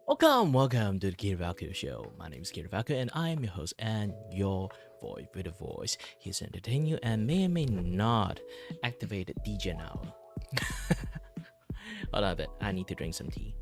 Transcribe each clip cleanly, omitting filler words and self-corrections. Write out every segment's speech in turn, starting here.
Welcome to the Kiravalku Show. My name is Kiravalku and I am your host and your voice with a voice. He's entertain you and may or may not activate DJ now. Hold on a bit, I need to drink some tea.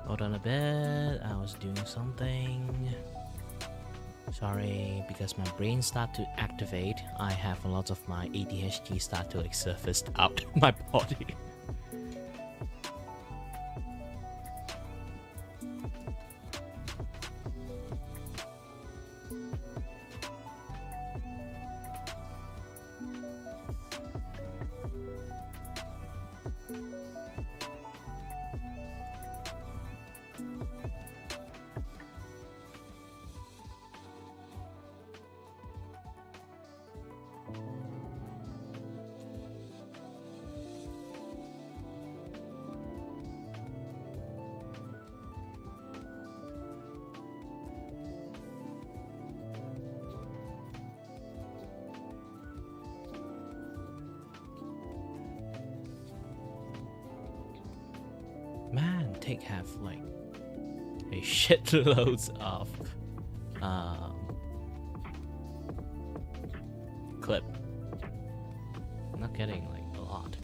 Hold on a bit, I was doing something. Sorry, because my brain start to activate, I have a lot of my ADHD start to surface out of my body. Man, take have like a shitloads of clip. I'm not kidding, like a lot.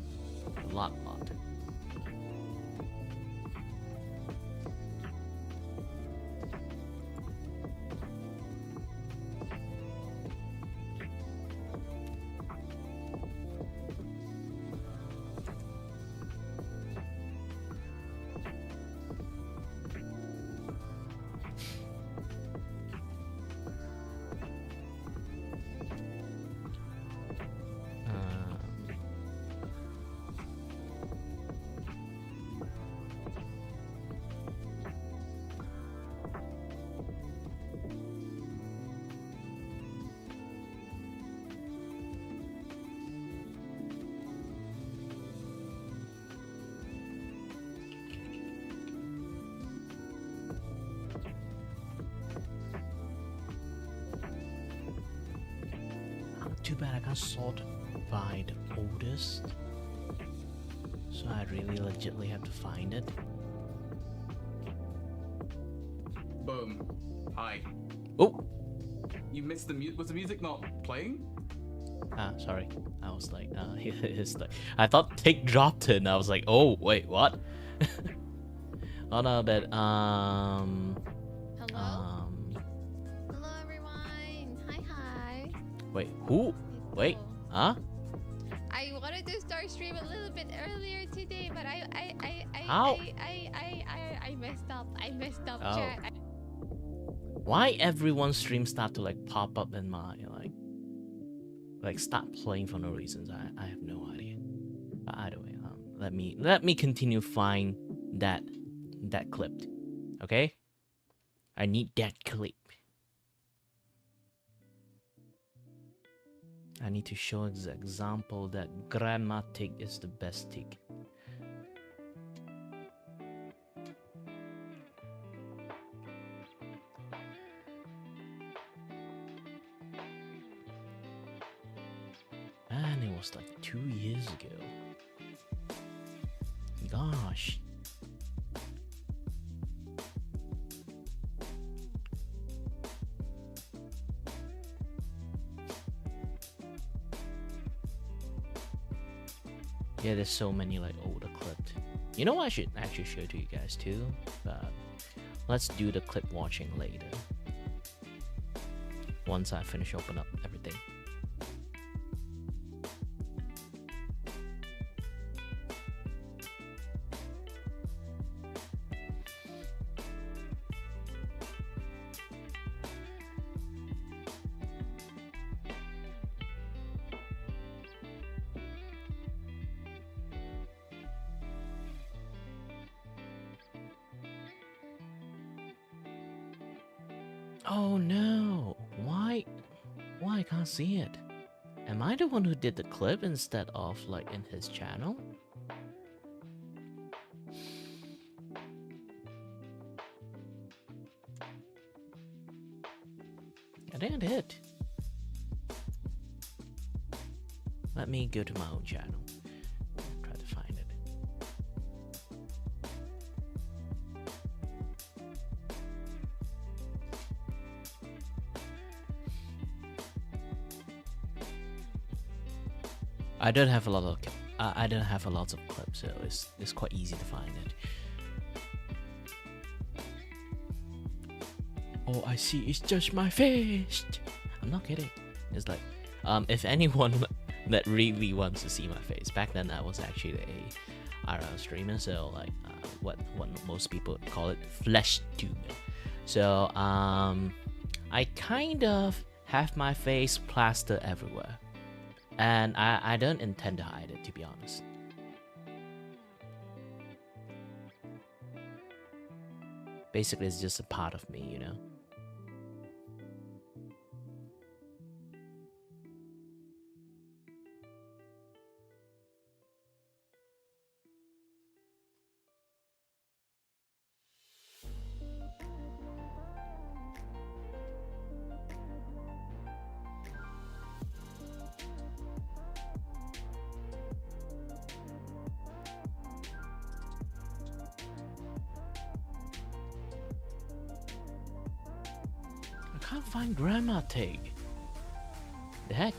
Too bad I can't sort by the oldest. So I really legitly have to find it. Boom. Hi. Oh! You missed the music. Was the music not playing? Sorry. I was like, it's like, I thought Tick dropped it and I was like, oh, wait, what? Oh no, but, Hello? Hello, everyone. Hi. wait, who? Wait, Cool. huh? I wanted to start stream a little bit earlier today, but How? I messed up. I messed up, Oh. chat. Why everyone's stream start to like pop up in my like start playing for no reasons? I have no idea. But either way, let me continue find that clip. Okay? I need that clip. I need to show the example that grandma tick is the best tick. Man, it was like 2 years ago. Gosh. Yeah, there's so many like older clips. You know what I should actually show to you guys too? But let's do the clip watching later. Once I finish open up everything. Oh no! Why I can't see it? Am I the one who did the clip instead of like in his channel? I think I did. Let me go to my own channel. Try to find it. I don't have a lot of clips, so it's quite easy to find it. Oh, I see. It's just my face. I'm not kidding. It's like, if anyone that really wants to see my face, back then I was actually a IRL streamer, so like, what most people call it, flesh tube. So I kind of have my face plastered everywhere, and I don't intend to hide it, to be honest. Basically, it's just a part of me, you know. I can't find Grandma Tig. The heck?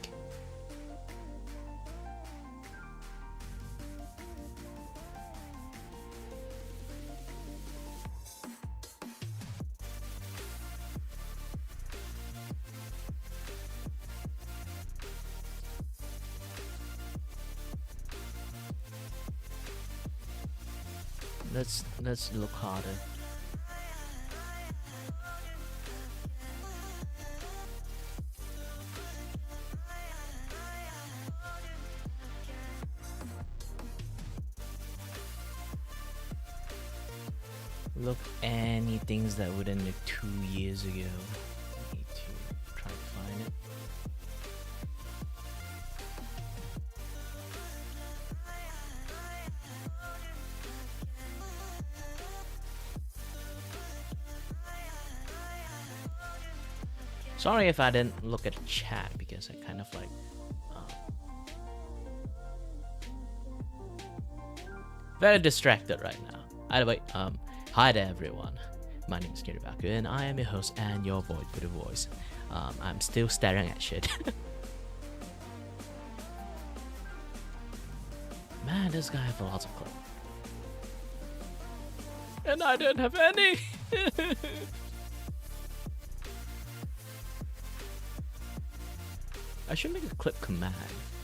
Let's look harder. Look any things that within the 2 years ago. I need to try to find it. Sorry if I didn't look at the chat because I kind of like very distracted right now. Either way, hi there everyone. My name is Chatty and I am your host and your void with a voice. I'm still staring at shit. Man, this guy has lots of clips. And I don't have any. I should make a clip command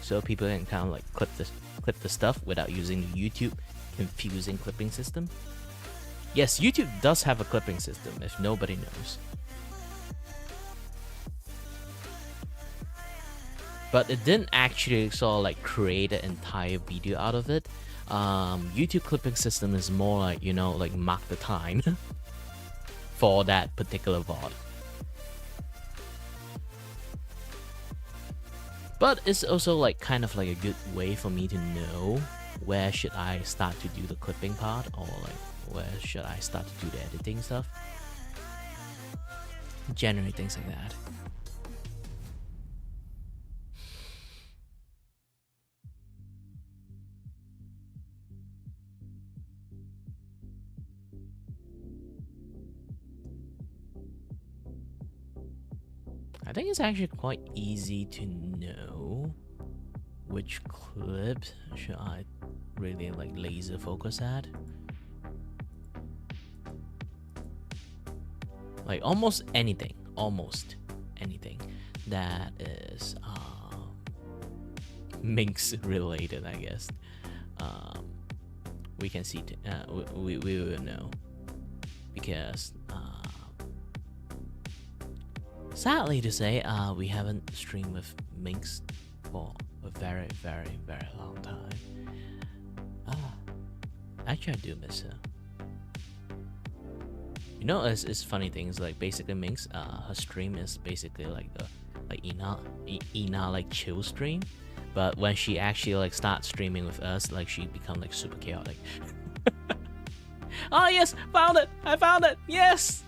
so people can kind of like clip the stuff without using the YouTube confusing clipping system. Yes, YouTube does have a clipping system if nobody knows. But it didn't actually sort of like create an entire video out of it. YouTube clipping system is more like, you know, like mark the time for that particular VOD. But it's also like kind of like a good way for me to know where should I start to do the clipping part, or like where should I start to do the editing stuff. Generally things like that. I think it's actually quite easy to know which clip should I really like laser focus at. Like almost anything that is Minx related, I guess. We can see, we will know because sadly to say, we haven't streamed with Minx for a very, very, very long time. Actually, I do miss her. You know, it's funny things like basically Minx, her stream is basically like the Ina like chill stream, but when she actually like starts streaming with us, like she become like super chaotic. Oh yes, found it! I found it! Yes!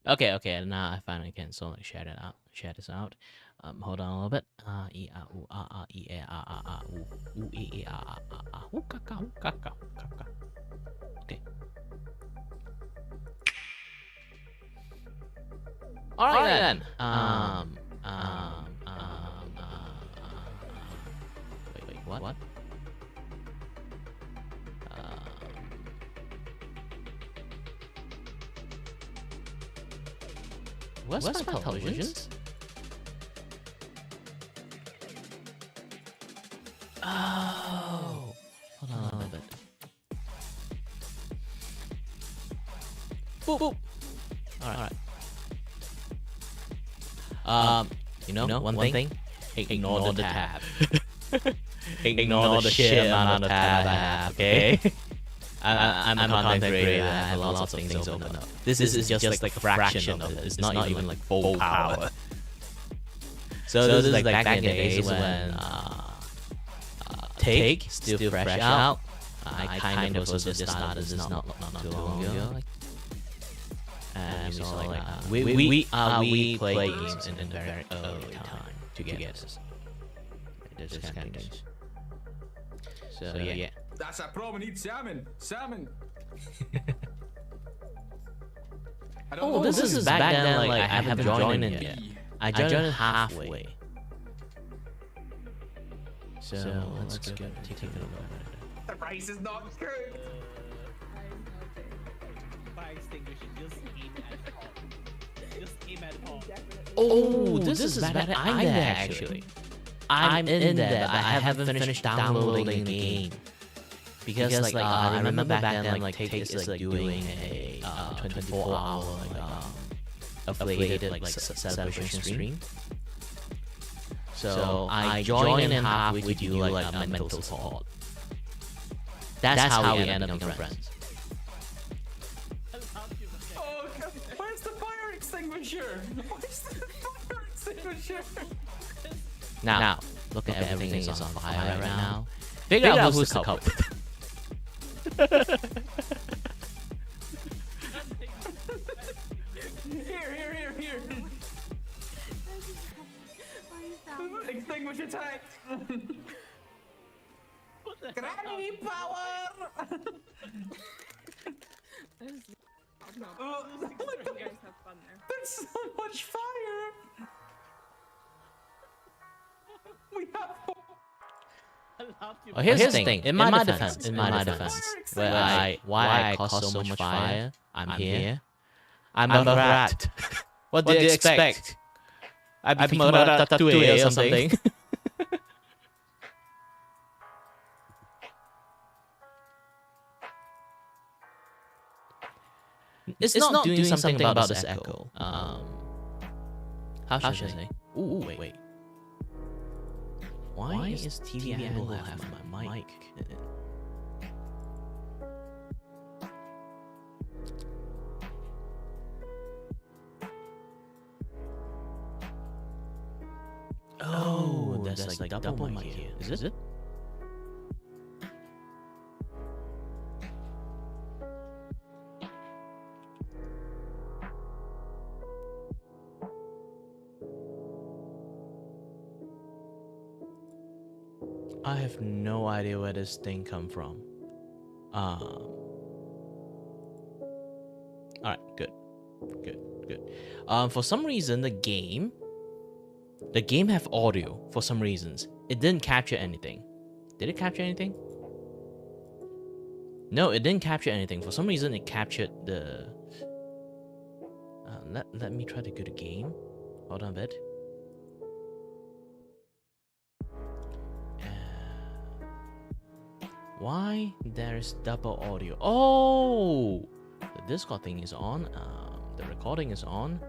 Okay, now I finally can sort of share this out. Hold on a little bit. Okay. All right then. Wait, what? Where's my televisions? Oh, hold on a little bit. Boop. All right. You know, one thing. Ignore the tab. Ignore the shit amount of tab I have. Okay. I'm a content creator. I have lots of things open up. This is just like a fraction of it. It's not even like full power. So this is like back in the days when Take still fresh out. I kind of also just started this not too long ago. And we saw like we play games in a very early time together. This kind of things. So yeah. That's a problem. We need salmon. Oh, this is back then. Like I haven't joined in yet. I joined halfway. So let's go take a look. The rice is not good. Fire extinguisher, just aim at home. Oh, this is better. I'm there actually. I'm in there, but I haven't finished downloading the game. Because like I remember back then like Take is like doing a 24-hour affiliated like celebration stream. So I join in halfway to do like a mental support. That's how we end up becoming friends. Oh, where's the fire extinguisher? Where's the fire extinguisher? Now look at everything is on fire right now. Figure out who's the culprit. Here. Extinguisher tank. Granny power. There's so much fire. We have. Oh, here's the thing. In my defense, why I cause so much fire, I'm here. I'm a rat. What do you expect? I become a ratatouille or something. It's not doing something about this echo. How should I say? Ooh, wait. Why is TV angle have my mic in it? Oh, that's like double mic here. Is it? I have no idea where this thing come from. Alright, good. For some reason the game have audio for some reasons. It didn't capture anything. Did it capture anything? No, it didn't capture anything. For some reason it captured the let me try to go to game. Hold on a bit. Why there's double audio? Oh, the Discord thing is on. The recording is on.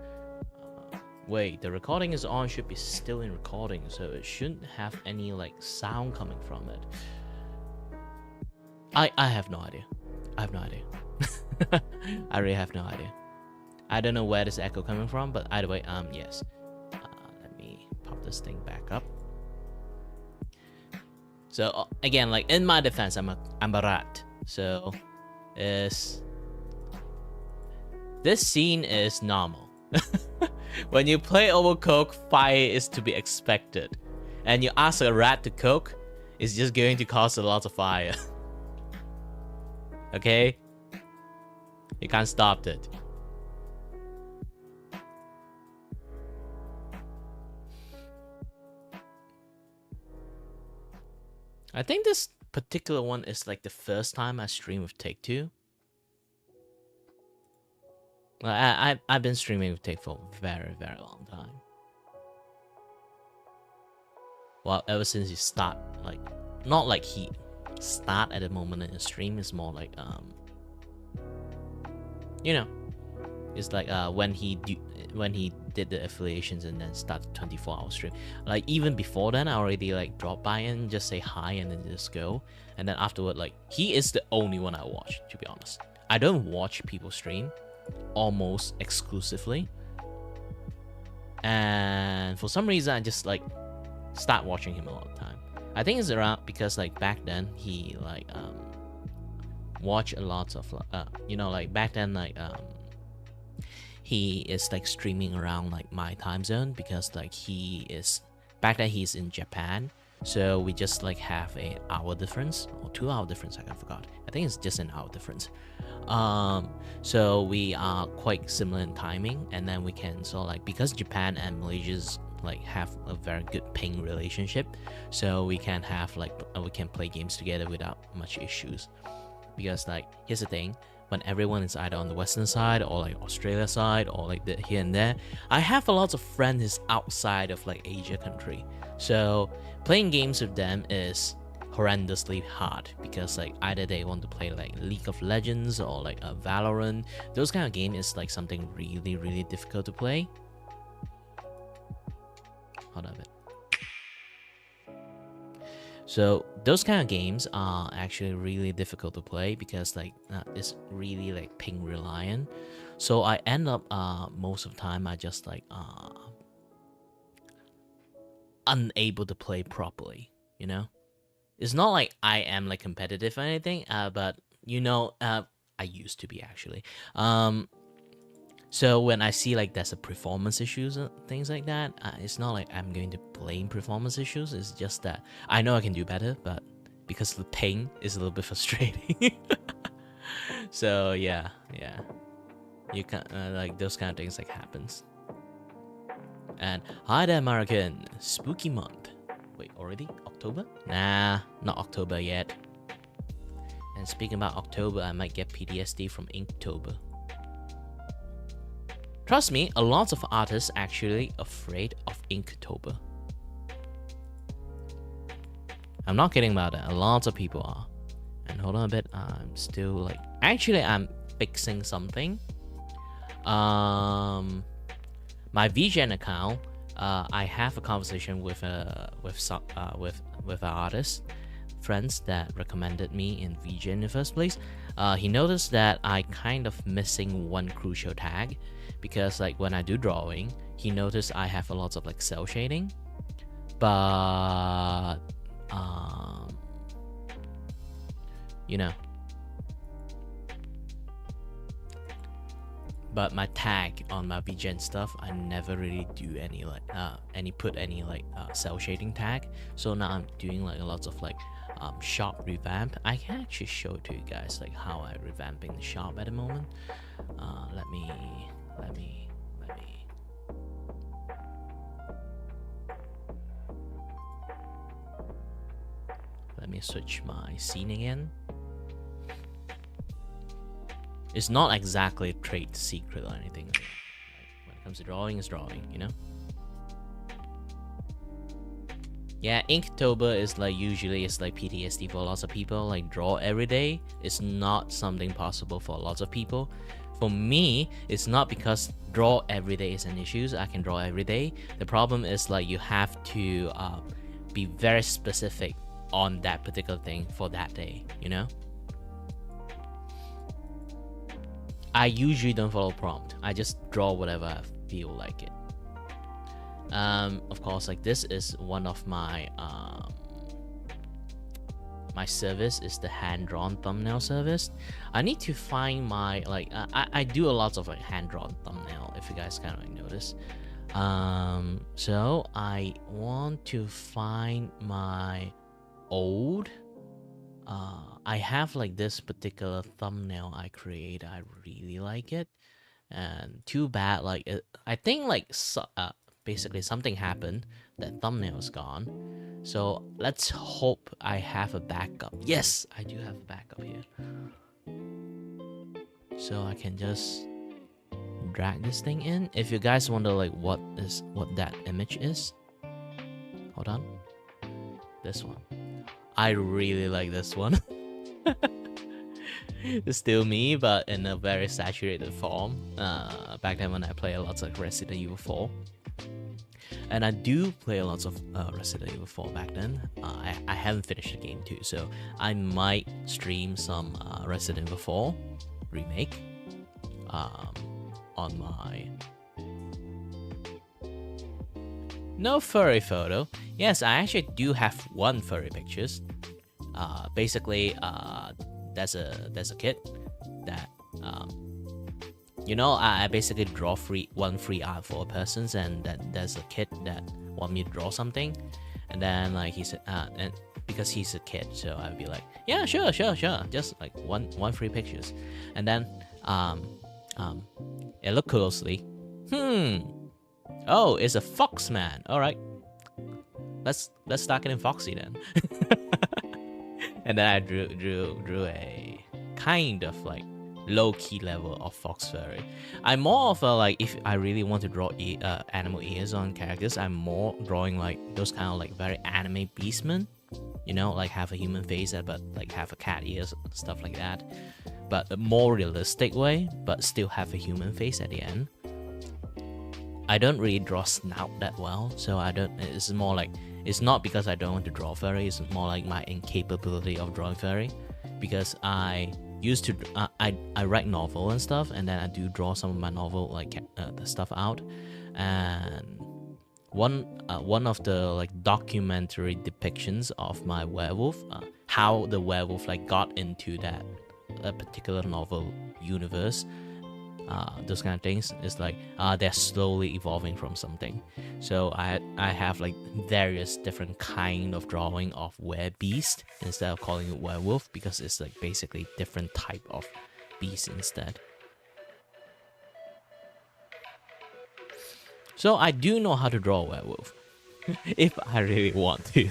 Wait, the recording is on. Should be still in recording, so it shouldn't have any like sound coming from it. I have no idea. I really have no idea. I don't know where this echo coming from, but either way, yes. Let me pop this thing back up. So again, like in my defense, I'm a rat. So this scene is normal. When you play Overcooked, fire is to be expected, and you ask a rat to cook, it's just going to cause a lot of fire. Okay, you can't stop it. I think this particular one is like the first time I stream with Take-Two. I've been streaming with Take for a very, very long time. Well, ever since he start, like, not like he start at the moment in the stream, it's more like you know, it's like when he did the affiliations and then started 24-hour stream. Like even before then, I already like drop by and just say hi and then just go. And then afterward, like he is the only one I watch, to be honest. I don't watch people stream almost exclusively. And for some reason, I just like start watching him a lot of time. I think it's around because like back then he like watch a lot of you know, like back then like he is like streaming around like my time zone, because like he is back then he's in Japan, so we just like have an hour difference or 2 hour difference. I forgot. I think it's just an hour difference. So we are quite similar in timing, and then we can sort of like, because Japan and Malaysia's like have a very good ping relationship, so we can have like we can play games together without much issues. Because like here's the thing, when everyone is either on the western side or like Australia side or like the here and there, I have a lot of friends outside of like Asia country. So playing games with them is horrendously hard because like either they want to play like League of Legends or like a Valorant. Those kind of game is like something really difficult to play. Hold on a bit. So those kind of games are actually really difficult to play because like it's really like ping reliant. So I end up most of the time I just like unable to play properly, you know. It's not like I am like competitive or anything, but you know, I used to be actually. So when I see like there's a performance issues and things like that, it's not like I'm going to blame performance issues. It's just that I know I can do better, but because the ping is a little bit frustrating. So yeah, you can like those kind of things like happens. And hi there, American. Spooky month. Wait, already October? Nah, not October yet. And speaking about October, I might get PTSD from Inktober. Trust me, a lot of artists actually afraid of Inktober. I'm not kidding about that. A lot of people are. And hold on a bit. I'm still like, actually, I'm fixing something. My Vgen account. I have a conversation with an artist friends that recommended me in Vgen in the first place. He noticed that I kind of missing one crucial tag because like when I do drawing, he noticed I have a lot of like cell shading, but you know. But my tag on my Vgen stuff, I never really do any like cell shading tag. So now I'm doing like a lot of like shop revamp. I can actually show it to you guys like how I revamping the shop at the moment. Let me switch my scene again. It's not exactly a trade secret or anything. Like, when it comes to drawing, it's drawing, you know? Yeah, Inktober is like usually it's like PTSD for lots of people. Like draw every day is not something possible for lots of people. For me, it's not because draw every day is an issue. I can draw every day. The problem is like you have to be very specific on that particular thing for that day, you know? I usually don't follow prompt. I just draw whatever I feel like it. Of course, like this is one of my my service is the hand-drawn thumbnail service. I need to find my like I do a lot of like hand-drawn thumbnail if you guys kind of like notice. So I want to find my old. I have like this particular thumbnail I create. I really like it, and too bad like I think like basically something happened. That thumbnail is gone. So let's hope I have a backup. Yes, I do have a backup here. So I can just drag this thing in. If you guys wonder like what that image is, hold on. This one. I really like this one. It's still me, but in a very saturated form. Back then when I play a lot of Resident Evil 4. And I do play a lot of Resident Evil 4 back then. I haven't finished the game too, so I might stream some Resident Evil 4 remake on my... No furry photo. Yes, I actually do have one furry pictures. Basically, there's a kid that you know, I basically draw one free art for a person, and then there's a kid that want me to draw something, and then like he said, and because he's a kid, so I'd be like, yeah, sure, just like one free pictures, and then I look closely, oh, it's a fox man. All right, let's start getting foxy then. And then I drew a kind of like low-key level of fox fairy. I'm more of a like, if I really want to draw animal ears on characters, I'm more drawing like those kind of like very anime beastmen, you know, like have a human face but like have a cat ears, stuff like that, but a more realistic way, but still have a human face at the end. I don't really draw snout that well, so I don't. It's more like, it's not because I don't want to draw fairy. It's more like my incapability of drawing fairy, because I used to I write novel and stuff, and then I do draw some of my novel like the stuff out, and one of the like documentary depictions of my werewolf, how the werewolf like got into that particular novel universe. Those kind of things is like they're slowly evolving from something. So I have like various different kind of drawing of werebeast instead of calling it werewolf, because it's like basically different type of beast instead. So I do know how to draw a werewolf if I really want to,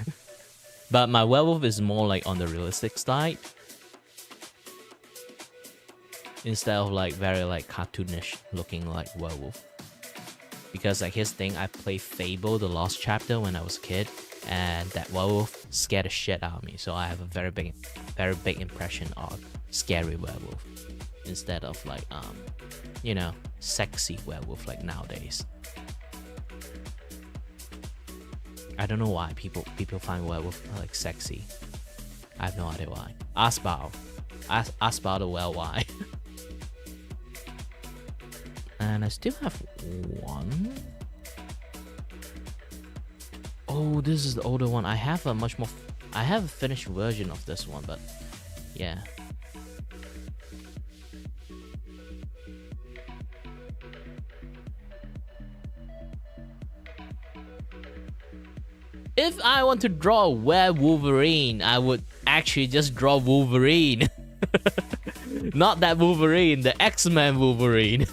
but my werewolf is more like on the realistic side, instead of like very like cartoonish looking like werewolf. Because like here's the thing, I played Fable the Lost Chapter when I was a kid, and that werewolf scared the shit out of me, so I have a very big impression of scary werewolf instead of like you know, sexy werewolf like nowadays. I don't know why people find werewolf like sexy. I have no idea why. Ask Bao the well why. And I still have one. Oh, this is the older one. I have a much more. I have a finished version of this one, but yeah. If I want to draw a Wolverine, I would actually just draw Wolverine. Not that Wolverine, the X-Men Wolverine.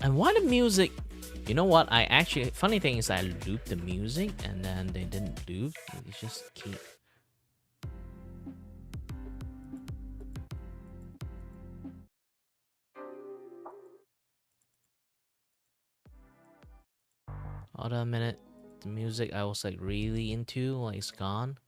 And why the music? You know what? I actually, funny thing is I looped the music and then they didn't loop. They just keep. Hold on a minute. The music I was like really into, like, it's gone.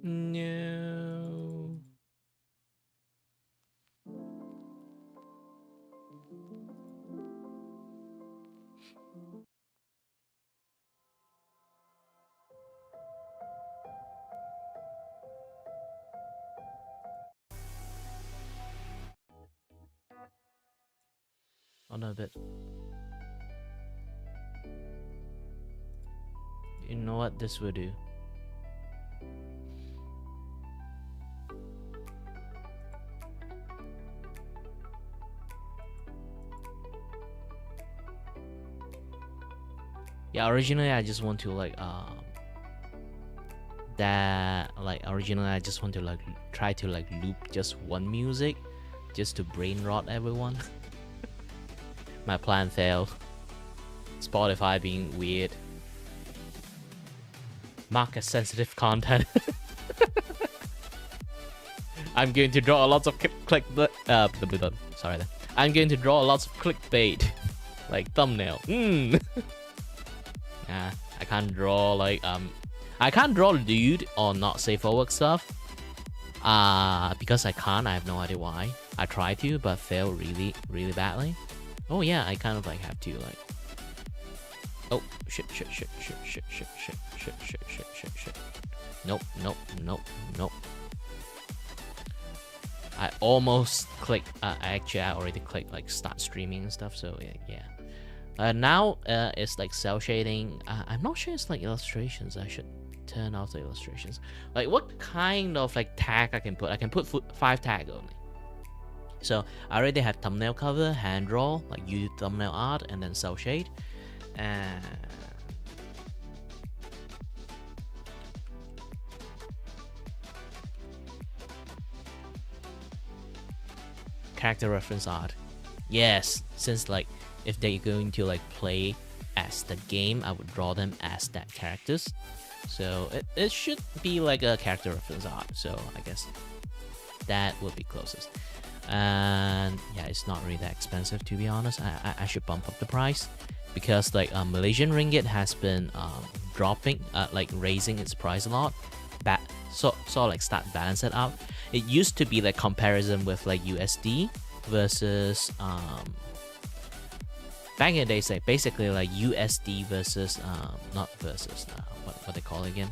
No. Hold on a bit. You know what this will do? Yeah, originally I just want to like originally I just want to like try to like loop just one music just to brain rot everyone. My plan failed. Spotify being weird. Market sensitive content. I'm going to draw lots of sorry then. I'm going to draw lots of clickbait like thumbnail. Yeah, I can't draw like I can't draw lewd or not safe for work stuff. Because I can't. I have no idea why. I tried to, but failed really badly. Oh yeah, I kind of like have to like. Oh shit. Nope. I almost clicked. Actually, I already clicked like start streaming and stuff. So yeah. Now it's like cell shading. I'm not sure it's like illustrations. I should turn off the illustrations. Like what kind of like tag I can put? I can put 5 tag only. So I already have thumbnail cover, hand draw, like YouTube thumbnail art, and then cell shade. And character reference art. Yes, since like if they're going to like play as the game, I would draw them as that characters. So it should be like a character reference art. So I guess that would be closest. And yeah, it's not really that expensive, to be honest. I should bump up the price because like Malaysian ringgit has been dropping, like raising its price a lot. So like start balance it out. It used to be like comparison with like USD versus back in the days, like basically like USD versus not versus what they call it again.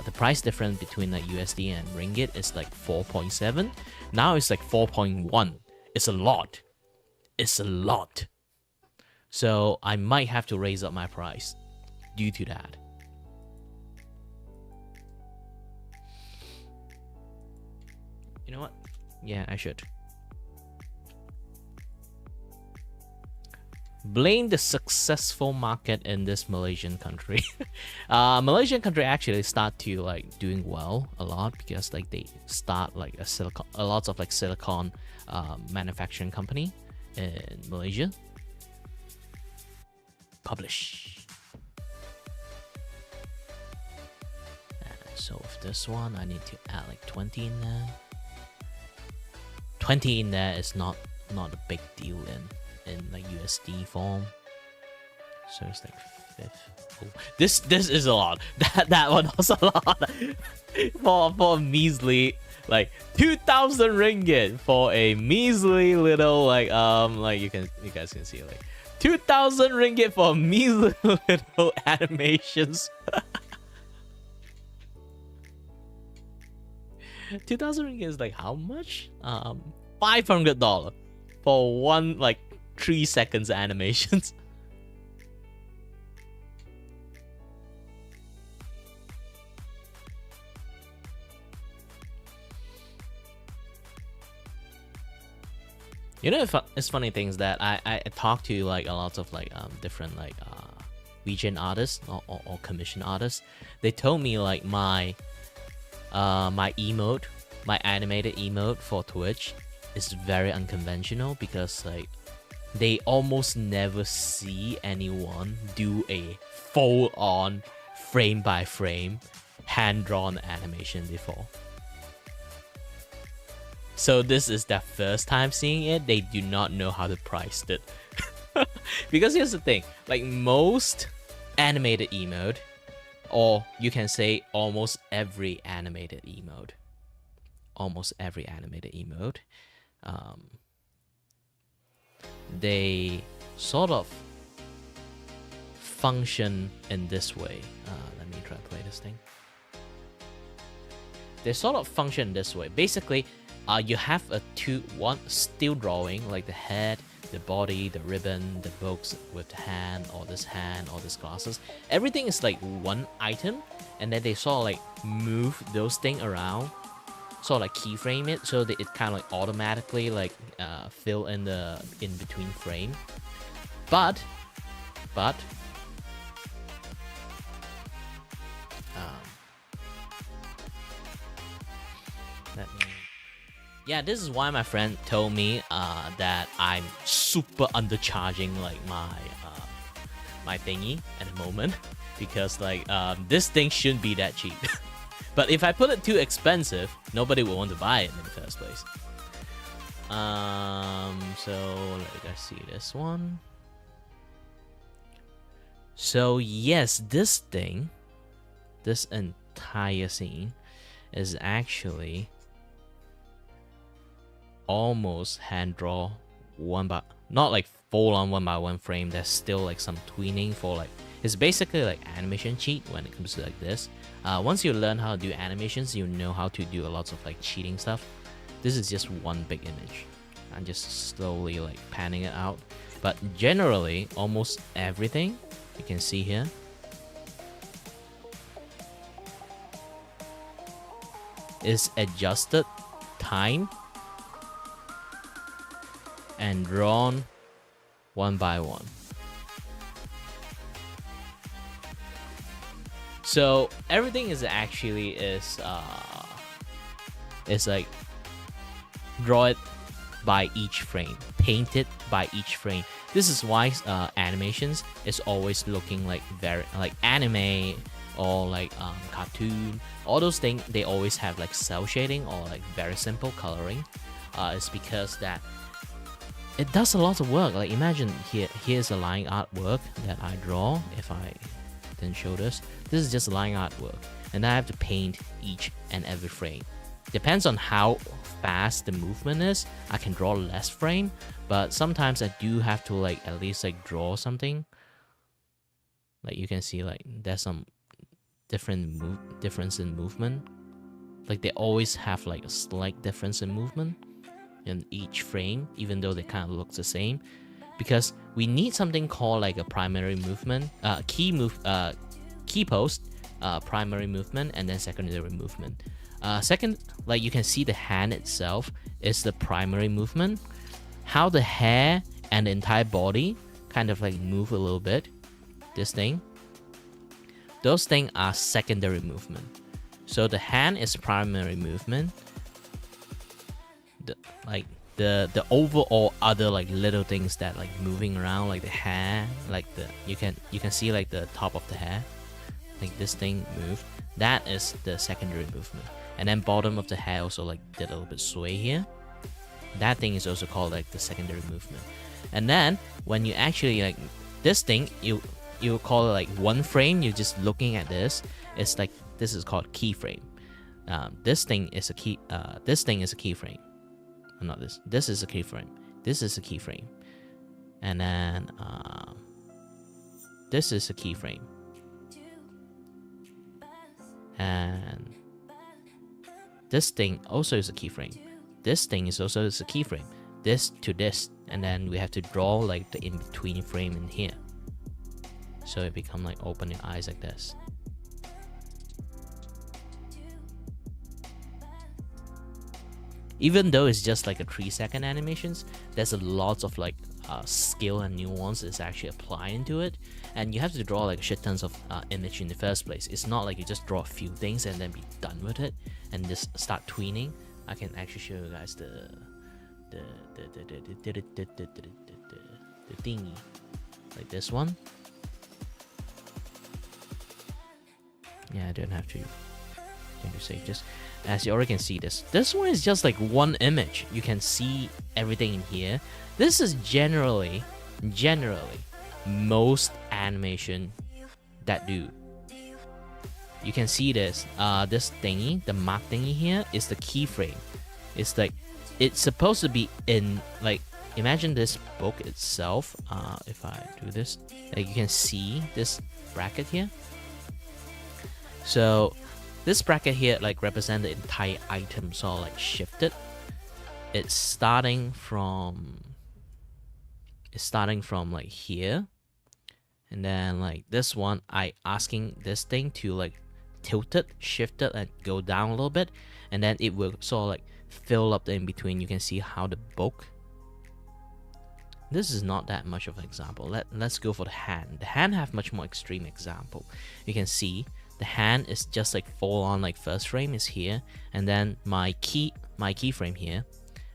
The price difference between like USD and ringgit is like 4.7. Now it's like 4.1. It's a lot. It's a lot. So I might have to raise up my price due to that. You know what? Yeah, I should. Blame the successful market in this Malaysian country. Malaysian country actually start to like doing well a lot because like they start like a lots of like silicon manufacturing company in Malaysia. Publish. So with this one, I need to add like 20 in there. 20 in there is not a big deal in like USD form. So it's like 5. Oh, this is a lot. That one was a lot for measly like 2,000 ringgit for a measly little like you guys can see like 2,000 ringgit for measly little animations. 2,000 ringgit is like how much? $500 for one like 3 seconds animations. You know, it's funny things that I talk to like a lot of like different like Vgen artists or commission artists. They told me like my emote, my animated emote for Twitch is very unconventional because like they almost never see anyone do a full-on frame by frame hand-drawn animation before. So this is their first time seeing it. They do not know how to price it. Because here's the thing, like most animated emote, or you can say almost every animated emote, they sort of function in this way. Let me try to play this thing. They sort of function this way. Basically, you have one still drawing, like the head, the body, the ribbon, the books with the hand, or this glasses. Everything is like one item, and then they sort of like move those things around, sort of like keyframe it, so that it kind of like automatically like fill in the in between frame. But let me. Yeah, this is why my friend told me that I'm super undercharging like my thingy at the moment, because like this thing shouldn't be that cheap. But if I put it too expensive, nobody will want to buy it in the first place. So let us see this one. So yes, this thing, this entire scene is actually almost hand draw not like full on 1x1 frame. There's still like some tweening for like, it's basically like animation cheat when it comes to like this. Once you learn how to do animations, you know how to do a lot of like cheating stuff. This is just one big image. I'm just slowly like panning it out. But generally, almost everything you can see here is adjusted, time, and drawn one by one. So everything is actually is like draw it by each frame, paint it by each frame. This is why animations is always looking like very like anime or like cartoon. All those things, they always have like cell shading or like very simple coloring. It's because that it does a lot of work. Like imagine here's a line artwork that I draw. If I didn't show this is just line artwork, and I have to paint each and every frame. Depends on how fast the movement is. I can draw less frame, but sometimes I do have to like at least like draw something. Like you can see like there's some difference in movement. Like they always have like a slight difference in movement in each frame, even though they kind of look the same, because we need something called like a primary movement, key post, primary movement, and then secondary movement. Second, like you can see the hand itself is the primary movement. How the hair and the entire body kind of like move a little bit, this thing, those things are secondary movement. So the hand is primary movement. The overall other like little things that like moving around, like the hair, like you can see like the top of the hair, like this thing moved. That is the secondary movement. And then bottom of the hair also like did a little bit sway here. That thing is also called like the secondary movement. And then when you actually like this thing, you call it like one frame. You're just looking at this. It's like this is called keyframe. This thing is a key. This thing is a keyframe. Not this. This is a keyframe. This is a keyframe. And then this is a keyframe. And this thing also is a keyframe. This thing is also a keyframe. This to this, and then we have to draw like the in-between frame in here. So it become like open your eyes like this. Even though it's just like a 3-second animations, there's a lot of like skill and nuances actually apply into it, and you have to draw like shit tons of image in the first place. It's not like you just draw a few things and then be done with it and just start tweening. I can actually show you guys the thingy, like this one. Yeah, I don't have to save this. As you already can see this one is just like one image. You can see everything in here. This is generally most animation that do. You can see this this thingy, the mark thingy here is the keyframe. It's like it's supposed to be in like, imagine this book itself. If I do this, like you can see this bracket here. So this bracket here like represent the entire item, so like shifted. It's starting from like here, and then like this one, I asking this thing to like tilt it, shift it, and go down a little bit, and then it will sort of like fill up the in between. You can see how the book. This is not that much of an example. Let's go for the hand. The hand have much more extreme example. You can see the hand is just like full on like first frame is here, and then my keyframe here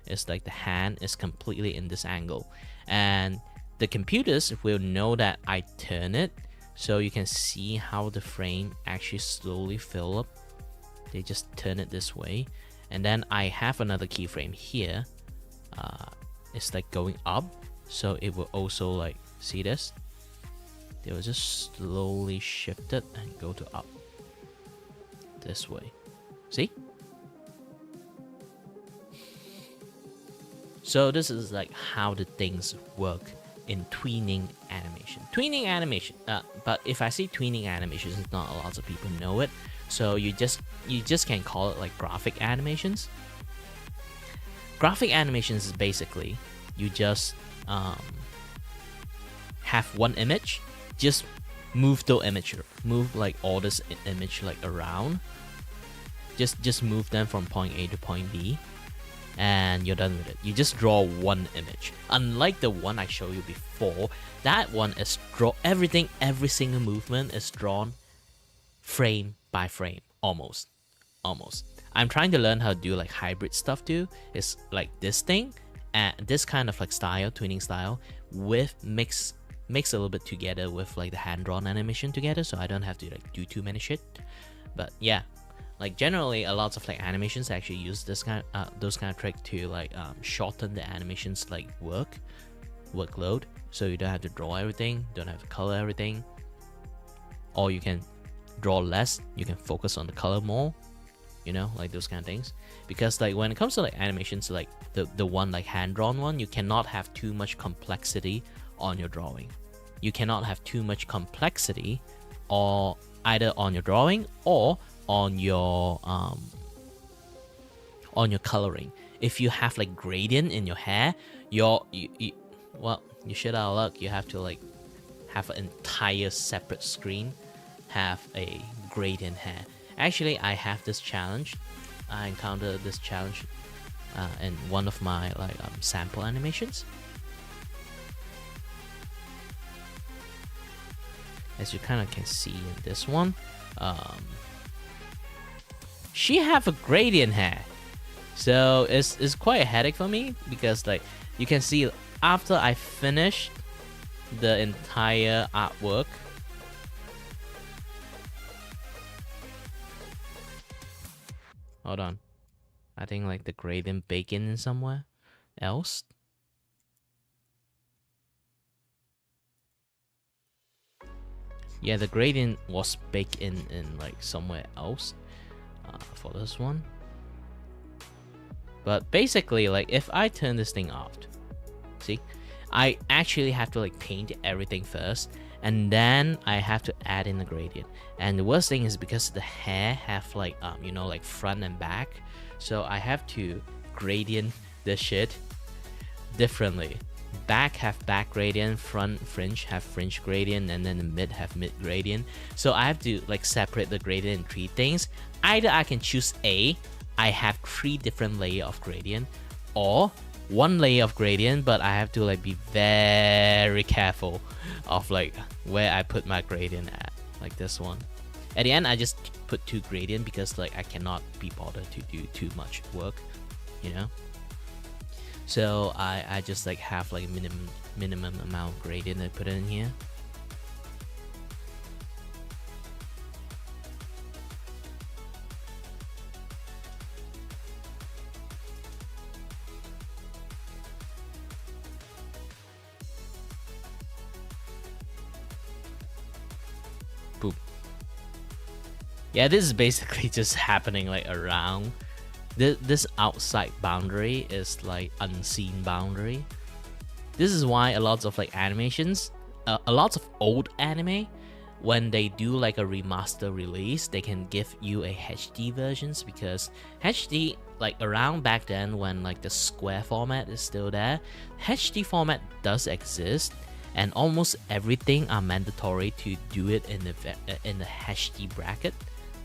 is like the hand is completely in this angle, and the computers will know that I turn it, so you can see how the frame actually slowly fill up. They just turn it this way, and then I have another keyframe here. It's like going up, so it will also like see this. They will just slowly shift it and go to up this way. See? So this is like how the things work in tweening animation. Tweening animation, but if I say tweening animations, not a lot of people know it. So you just can call it like graphic animations. Graphic animations is basically you just have one image, just move the image, move like all this image like around. Just move them from point A to point B, and you're done with it. You just draw one image. Unlike the one I showed you before, that one is everything, every single movement is drawn frame by frame, almost. I'm trying to learn how to do like hybrid stuff too. It's like this thing and this kind of like style, twinning style, with mix a little bit together with like the hand-drawn animation together, so I don't have to like do too many shit. But yeah, like generally a lot of like animations actually use those kind of trick to like shorten the animations like workload, so you don't have to draw everything, don't have to color everything, or you can draw less, you can focus on the color more, you know, like those kind of things. Because like when it comes to like animations, like the one like hand-drawn one, you cannot have too much complexity on your drawing. You cannot have too much complexity or either on your drawing or on your coloring. If you have like gradient in your hair, you shit out of luck. You have to like have an entire separate screen have a gradient hair. Actually, I have this challenge. I encountered this challenge in one of my like sample animations. As you kind of can see in this one, she have a gradient hair, so it's quite a headache for me, because like you can see after I finished the entire artwork, hold on, I think like the gradient baked in somewhere else. Yeah, the gradient was baked in like somewhere else for this one. But basically, like if I turn this thing off, see, I actually have to like paint everything first, and then I have to add in the gradient. And the worst thing is because the hair have like you know, like front and back, so I have to gradient the shit differently. Back have back gradient, front fringe have fringe gradient, and then the mid have mid gradient. So I have to like separate the gradient in three things. Either I can choose A, I have 3 different layers of gradient, or 1 layer of gradient, but I have to like be very careful of like where I put my gradient at, like this one. At the end, I just put 2 gradient because like I cannot be bothered to do too much work, you know. So I just like have like minimum amount of gradient I put in here. Boop. Yeah, this is basically just happening like around. This outside boundary is like unseen boundary. This is why a lot of like animations, a lot of old anime, when they do like a remaster release, they can give you a HD versions, because HD, like around back then when like the square format is still there, HD format does exist, and almost everything are mandatory to do it in the HD bracket.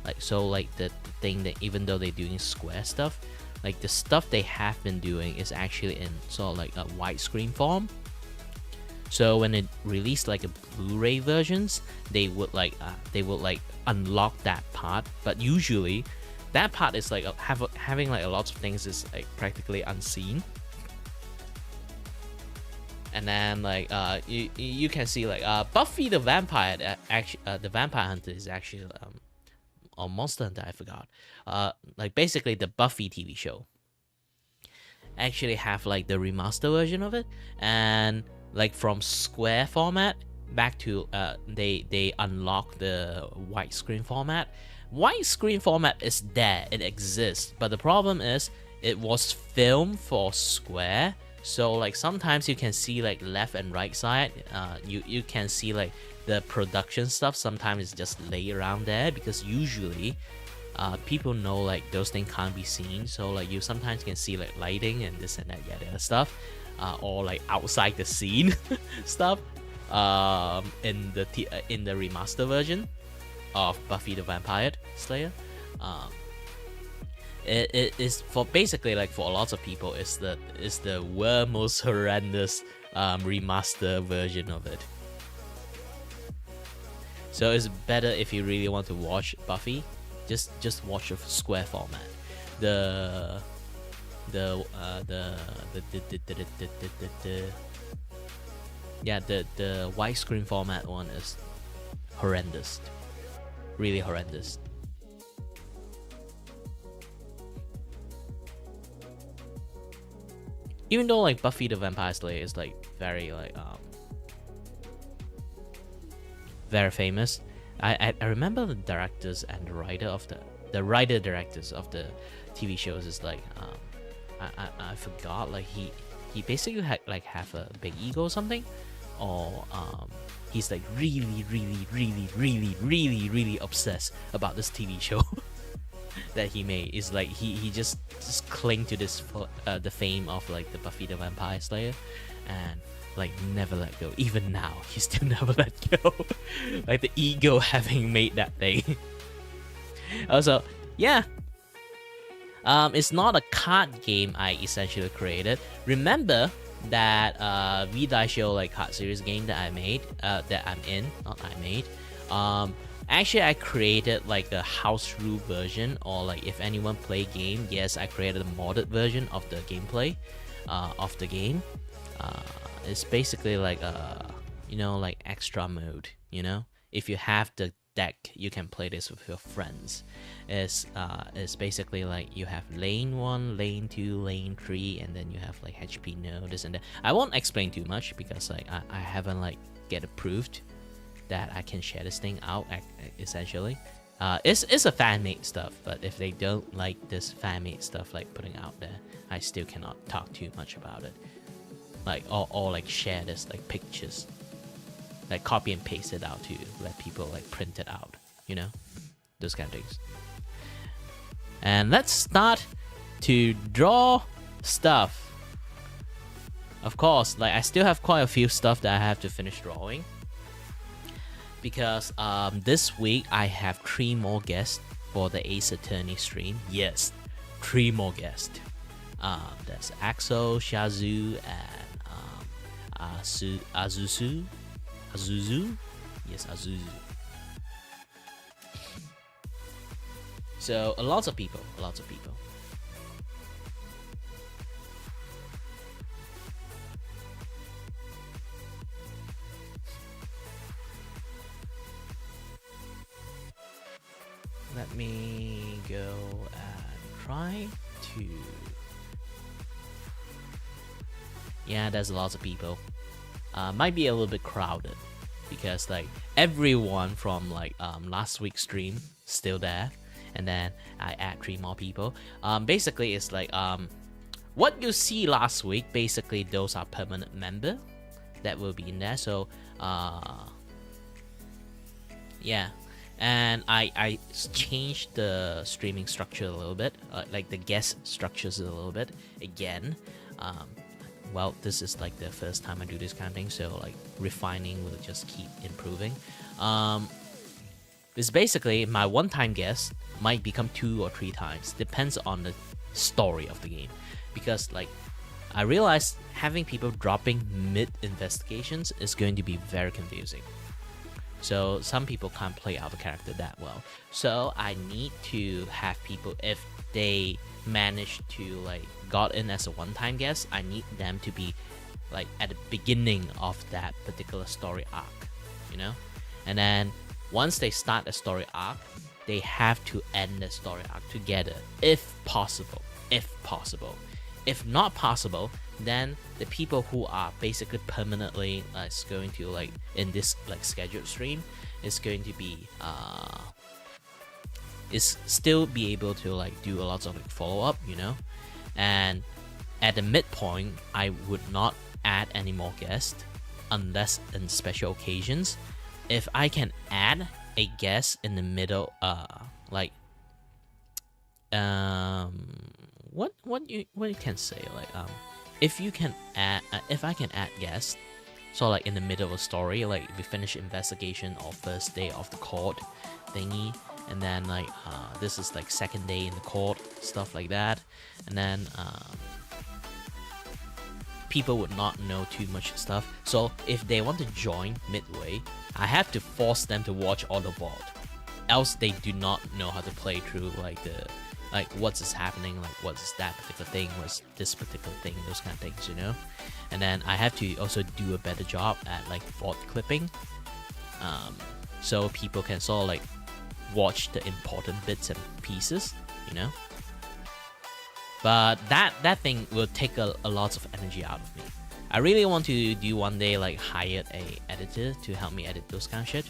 Like, so like the thing that even though they're doing square stuff, like the stuff they have been doing is actually in sort of like a widescreen form. So when it released like a Blu-ray versions, they would like unlock that part, but usually that part is like having like a lot of things is like practically unseen. And then like you can see like Buffy the Vampire the Vampire Hunter is actually or Monster Hunter, I forgot. Like basically the Buffy TV show actually have like the remaster version of it, and like from square format back to they unlock the widescreen format. Widescreen format is there, it exists, but the problem is it was filmed for square. So like sometimes you can see like left and right side, you can see like the production stuff sometimes it's just lay around there, because usually people know like those things can't be seen. So like you sometimes can see like lighting and this and that, yeah, the other stuff, or like outside the scene stuff. in the remaster version of Buffy the Vampire Slayer. It is for basically like for lots of people it's the world most horrendous remaster version of it. So it's better if you really want to watch Buffy, just watch a square format. The widescreen format one is horrendous, really horrendous. Even though like Buffy the Vampire Slayer is like very like very famous, I remember the directors and the writer of the writer directors of the TV shows is like I forgot, like he basically had like have a big ego or something, or he's like really obsessed about this TV show that he made. Is like he just cling to this the fame of like the Buffy the Vampire Slayer, and like never let go. Even now he still never let go. Like the ego having made that thing. Also, yeah, it's not a card game I essentially created. Remember that Vtuber like card series game that I made, that I'm in, not I made. Actually, I created like a house rule version, or like if anyone play game, yes, I created a modded version of the gameplay of the game. It's basically like like extra mode. If you have the deck, you can play this with your friends. It's basically like you have lane 1, lane 2, lane 3, and then you have like HP node, this and that. I won't explain too much because like I haven't like get approved that I can share this thing out essentially. It's a fan-made stuff, but if they don't like this fan-made stuff like putting out there, I still cannot talk too much about it. Like or like share this like pictures, like copy and paste it out to let people like print it out, those kind of things. And let's start to draw stuff. Of course, like I still have quite a few stuff that I have to finish drawing, because this week I have 3 more guests for the Ace Attorney stream. Yes, 3 more guests. That's Axel, Shazu, and Azuzu. Yes, Azuzu. So lots of people. Let me go and try to. Yeah, there's lots of people. Might be a little bit crowded because like everyone from like last week's stream still there, and then I add 3 more people. Basically it's like what you see last week, basically those are permanent member that will be in there. So yeah, and I changed the streaming structure a little bit, like the guest structures a little bit again. Well, this is like the first time I do this kind of thing, so like refining will just keep improving. It's basically my one-time guest might become 2 or 3 times, depends on the story of the game, because like I realized having people dropping mid-investigations is going to be very confusing. So some people can't play out the character that well. So I need to have people, if they manage to like got in as a one-time guest, I need them to be like at the beginning of that particular story arc, and then once they start a story arc, they have to end the story arc together if possible. If not possible, then the people who are basically permanently going to like in this like scheduled stream is going to be is still be able to like do a lot of like follow-up, and at the midpoint I would not add any more guests unless in special occasions. If I can add a guest in the middle, what you can say, like if I can add guests So like in the middle of a story, like we finish investigation of first day of the court thingy, and then like this is like second day in the court, stuff like that, and then people would not know too much stuff. So if they want to join midway, I have to force them to watch all the VOD, else they do not know how to play through like what's is happening, like what's that particular thing, what's this particular thing, those kind of things, you know. And then I have to also do a better job at like VOD clipping, so people can sort of like watch the important bits and pieces, you know. But that thing will take a lot of energy out of me. I really want to do one day like hire a editor to help me edit those kind of shit.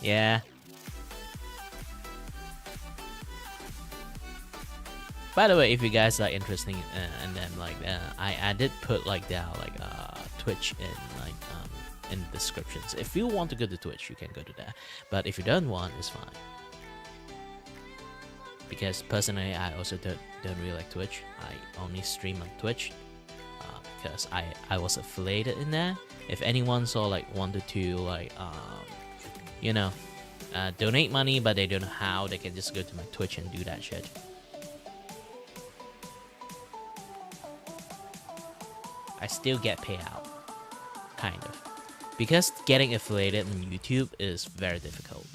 Yeah. By the way, if you guys are interested, and then like I did put like their like Twitch in the descriptions. If you want to go to Twitch, you can go to that. But if you don't want, it's fine. Because personally, I also don't really like Twitch. I only stream on Twitch because I was affiliated in there. If anyone wanted to like you know, donate money but they don't know how, they can just go to my Twitch and do that shit. I still get payout, kind of, because getting affiliated on YouTube is very difficult.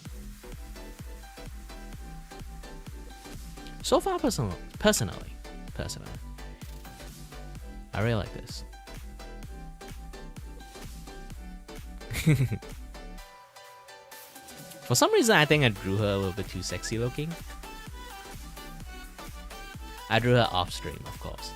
So far, personally, I really like this. For some reason, I think I drew her a little bit too sexy looking. I drew her off stream, of course.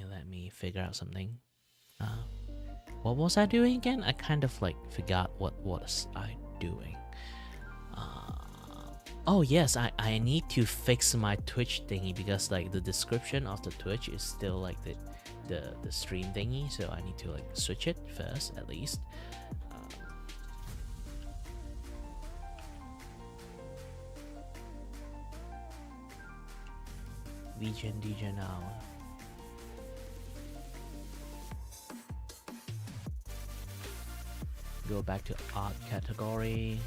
Let me figure out something. What was I doing again? I kind of like forgot what was I doing. Oh yes, I need to fix my Twitch thingy, because like the description of the Twitch is still like the stream thingy, so I need to like switch it first at least. Vgen now. Go back to art category.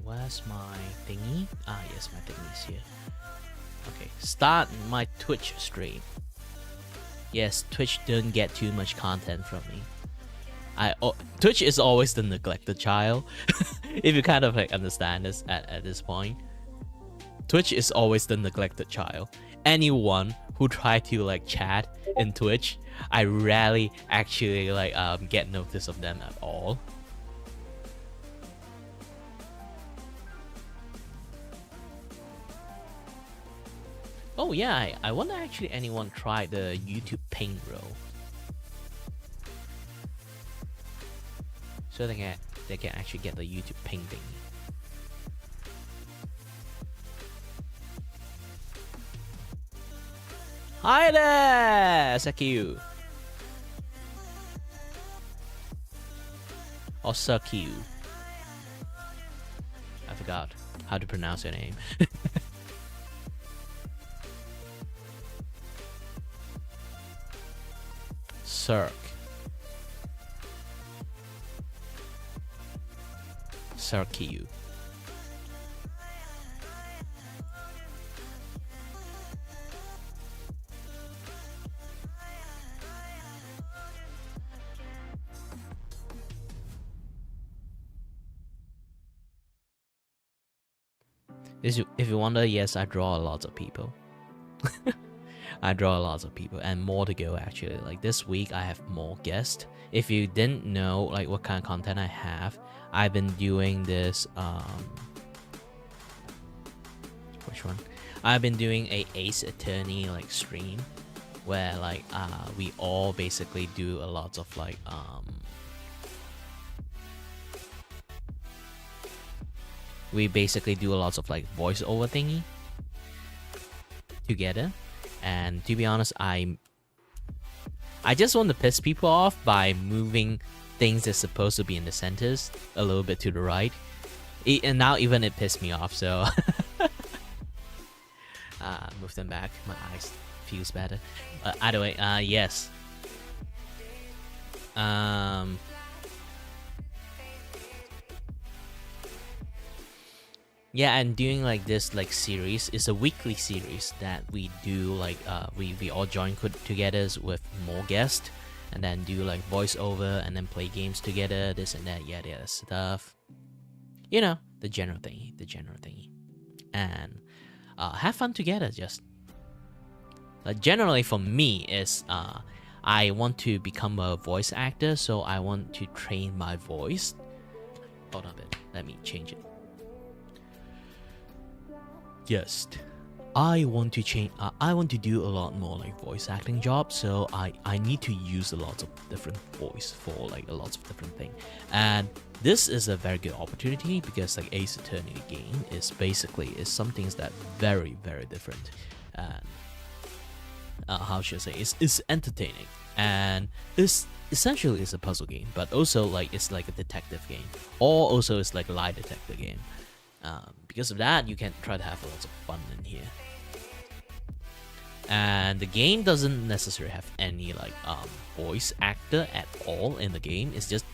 Where's my thingy? Ah, yes, my thingy is here. Okay, start my Twitch stream. Yes, Twitch don't get too much content from me. Twitch is always the neglected child. If you kind of like understand this at this point, Twitch is always the neglected child. Anyone who try to like chat in Twitch, I rarely actually like get notice of them at all. Oh yeah, I wonder actually anyone try the YouTube ping roll, so they can actually get the YouTube ping thingy. Hi there, Sakiu. Or Sakiu. I forgot how to pronounce your name. Sarkiu. If you wonder, yes, I draw a lot of people. I draw a lot of people, and more to go actually. Like this week, I have more guests. If you didn't know like what kind of content I have, I've been doing this. Which one? I've been doing a Ace Attorney like stream, where like we all basically do a lot of like we basically do a lot of like voiceover thingy together. And to be honest, I just want to piss people off by moving things that's supposed to be in the centers a little bit to the right. And now even it pissed me off, so move them back. My eyes feels better. Either way, yes. Yeah, and doing like this like series is a weekly series that we do like we all join together with more guests, and then do like voiceover and then play games together, this and that, yada stuff. You know, the general thingy. And have fun together. Just generally for me is I want to become a voice actor, so I want to train my voice. Hold on a bit, let me change it. Yes, I want to change. I want to do a lot more like voice acting jobs, so I need to use a lot of different voice for like a lot of different things. And this is a very good opportunity because like Ace Attorney game is something that very different. And how should I say? It's entertaining, and it's essentially it's a puzzle game, but also like it's like a detective game, or also it's like a lie detector game. Because of that, you can try to have lots of fun in here. And the game doesn't necessarily have any like voice actor at all in the game. It's just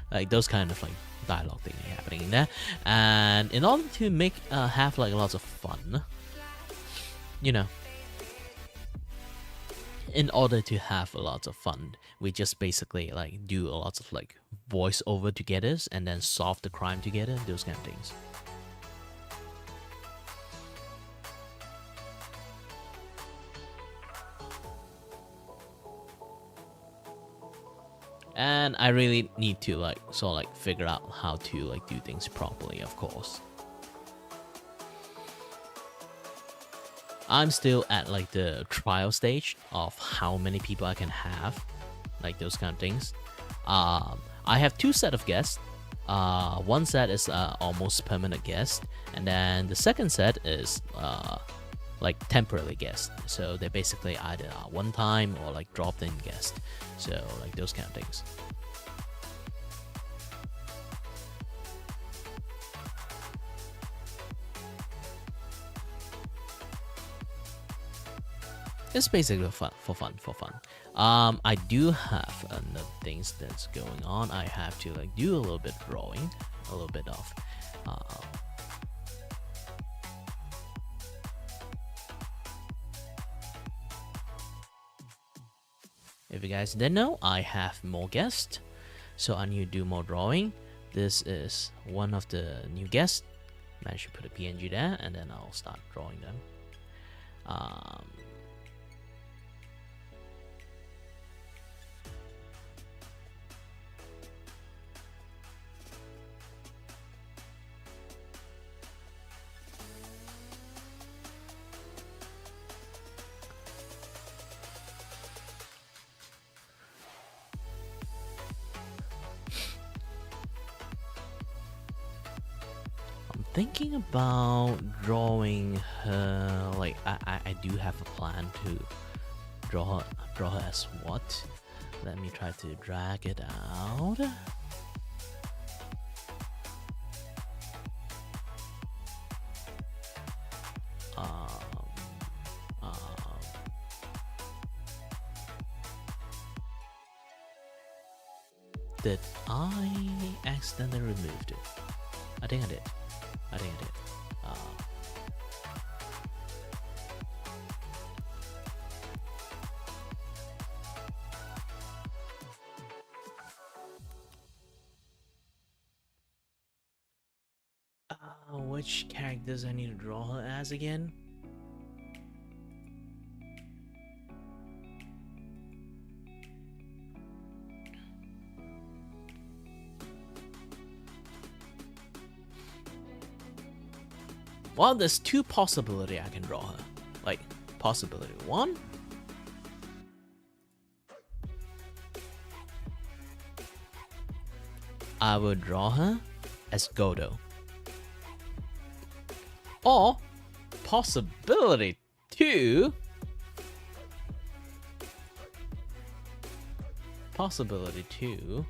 like those kind of like dialogue thing happening in there. And in order to make have like lots of fun, you know, in order to have a lot of fun, we just basically like do a lot of like voiceover together and then solve the crime together, those kind of things. And I really need to like sort of like figure out how to like do things properly, of course. I'm still at like the trial stage of how many people I can have, like those kind of things. I have two set of guests. One set is almost permanent guest, and then the second set is like temporary guest. So they're basically either one time or like dropped in guest. So like those kind of things. It's basically for fun. I do have another things that's going on. I have to like do a little bit of drawing, a little bit of if you guys didn't know, I have more guests, so I need to do more drawing. This is one of the new guests. Managed to put a PNG there, and then I'll start drawing them. Thinking about drawing her, like I do have a plan to draw her as what? Let me try to drag it out. Did I accidentally removed it? I think I did. Which characters I need to draw her as again? Well, there's two possibility I can draw her. Like, possibility one. I would draw her as Godo. Or, possibility two. Possibility two.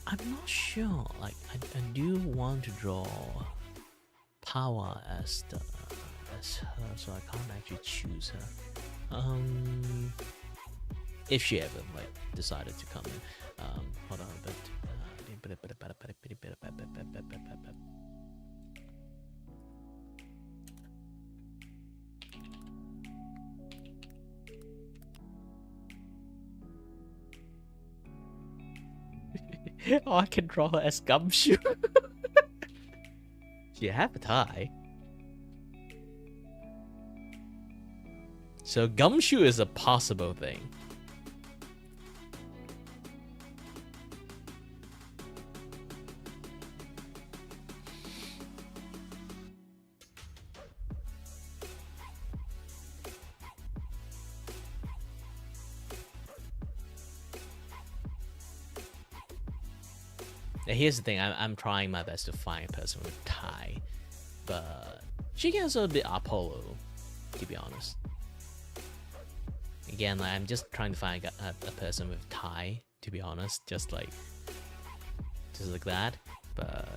I'm not sure. Like, I do want to draw Power as her, so I can't actually choose her. If she ever like decided to come in. Hold on a bit. Oh, I can draw her as Gumshoe. She have a tie. So Gumshoe is a possible thing. Now here's the thing, I'm trying my best to find a person with tie, but she can also be Apollo, to be honest. Again, like, I'm just trying to find a person with tie, to be honest, just like that. But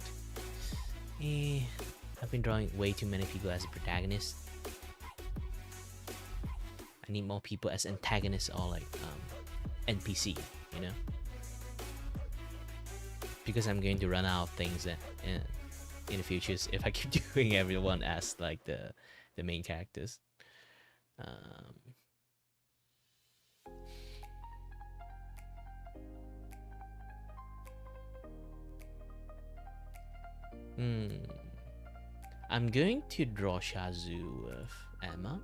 I've been drawing way too many people as a protagonist. I need more people as antagonists or like NPC, you know? Because I'm going to run out of things in the future if I keep doing everyone as like the main characters. I'm going to draw Shazu with Emma.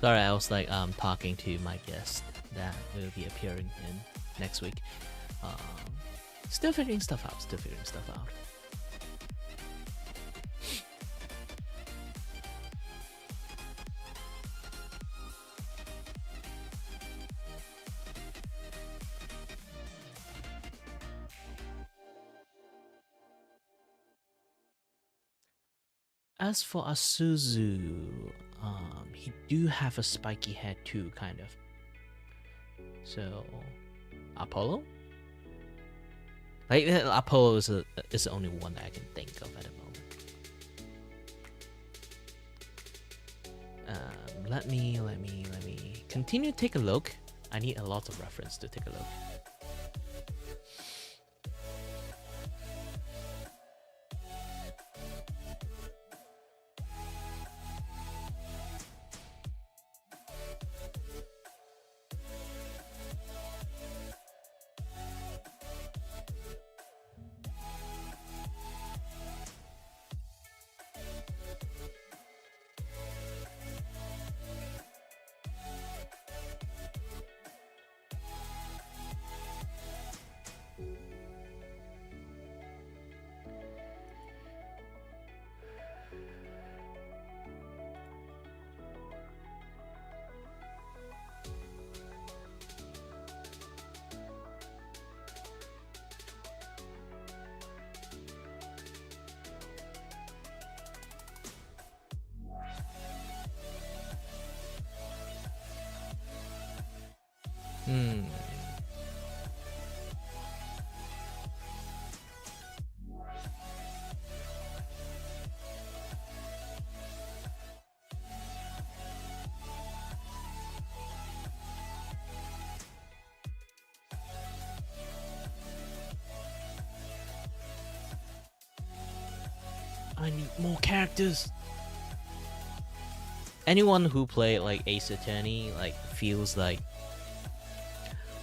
Sorry, I was like talking to my guest that will be appearing in next week. Still figuring stuff out. As for Asuzu, he do have a spiky head too, kind of. So, Apollo? Like, Apollo is the only one that I can think of at the moment. Let me continue to take a look. I need a lot of reference to take a look. I need more characters. Anyone who played like Ace Attorney like feels like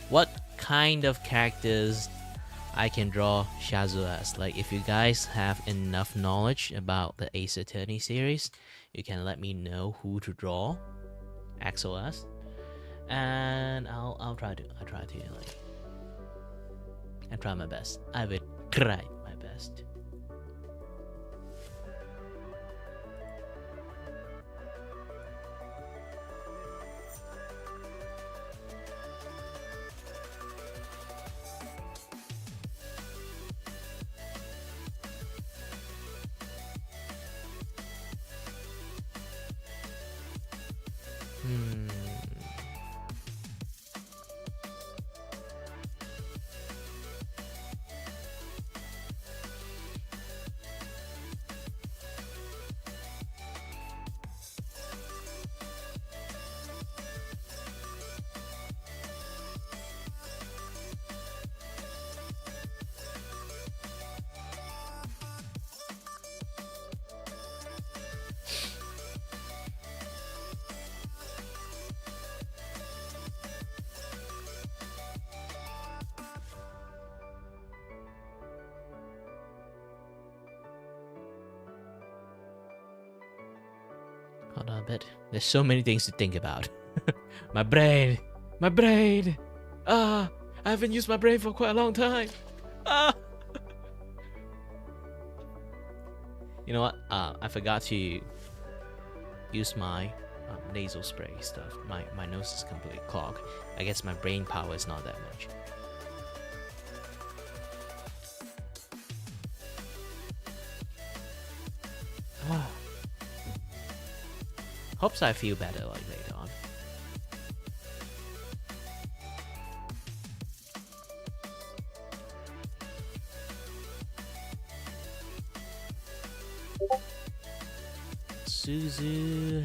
what kind of characters I can draw Shazu as. Like, if you guys have enough knowledge about the Ace Attorney series, you can let me know who to draw Axel as, and I'll try to try my best. I will try my best. Hold on a bit. There's so many things to think about. My brain! I haven't used my brain for quite a long time. You know what? I forgot to use my nasal spray stuff. My nose is completely clogged. I guess my brain power is not that much. Hopes I feel better like later on. Suzu.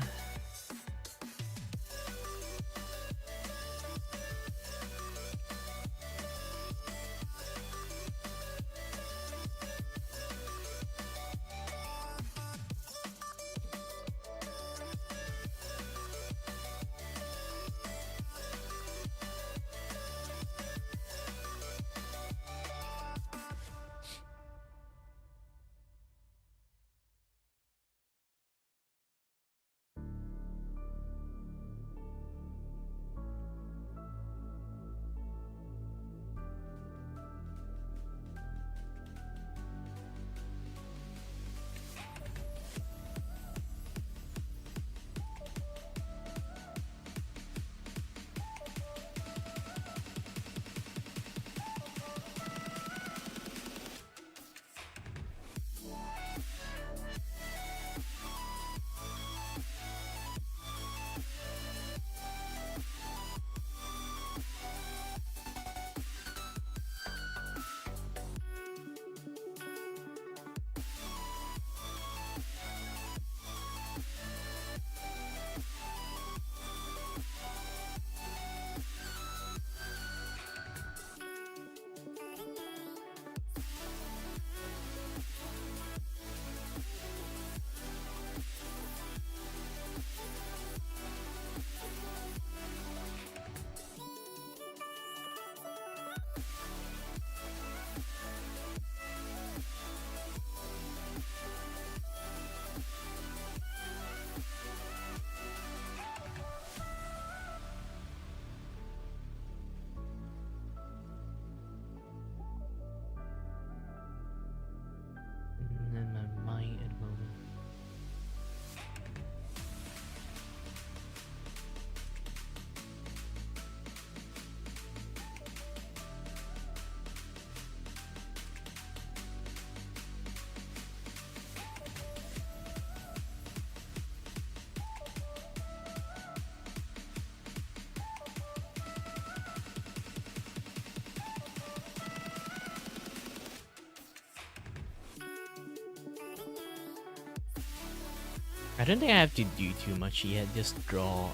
I don't think I have to do too much yet. Just draw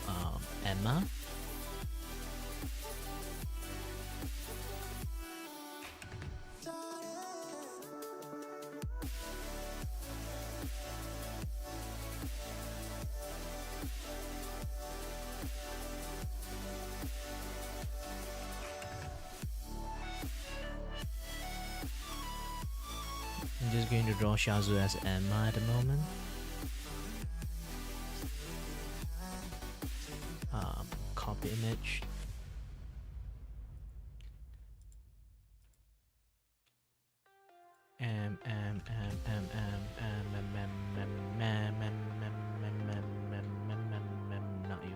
Emma. I'm just going to draw Shazu as Emma at the moment. Copy image. Not you.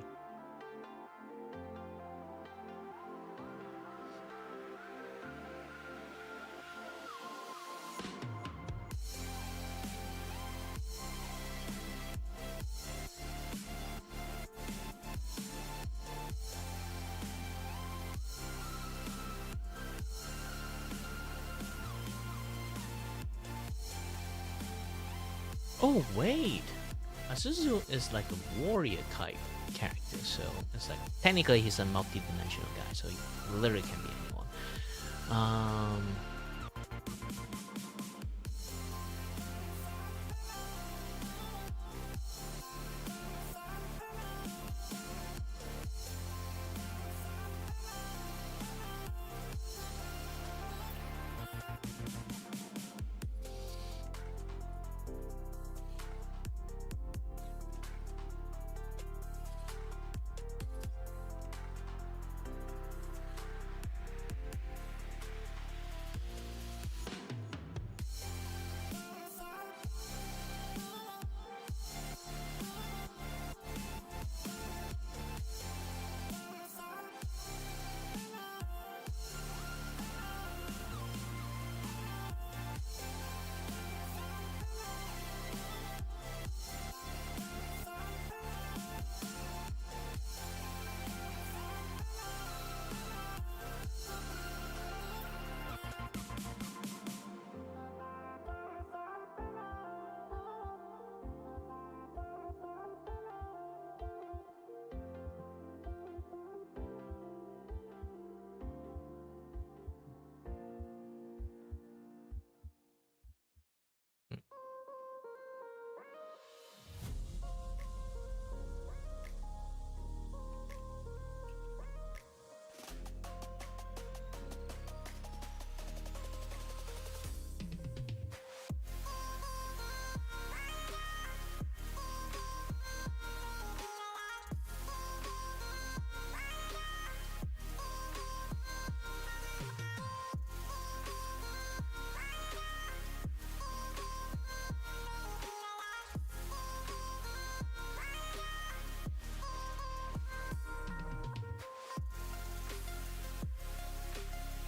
Oh wait, Azuzu is like a warrior type character, so it's like technically he's a multi-dimensional guy, so he literally can be anyone.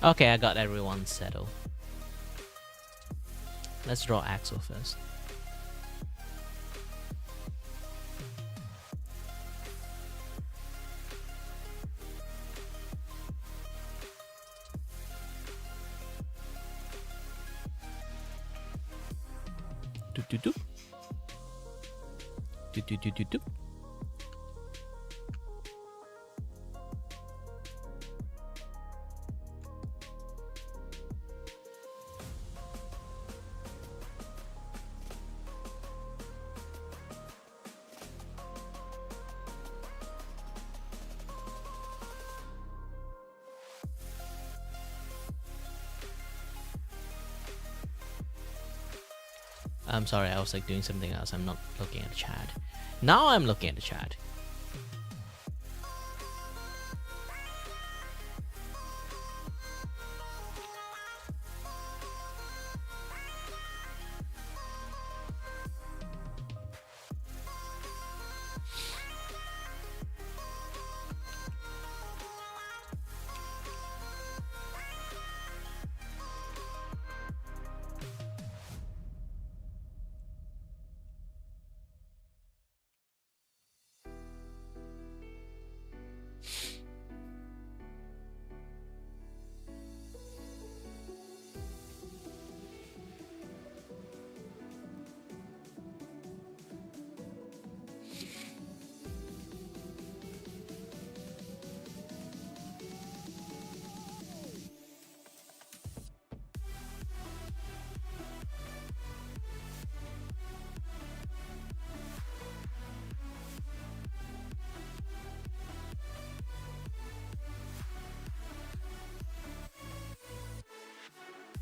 Okay, I got everyone settled. Let's draw Axel first. Doop doop doop. Doop doop doop doop doop. I'm sorry, I was like doing something else. I'm not looking at the chat. Now I'm looking at the chat.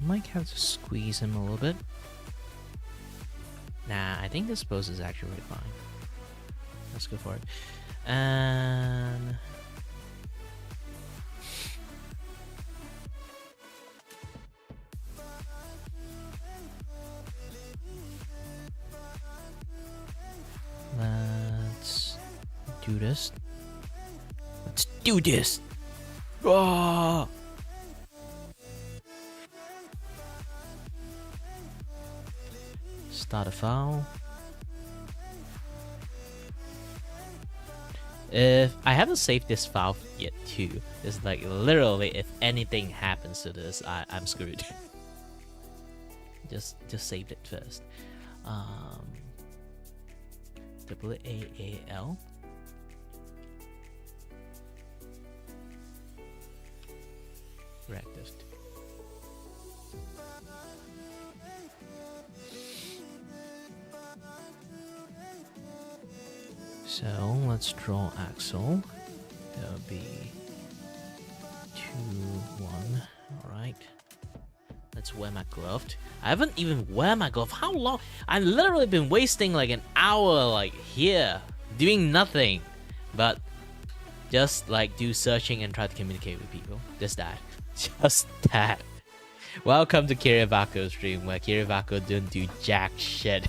Might have to squeeze him a little bit. Nah, I think this pose is actually really fine. Let's go for it. And let's do this. Let's do this. Oh! Start a foul. If I haven't saved this foul yet too, it's like literally if anything happens to this, I'm screwed. just saved it first. WAAL. Practiced. So let's draw Axel. That'll be 2-1. Alright. Let's wear my glove. I haven't even wear my glove. How long? I've literally been wasting like an hour like here doing nothing. But just like do searching and try to communicate with people. Just that. Just that. Welcome to Kirivako stream where Kirivako don't do jack shit.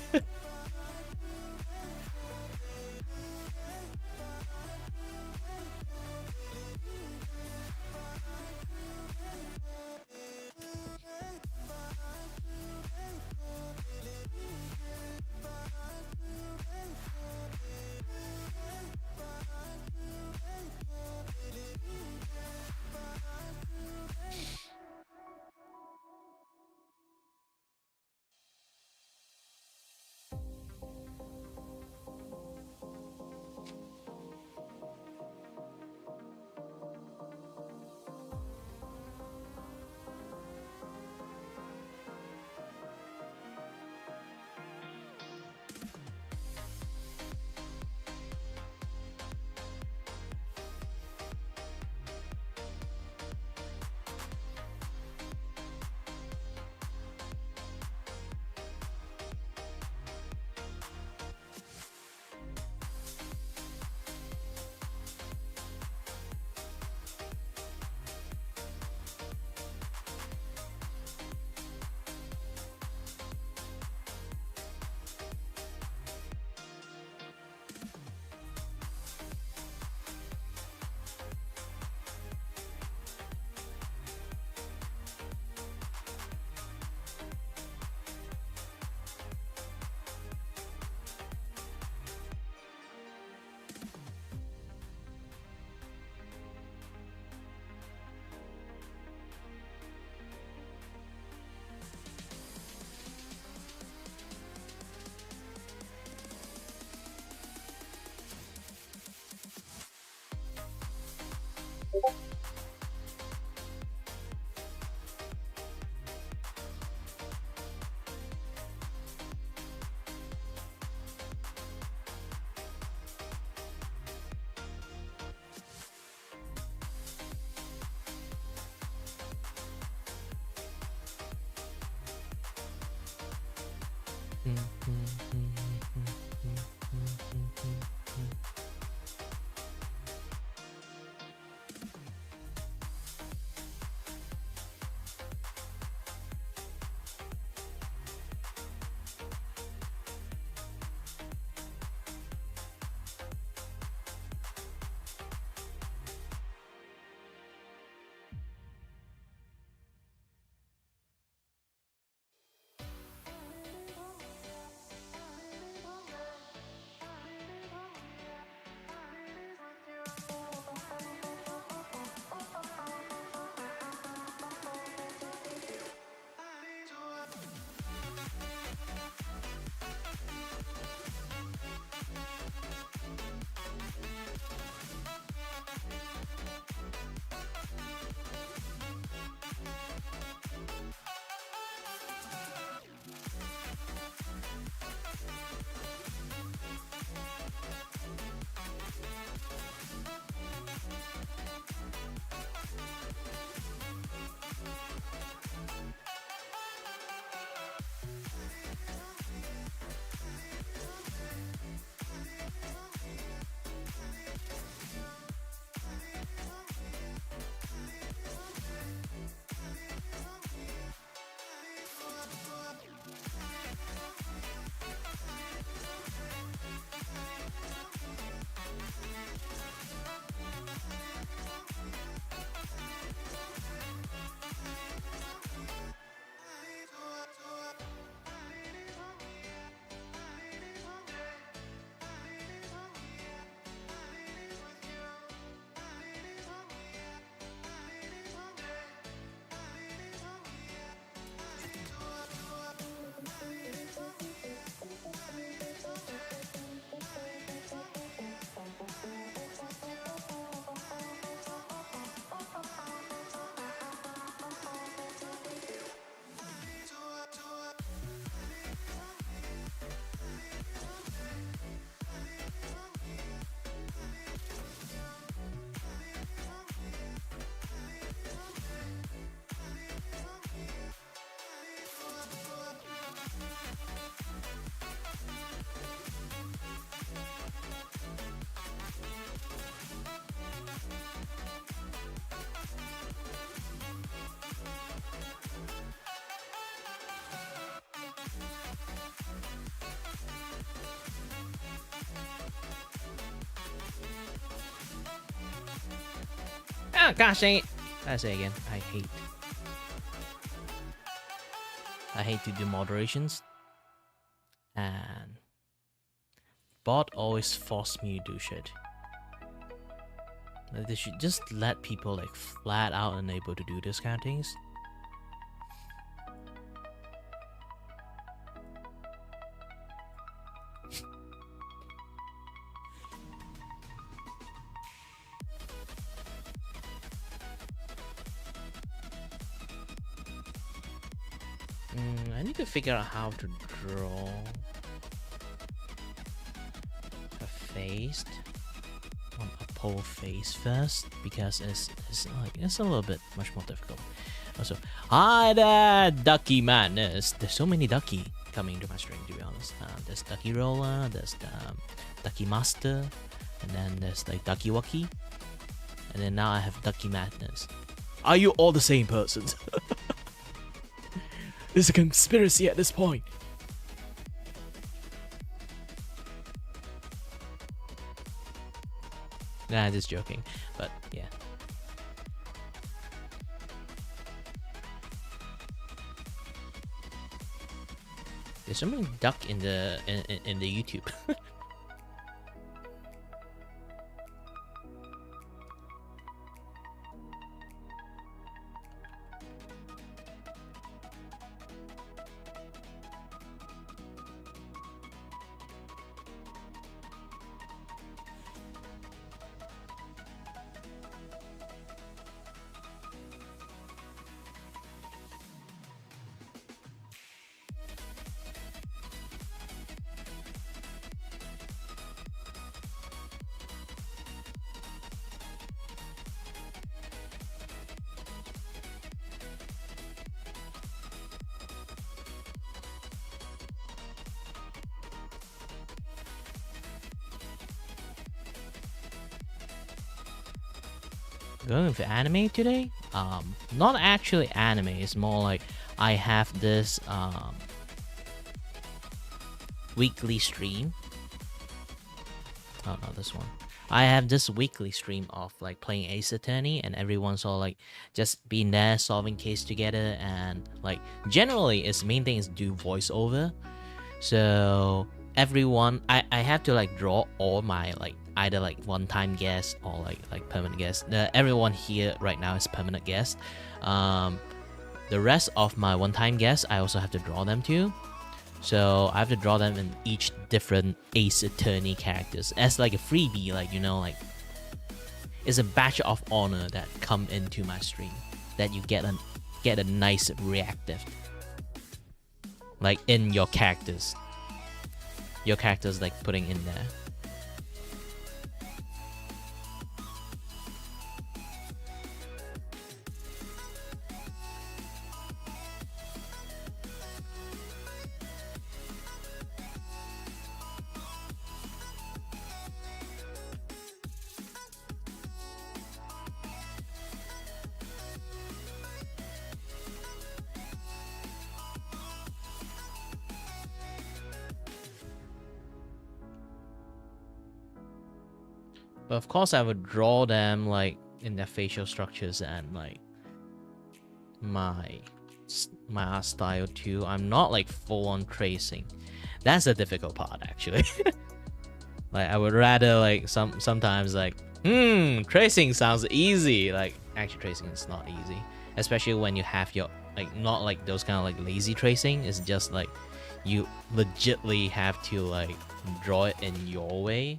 Ah, gosh dang it. I say again. I hate to do moderations. And bot always force me to do shit. Like, they should just let people like flat out unable to do this kind of things. I need to figure out how to draw a face on a pole face first, because it's a little bit much more difficult. Also, hi there, Ducky Madness. There's so many Ducky coming to my stream, to be honest. There's Ducky Roller, there's Ducky Master, and then there's like Ducky Wacky, and then now I have Ducky Madness. Are you all the same person? It's a conspiracy at this point. Nah, just joking. But yeah. There's so many duck in the YouTube. Going with anime today? Not actually anime. It's more like I have this weekly stream. Oh no, this one. I have this weekly stream of like playing Ace Attorney, and everyone's all like just being there solving case together, and like generally its main thing is do voiceover. So everyone, I have to like draw all my like either like one-time guest or like permanent guest. Everyone here right now is permanent guest. The rest of my one-time guests, I also have to draw them too. So I have to draw them in each different Ace Attorney characters as like a freebie, like, you know, like it's a badge of honor that come into my stream, that you get a nice reactive like in your characters like putting in there. But of course I would draw them like in their facial structures and like my art style too. I'm not like full on tracing. That's the difficult part actually. Like I would rather like sometimes like tracing sounds easy. Like actually tracing is not easy, especially when you have your like not like those kind of like lazy tracing. It's just like you legitly have to like draw it in your way.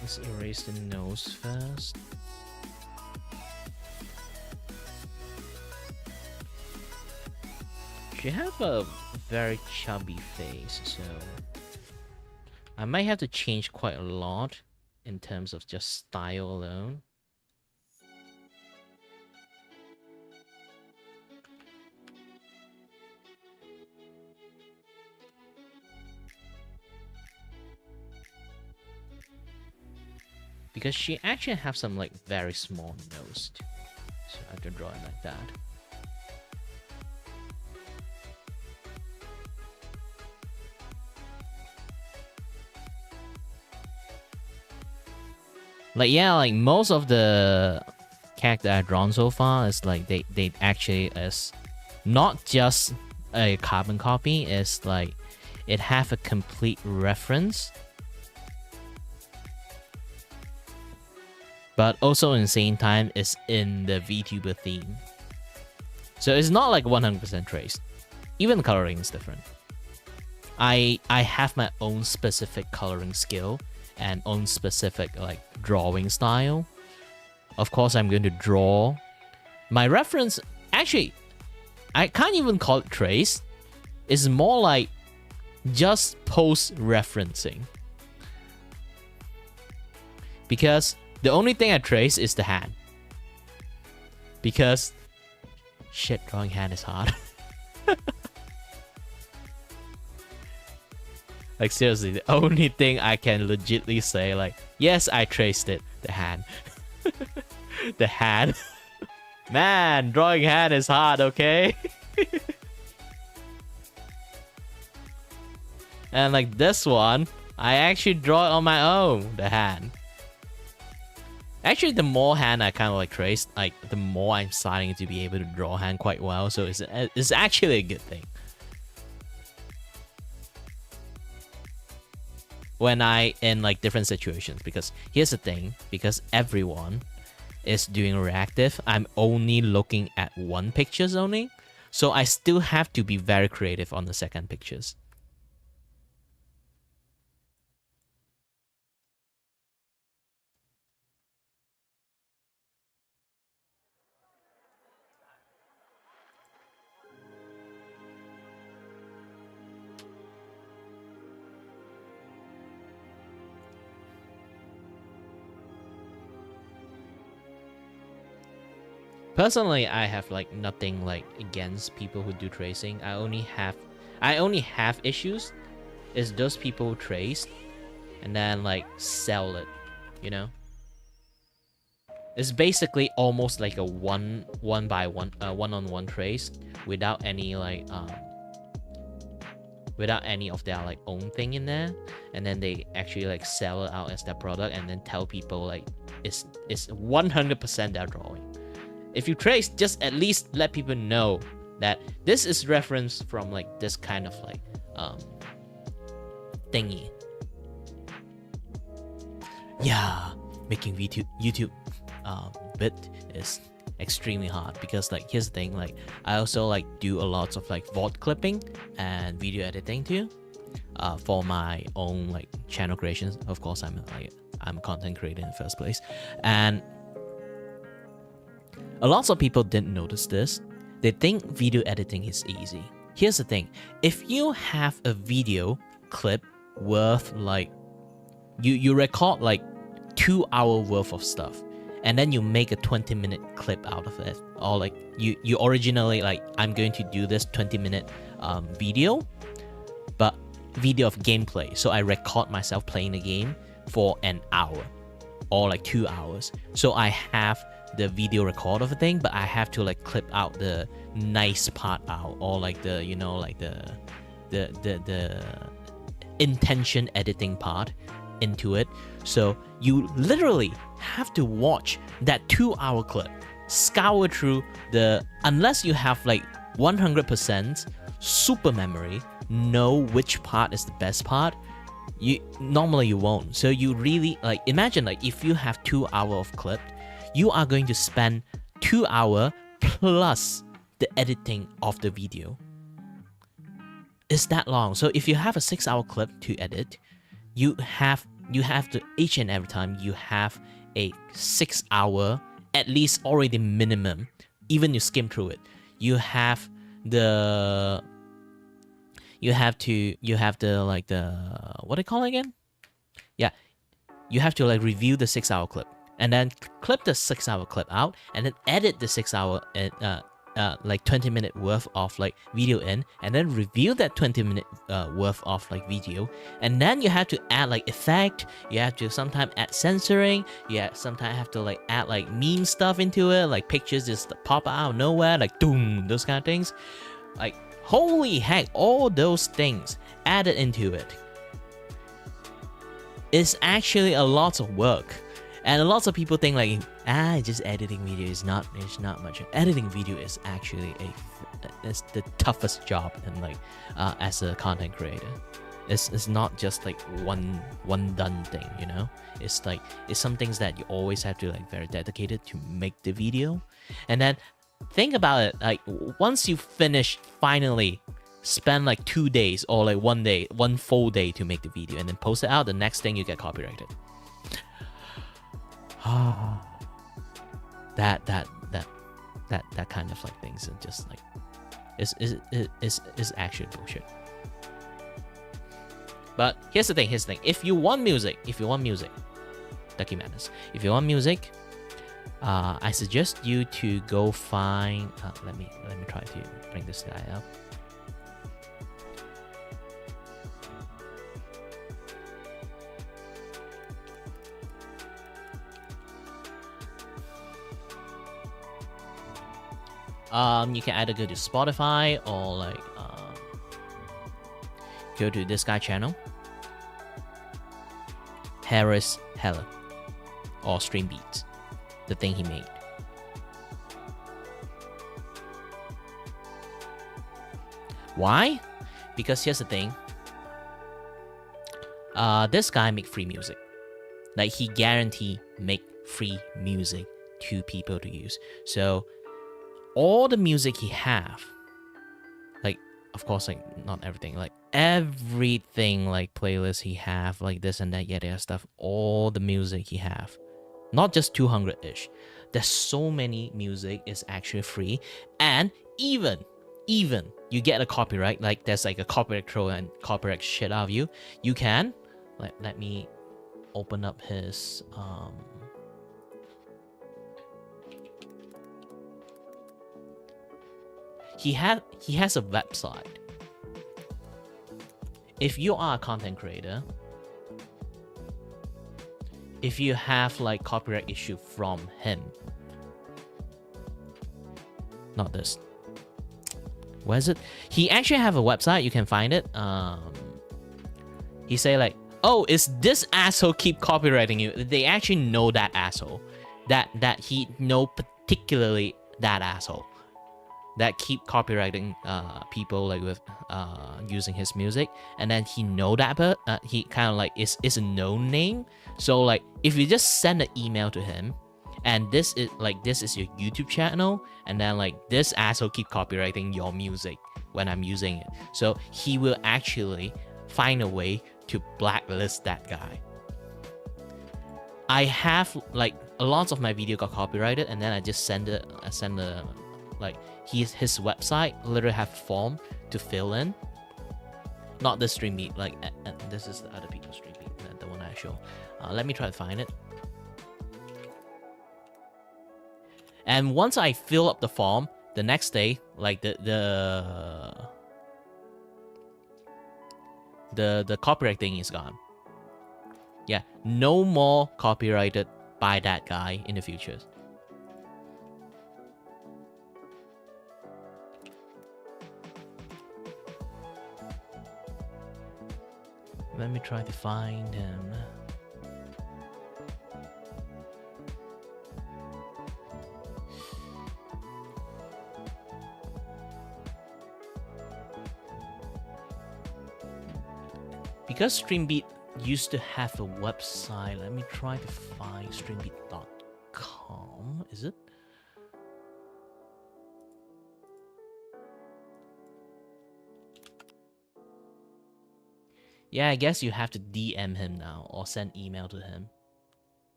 Let's erase the nose first. She have a very chubby face, so I might have to change quite a lot in terms of just style alone. Because she actually have some like very small nose too. So I have to draw it like that. Like yeah, like most of the character I've drawn so far is like they actually is not just a carbon copy, it's like it have a complete reference. But also in the same time, it's in the VTuber theme. So it's not like 100% traced. Even the coloring is different. I have my own specific coloring skill and own specific like drawing style. Of course, I'm going to draw. My reference, actually, I can't even call it trace. It's more like just post-referencing. Because the only thing I trace is the hand. Because shit, drawing hand is hard. Like seriously, the only thing I can legitly say, like, yes, I traced it. The hand. The hand. Man, drawing hand is hard, okay? And like this one, I actually draw it on my own, the hand. Actually, the more hand I kind of like trace, like the more I'm starting to be able to draw hand quite well. So it's actually a good thing. When I in like different situations, because here's the thing, because everyone is doing reactive, I'm only looking at one pictures only. So I still have to be very creative on the second pictures. Personally, I have like nothing like against people who do tracing. I only have issues is those people who trace and then like sell it, you know? It's basically almost like a one-on-one trace without any like without any of their like own thing in there, and then they actually like sell it out as their product and then tell people like it's 100% their drawing. If you trace, just at least let people know that this is reference from like this kind of like thingy. Yeah, making YouTube bit is extremely hard because like here's the thing, like I also like do a lot of like VOD clipping and video editing too for my own like channel creations. Of course, I'm a content creator in the first place, and a lot of people didn't notice this. They think video editing is easy. Here's the thing. If you have a video clip worth like... You record like 2 hour worth of stuff, and then you make a 20-minute clip out of it. Or like you originally like, I'm going to do this 20-minute video, but video of gameplay. So I record myself playing the game for an hour or like 2 hours. So I have the video record of a thing, but I have to like clip out the nice part out, or like the, you know, like the intention editing part into it. So you literally have to watch that 2 hour clip, scour through the, unless you have like 100% super memory, know which part is the best part, you won't. So you really like, imagine like if you have 2 hour of clip, you are going to spend 2 hour plus the editing of the video. It's that long. So if you have a 6 hour clip to edit, you have to, each and every time you have a 6 hour at least already minimum. Even you skim through it, you have the like the, what do you call it again? Yeah, you have to like review the 6-hour clip, and then clip the 6-hour clip out, and then edit the 6-hour like 20-minute worth of like video in, and then review that 20-minute worth of like video, and then you have to add like effect, you have to sometimes add censoring, sometimes have to like add like meme stuff into it, like pictures just pop out of nowhere, like doom, those kind of things. Like holy heck, all those things added into it. It's actually a lot of work. And a lot of people think like, just editing video is not much. Editing video is actually it's the toughest job, and like as a content creator, it's not just like one done thing, you know. It's like it's some things that you always have to like very dedicated to make the video. And then think about it, like once you finish, finally spend like 2 days or like 1 day, one full day to make the video, and then post it out, the next thing you get copyrighted. that kind of like things, and just like is actually bullshit. But here's the thing. If you want music, Ducky Madness, if you want music, I suggest you to go find. Let me try to bring this guy up. You can either go to Spotify or like go to this guy channel, Harris Heller, or Stream Beats, the thing he made. Why? Because here's the thing. This guy make free music. Like he guarantee make free music to people to use. So all the music he have, like of course like not everything, like everything, like playlists he have, like this and that yada stuff, all the music he have, not just 200-ish. There's so many music is actually free, and even you get a copyright, like there's like a copyright troll and copyright shit out of you, you can like, let me open up his He has a website. If you are a content creator, if you have like copyright issue from him, not this. Where is it? He actually have a website. You can find it. He say like, oh, is this asshole keep copywriting you? They actually know that asshole. That he know particularly that asshole that keep copywriting people like with using his music, and then he know that, but he kind of like is a known name. So like if you just send an email to him, and this is your YouTube channel, and then like this asshole keep copywriting your music when I'm using it, so he will actually find a way to blacklist that guy. I have like a lot of my video got copyrighted, and then I just send a like his website literally have form to fill in. Not the stream beat, like this is the other people's stream beat, the one I show. Let me try to find it. And once I fill up the form, the next day, like the copyright thing is gone. Yeah, no more copyrighted by that guy in the future. Let me try to find him. Because StreamBeat used to have a website, let me try to find streambeat.com. Is it? Yeah, I guess you have to DM him now or send email to him.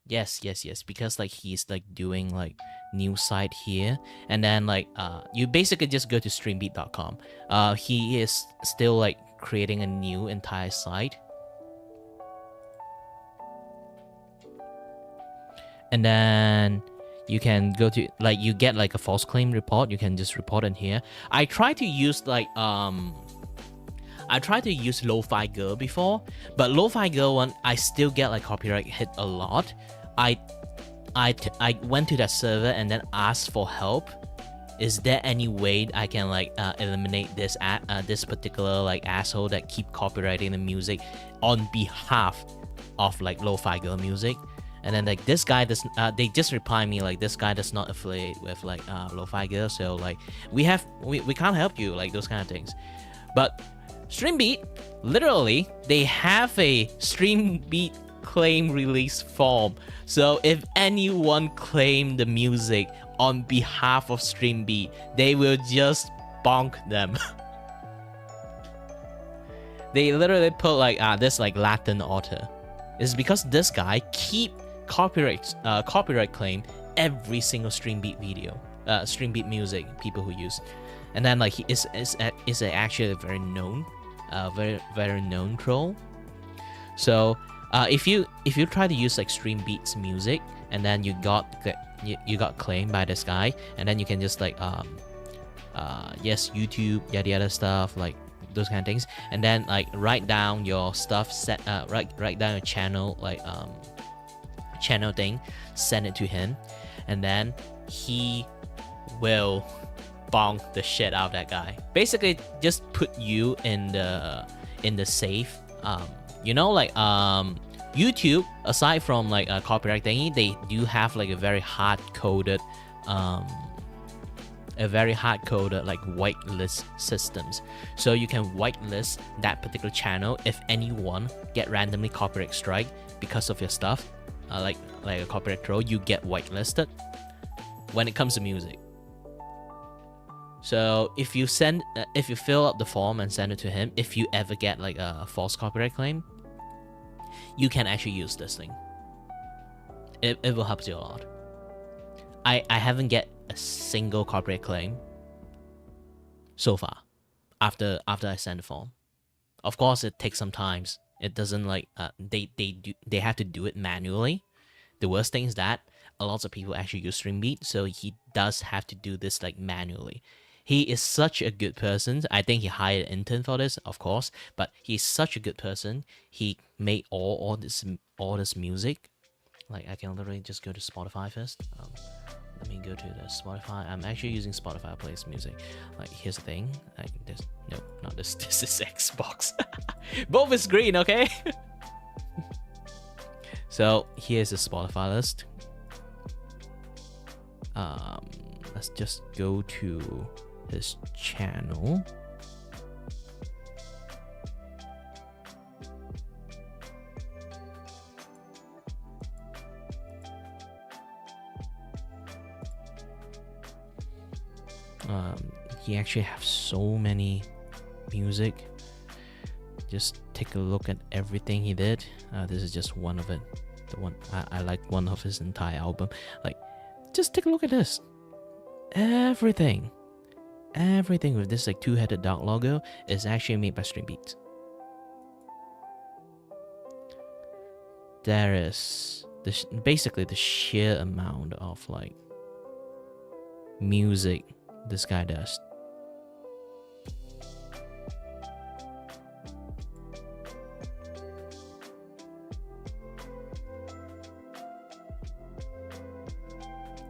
Yes, because like he's like doing like new site here, and then like you basically just go to streambeat.com. He is still like creating a new entire site. and then you can go to like you get like a false claim report. You can just report in here. I tried to use like Lo-Fi Girl before, but Lo-Fi Girl one I still get like copyright hit a lot. I went to that server and then asked for help. Is there any way I can like eliminate this this particular like asshole that keep copyrighting the music on behalf of like Lo-Fi Girl music? And then like this guy does they just reply me like this guy does not affiliate with like Lo-Fi Girl, so like we can't help you, like those kind of things. But Streambeat, literally they have a Streambeat claim release form, so if anyone claim the music on behalf of Streambeat, they will just bonk them. They literally put like this like Latin author. It's because this guy keep copyright claim every single Streambeat video, Streambeat music people who use, and then like he is actually a very known troll. So if you try to use like Streambeat's music and then you got claimed by this guy, and then you can just like yes, YouTube, yada stuff, like those kind of things, and then like write down your stuff, write down your channel like channel thing, send it to him, and then he will bonk the shit out of that guy. Basically just put you in the safe. You know, like YouTube, aside from like a copyright thingy, they do have like a very hard coded like whitelist systems. So you can whitelist that particular channel. If anyone get randomly copyright strike because of your stuff, like a copyright troll, you get whitelisted when it comes to music. So if you fill out the form and send it to him, if you ever get like a false copyright claim, you can actually use this thing. It will help you a lot. I haven't get a single copyright claim so far after I send the form. Of course, it takes some time. It doesn't like they have to do it manually. The worst thing is that a lot of people actually use Streambeat, so he does have to do this like manually. He is such a good person. I think he hired an intern for this, of course, but he's such a good person. He made all this music. Like I can literally just go to Spotify first. Let me go to the Spotify. I'm actually using Spotify plays music. Like here's the thing. Like this, no, not this. This is Xbox. Both is green, okay? So here's the Spotify list. Let's just go to his channel. He actually has so many music. Just take a look at everything he did. This is just one of it. The one I like one of his entire album. Like, just take a look at this. Everything with this like two-headed dog logo is actually made by Streambeat. There is basically the sheer amount of like music this guy does.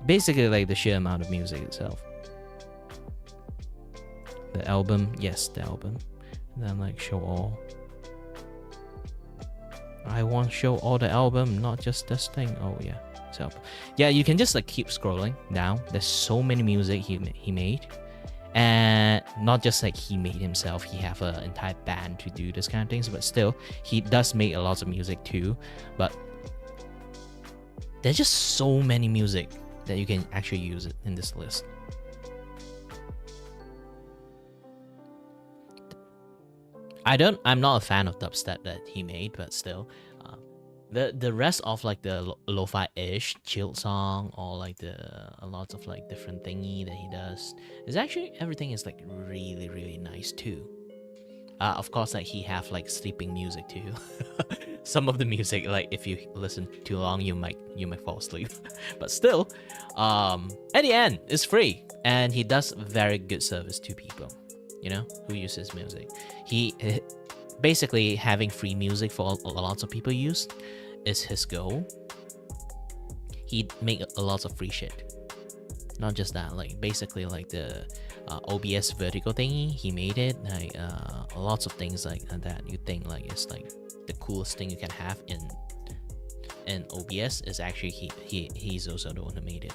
Basically like the sheer amount of music itself. The album, yes, the album. And then like show all. I want to show all the album, not just this thing. Oh yeah, so yeah, you can just like keep scrolling down. There's so many music he made, and not just like he made himself. He have an entire band to do this kind of things, but still he does make a lot of music too. But there's just so many music that you can actually use it in this list. I'm not a fan of dubstep that he made, but still, the rest of like the lo-fi-ish chill song or like a lot of like different thingy that he does is actually everything is like really nice too. Of course, like he have like sleeping music too. Some of the music, like if you listen too long, you might fall asleep. But still, at the end, it's free, and he does very good service to people, you know, who use his music. He basically having free music for lots of people use is his goal. He make a lot of free shit. Not just that, like basically like the OBS vertical thingy, he made it. Like lots of things like that you think like it's like the coolest thing you can have in OBS is actually he's also the one who made it.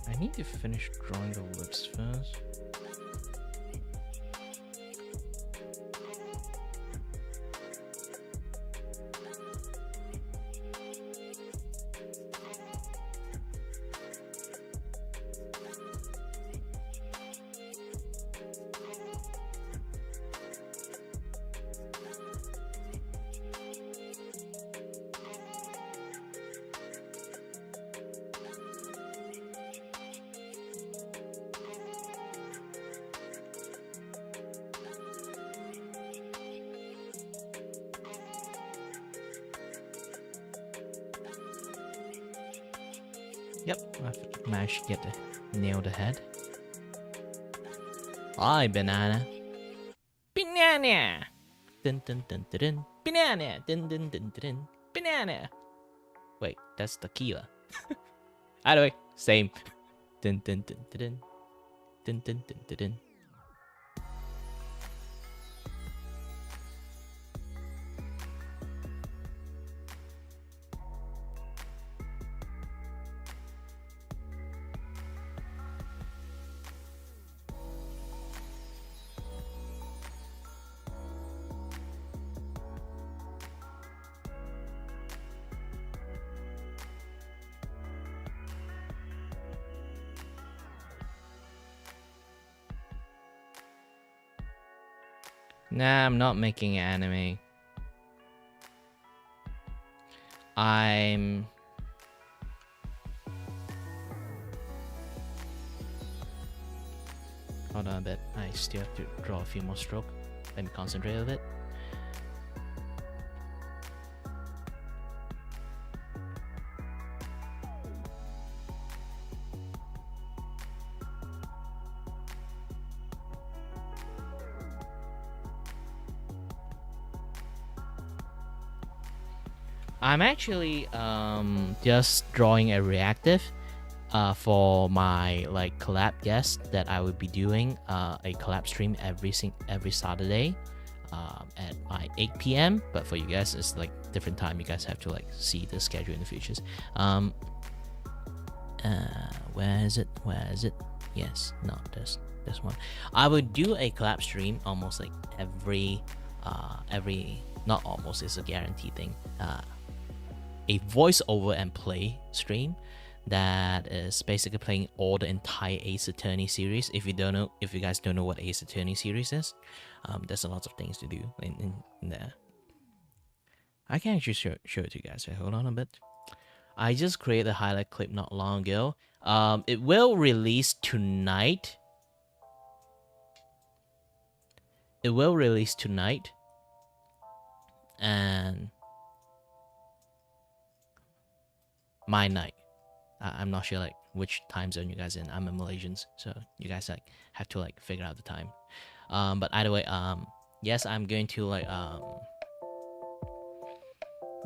I need to finish drawing the lips first. Yep, I've managed to get to nail the head. Hi, banana. Banana! Dun dun dun dun dun. Banana! Dun dun dun dun dun. Banana! Wait, that's tequila. Either way, same. Dun dun dun dun dun. Dun dun dun dun dun. Nah, I'm not making anime. I'm... Hold on a bit. I still have to draw a few more strokes. Let me concentrate a bit. I'm actually just drawing a reactive for my like collab guest that I would be doing a collab stream every Saturday at my 8 p.m. But for you guys, it's like different time. You guys have to like see the schedule in the futures. Where is it? Yes, no, this one. I would do a collab stream almost like every not almost, it's a guaranteed thing. A voiceover and play stream that is basically playing all the entire Ace Attorney series. If you guys don't know what Ace Attorney series is, there's a lot of things to do in there. I can actually show it to you guys. Hold on a bit. I just created a highlight clip not long ago. It will release tonight. And my night. I'm not sure like which time zone you guys in. I'm a Malaysian, so you guys like have to like figure out the time. But either way, yes, I'm going to like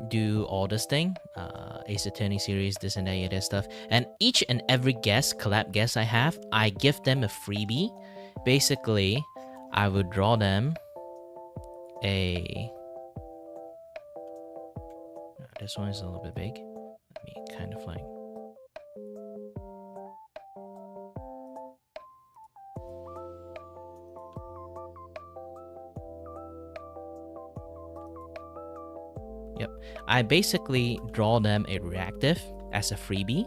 do all this thing, Ace Attorney series, this and that stuff. And each and every collab guest I have, I give them a freebie. Basically, I would draw them a... This one is a little bit big. Let me kind of like... Yep. I basically draw them a reactive as a freebie.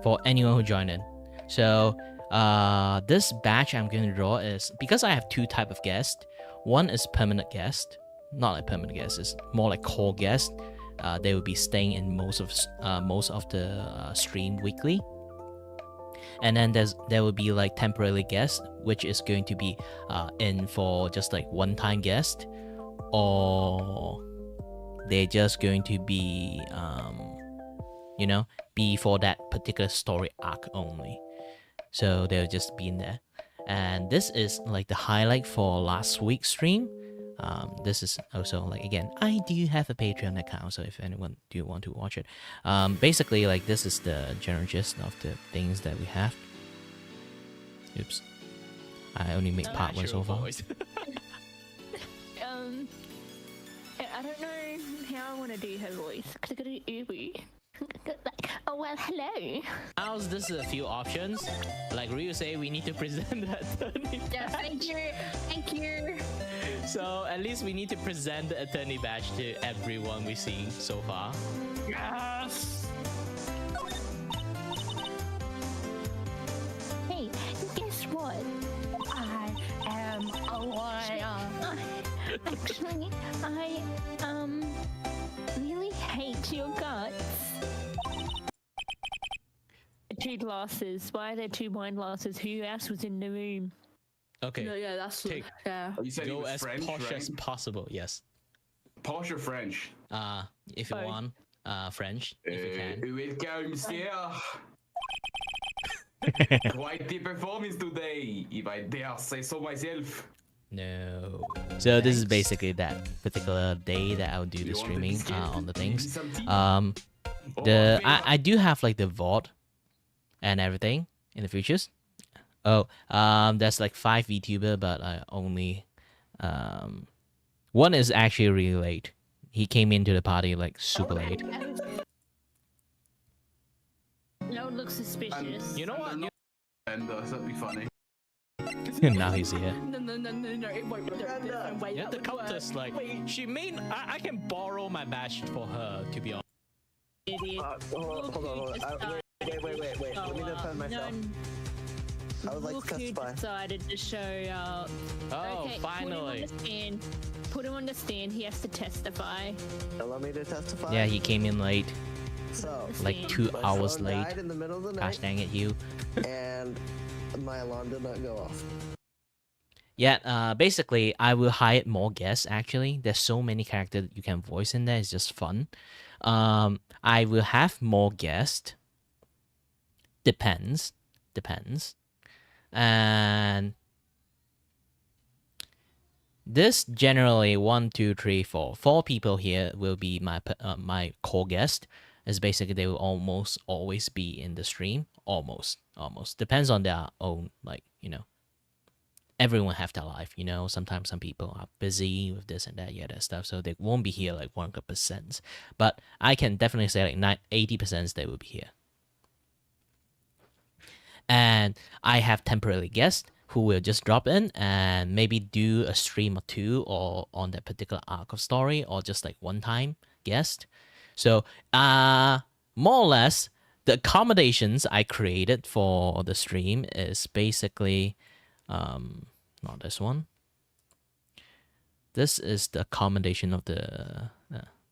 For anyone who joined in. So this batch I'm going to draw is, because I have two type of guests. One is permanent guest, not like permanent guest, it's more like core guest. They will be staying in most of the stream weekly. And then there will be like temporary guest, which is going to be in for just like one-time guest, or they're just going to be be for that particular story arc only. So they'll just be in there. And this is like the highlight for last week's stream. This is also like, again, I do have a Patreon account, so if anyone do want to watch it, basically like this is the general gist of the things that we have. Oops, I only make part one so far. I don't know how I want to do her voice because I got to do Ubu. Oh well, hello. How's this a few options? Like Ryu say, we need to present the attorney. Yeah, thank you. So at least we need to present the attorney badge to everyone we've seen so far. Yes. Hey, guess what? I am a liar. Actually, I really hate your guts. Two glasses. Why are there two wine glasses? Who else was in the room? Okay. No, yeah, that's Take- yeah. You said he Go was as French, posh right? as possible. Yes. Posh or French? If you Both. want, French, if you can. Welcome, sir. Quite the performance today, if I dare say so myself. No. So this is basically that particular day that I'll do You the want streaming biscuit? on the You need things. some tea? The Oh, I do have like the VOD and everything in the futures. Oh, there's like 5 VTuber, but I only one is actually really late. He came into the party like super late. No one looks suspicious. You know what? And that'd be funny. Now he's here. No. It won't. Don't wait. You have to count us like she mean I can borrow my badge for her, to be honest. Idiot. Hold on. Wait. Let me defend myself. I would like Look to who testify. decided to show up. Oh, Okay, finally. Put him on the stand. He has to testify. Allow me to testify. Yeah, he came in late, So, like 2 my hours phone late. died in the middle of the Gosh night, dang it, you. and my alarm did not go off. Yeah, basically, I will hire more guests, actually. There's so many characters you can voice in there. It's just fun. I will have more guests. Depends. And this generally 1, 2, 3, 4. 4 people here will be my core guest. Is basically they will almost always be in the stream. Almost. Depends on their own, like, everyone have their life, sometimes some people are busy with this and that, that stuff, so they won't be here like 100%, but I can definitely say like 80% they will be here. And I have temporary guests who will just drop in and maybe do a stream or 2 or on that particular arc of story, or just like one time guest. So more or less the accommodations I created for the stream is basically not this one. This is the accommodation of the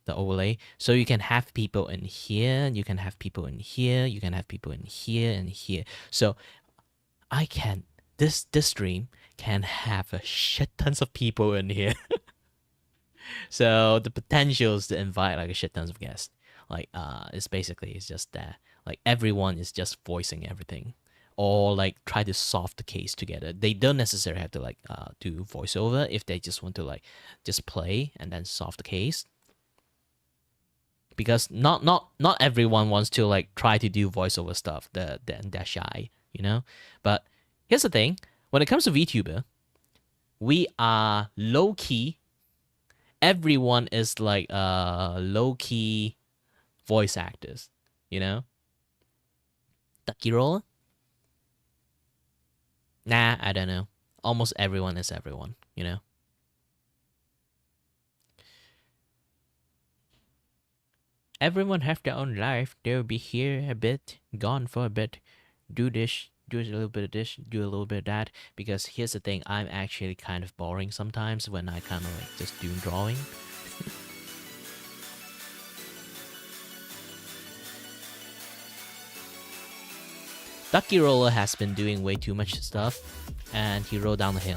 overlay. So you can have people in here, you can have people in here, you can have people in here and here. So I can this stream can have a shit tons of people in here. So the potential is to invite like a shit tons of guests. Like it's just that like everyone is just voicing everything, or like try to solve the case together. They don't necessarily have to like do voiceover if they just want to like just play and then solve the case. Because not everyone wants to like try to do voiceover stuff. They're shy, But here's the thing: when it comes to VTuber, we are low key. Everyone is like low key voice actors. you know? Ducky roller? Nah, I don't know. Almost everyone is everyone, you know? Everyone have their own life. They'll be here a bit, gone for a bit. Do this, do a little bit of this, do a little bit of that. Because here's the thing, I'm actually kind of boring sometimes when I kind of like just do drawing. Ducky Roller has been doing way too much stuff, and he rolled down the hill.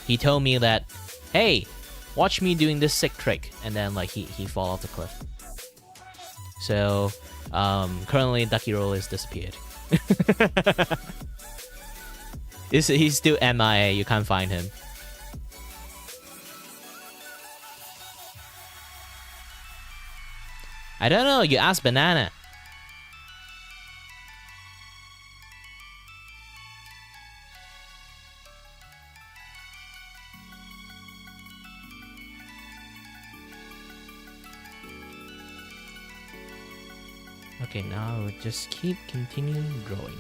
He told me that, hey, watch me doing this sick trick, and then like he fall off the cliff. So currently Ducky Roller is disappeared. He's still MIA, you can't find him. I don't know, you ask Banana. Okay, now we'll just keep continuing drawing.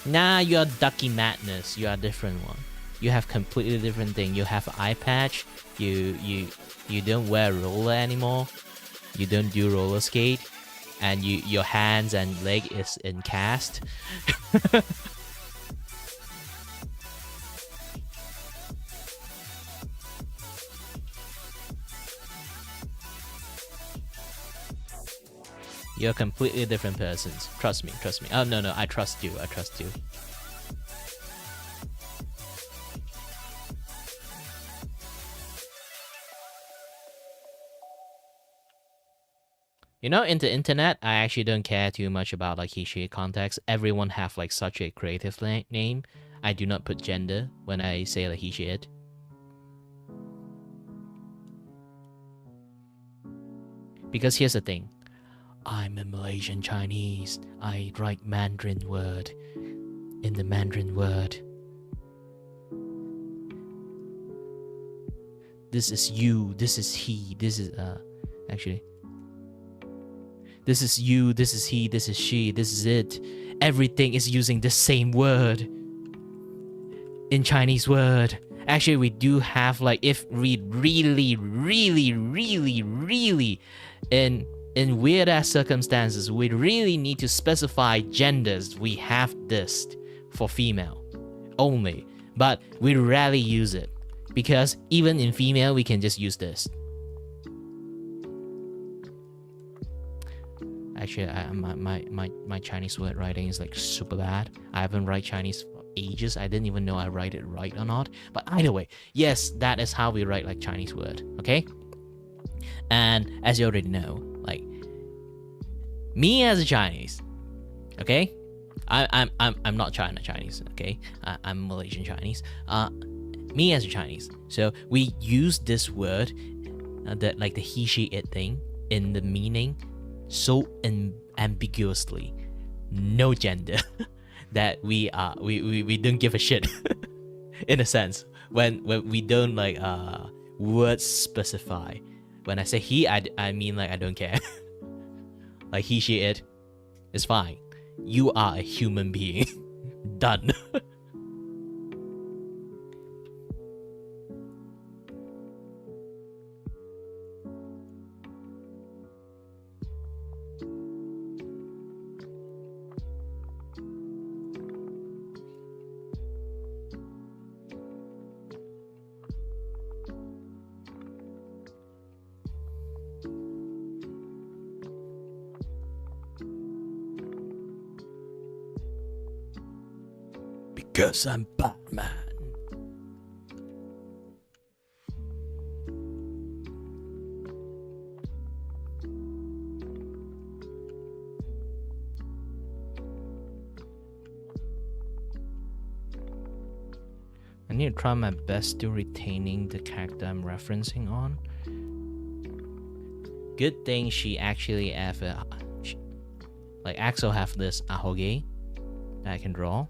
Nah, you are Ducky Madness. You are a different one. You have completely different thing. You have an eye patch. You don't wear roller anymore. You don't do roller skate. And your hands and leg is in cast. You're completely different persons. Trust me, trust me. Oh, no, I trust you, I trust you. You know, in the internet, I actually don't care too much about like he, she context. Everyone have like such a creative name. I do not put gender when I say like he, she, it. Because here's the thing. I'm a Malaysian Chinese. I write Mandarin word in the Mandarin word. This is you, this is he, this is actually this is you, this is he, this is she, this is it. Everything is using the same word in Chinese word. Actually, we do have like, if we really in weird ass circumstances, we really need to specify genders. We have this for female only, but we rarely use it because even in female, we can just use this. Actually, my Chinese word writing is like super bad. I haven't write Chinese for ages. I didn't even know I write it right or not. But either way, yes, that is how we write like Chinese word. Okay, and as you already know, like me as a Chinese, okay, I'm not Chinese. Okay, I'm Malaysian Chinese. Me as a Chinese, so we use this word, that like the he, she, it thing in the meaning so ambiguously, no gender, that we don't give a shit in a sense when we don't like words specify. When I say he, I mean like I don't care. Like he, she, it is fine. You are a human being. Done. Because I'm Batman. I need to try my best to retaining the character I'm referencing on. Good thing she actually Like Axel have this ahoge that I can draw.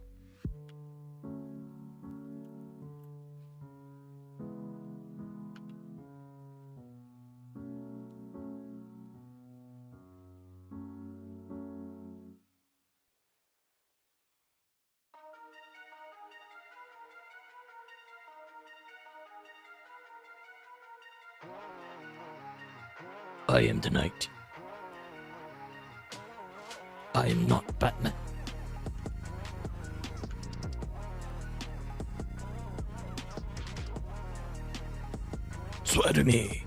I am the knight. I am not Batman. Swear to me.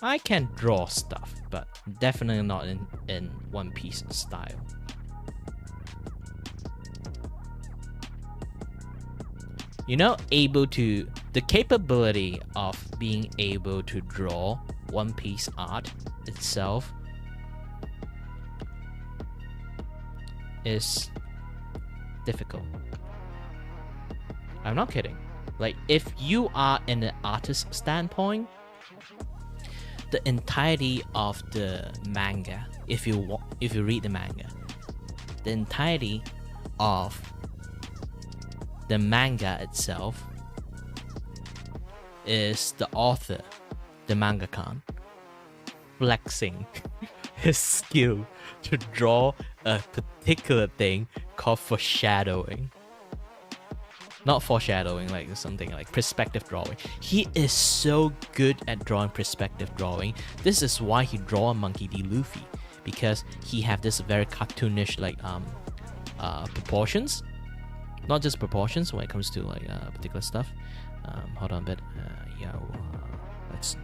I can draw stuff, but definitely not in One Piece style. You know, the capability of being able to draw One Piece art itself is difficult. I'm not kidding. Like, if you are in an artist standpoint, the entirety of the manga, if you read the manga, the entirety of the manga itself is the author, the mangaka, flexing his skill to draw a particular thing called foreshadowing. Not foreshadowing, like something like perspective drawing. He is so good at drawing perspective drawing. This is why he draw a Monkey D. Luffy, because he have this very cartoonish like proportions. Not just proportions when it comes to like particular stuff. Hold on a bit. Let's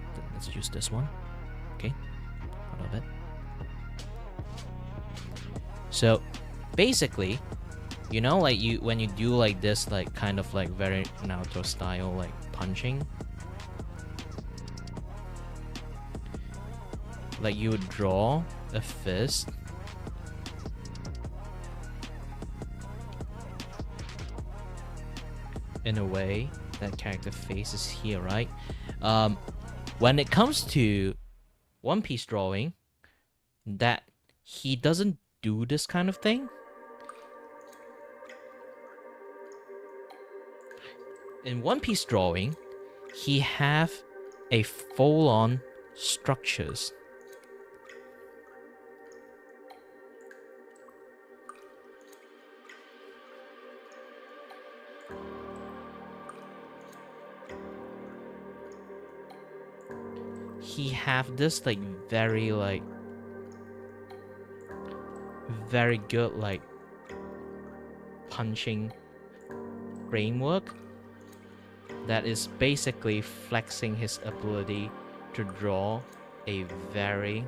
use this one. Okay. Hold on a bit. So basically, you know, like when you do like this, like kind of like very Naruto style, like punching, like you would draw a fist, in a way that character faces here, right? When it comes to One Piece drawing, that he doesn't do this kind of thing. In One Piece drawing, he have a full-on structures. He have this like very good like punching framework that is basically flexing his ability to draw a very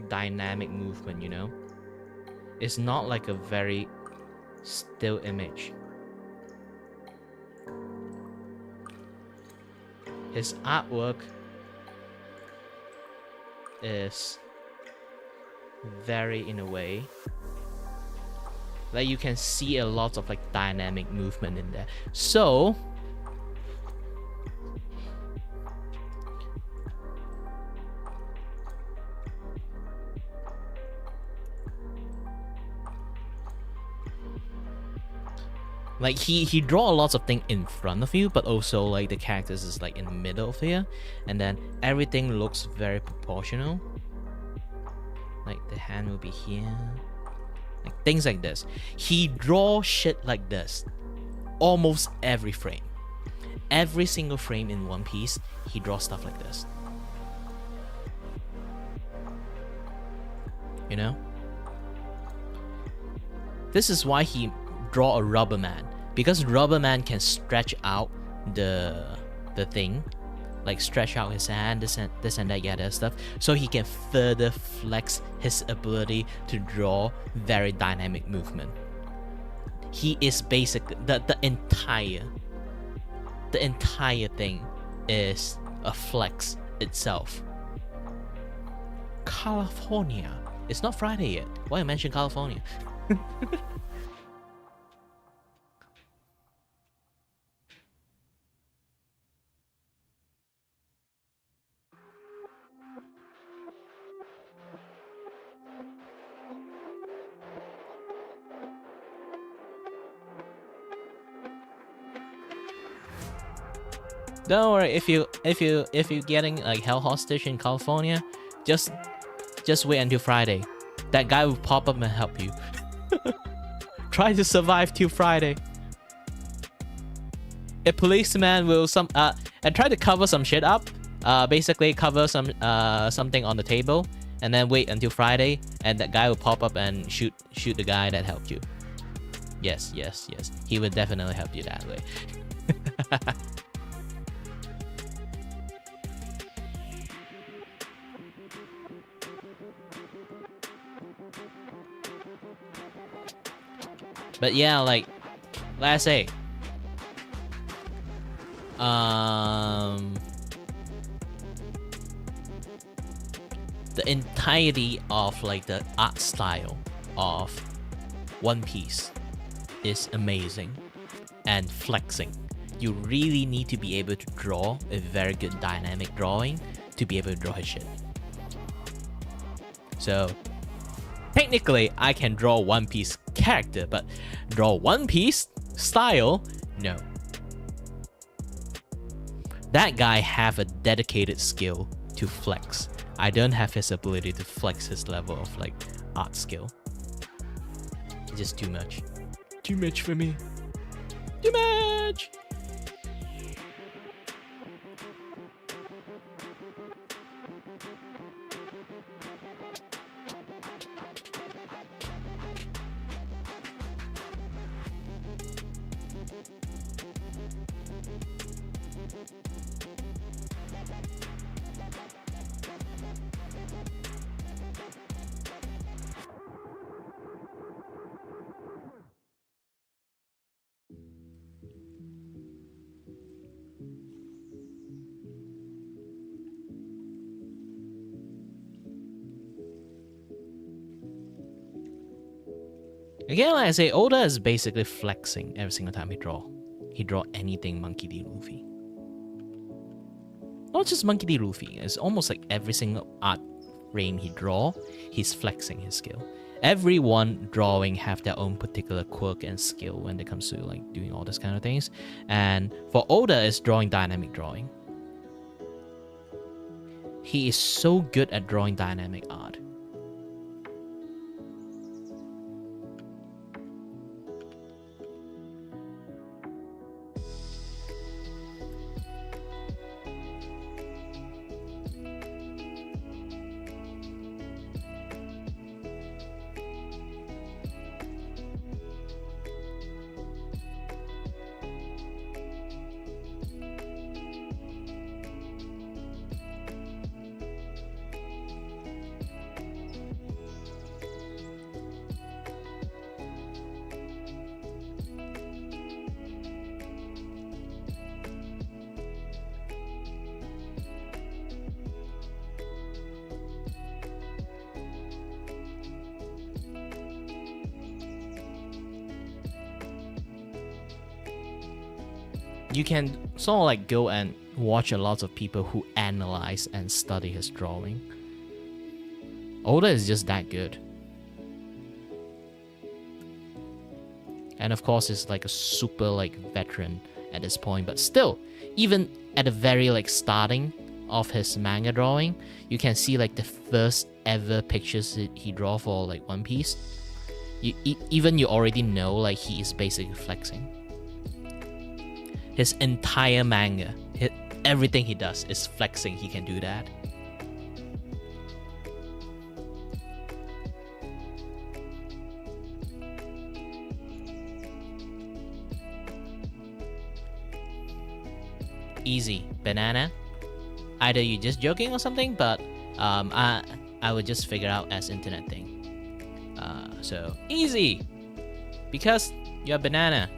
dynamic movement, you know? It's not like a very still image. His artwork is very, in a way, like you can see a lot of like dynamic movement in there. So like he draw a lot of things in front of you, but also like the characters is like in the middle of here, and then everything looks very proportional. Like the hand will be here, like things like this. He draw shit like this almost every frame. Every single frame in One Piece, he draws stuff like this. You know? This is why he draw a rubber man, because rubber man can stretch out the thing, like stretch out his hand, this and that, yeah, that stuff, so he can further flex his ability to draw very dynamic movement. He is basically the entire thing is a flex itself. California. It's not Friday yet. Why I mentioned California? Don't worry, if you're getting like held hostage in California, just wait until Friday. That guy will pop up and help you. Try to survive till Friday. A policeman will and try to cover some shit up. Basically cover some something on the table, and then wait until Friday, and that guy will pop up and shoot the guy that helped you. Yes. He would definitely help you that way. But yeah, like let's say the entirety of like the art style of One Piece is amazing and flexing. You really need to be able to draw a very good dynamic drawing to be able to draw his shit. So technically I can draw One Piece character, but draw One Piece style, no. That guy have a dedicated skill to flex. I don't have his ability to flex his level of like art skill. It's just too much. Too much for me. Too much! Again, like I say, Oda is basically flexing every single time he draw. He draw anything Monkey D. Luffy. Not just Monkey D. Luffy. It's almost like every single art frame he draw, he's flexing his skill. Everyone drawing have their own particular quirk and skill when it comes to like doing all this kind of things. And for Oda, it's drawing dynamic drawing. He is so good at drawing dynamic art. You can sort of like go and watch a lot of people who analyze and study his drawing. Oda is just that good. And of course, he's like a super like veteran at this point, but still, even at the very like starting of his manga drawing, you can see like the first ever pictures he draw for like One Piece. You already know like he is basically flexing. His entire manga, everything he does is flexing. He can do that. Easy, banana. Either you're just joking or something, but I would just figure out as internet thing. So easy, because you're a banana.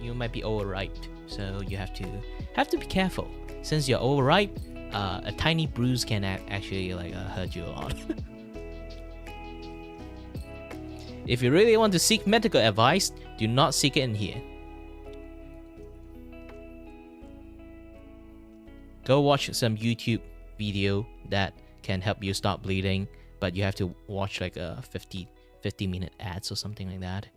You might be overripe, so you have to be careful. Since you're overripe, a tiny bruise can actually like hurt you a lot. If you really want to seek medical advice, do not seek it in here. Go watch some YouTube video that can help you stop bleeding, but you have to watch like a 50-minute ads or something like that.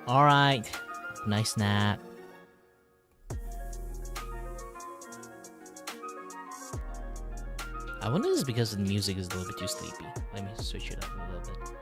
Alright, nice nap. I wonder if it's because the music is a little bit too sleepy. Let me switch it up a little bit.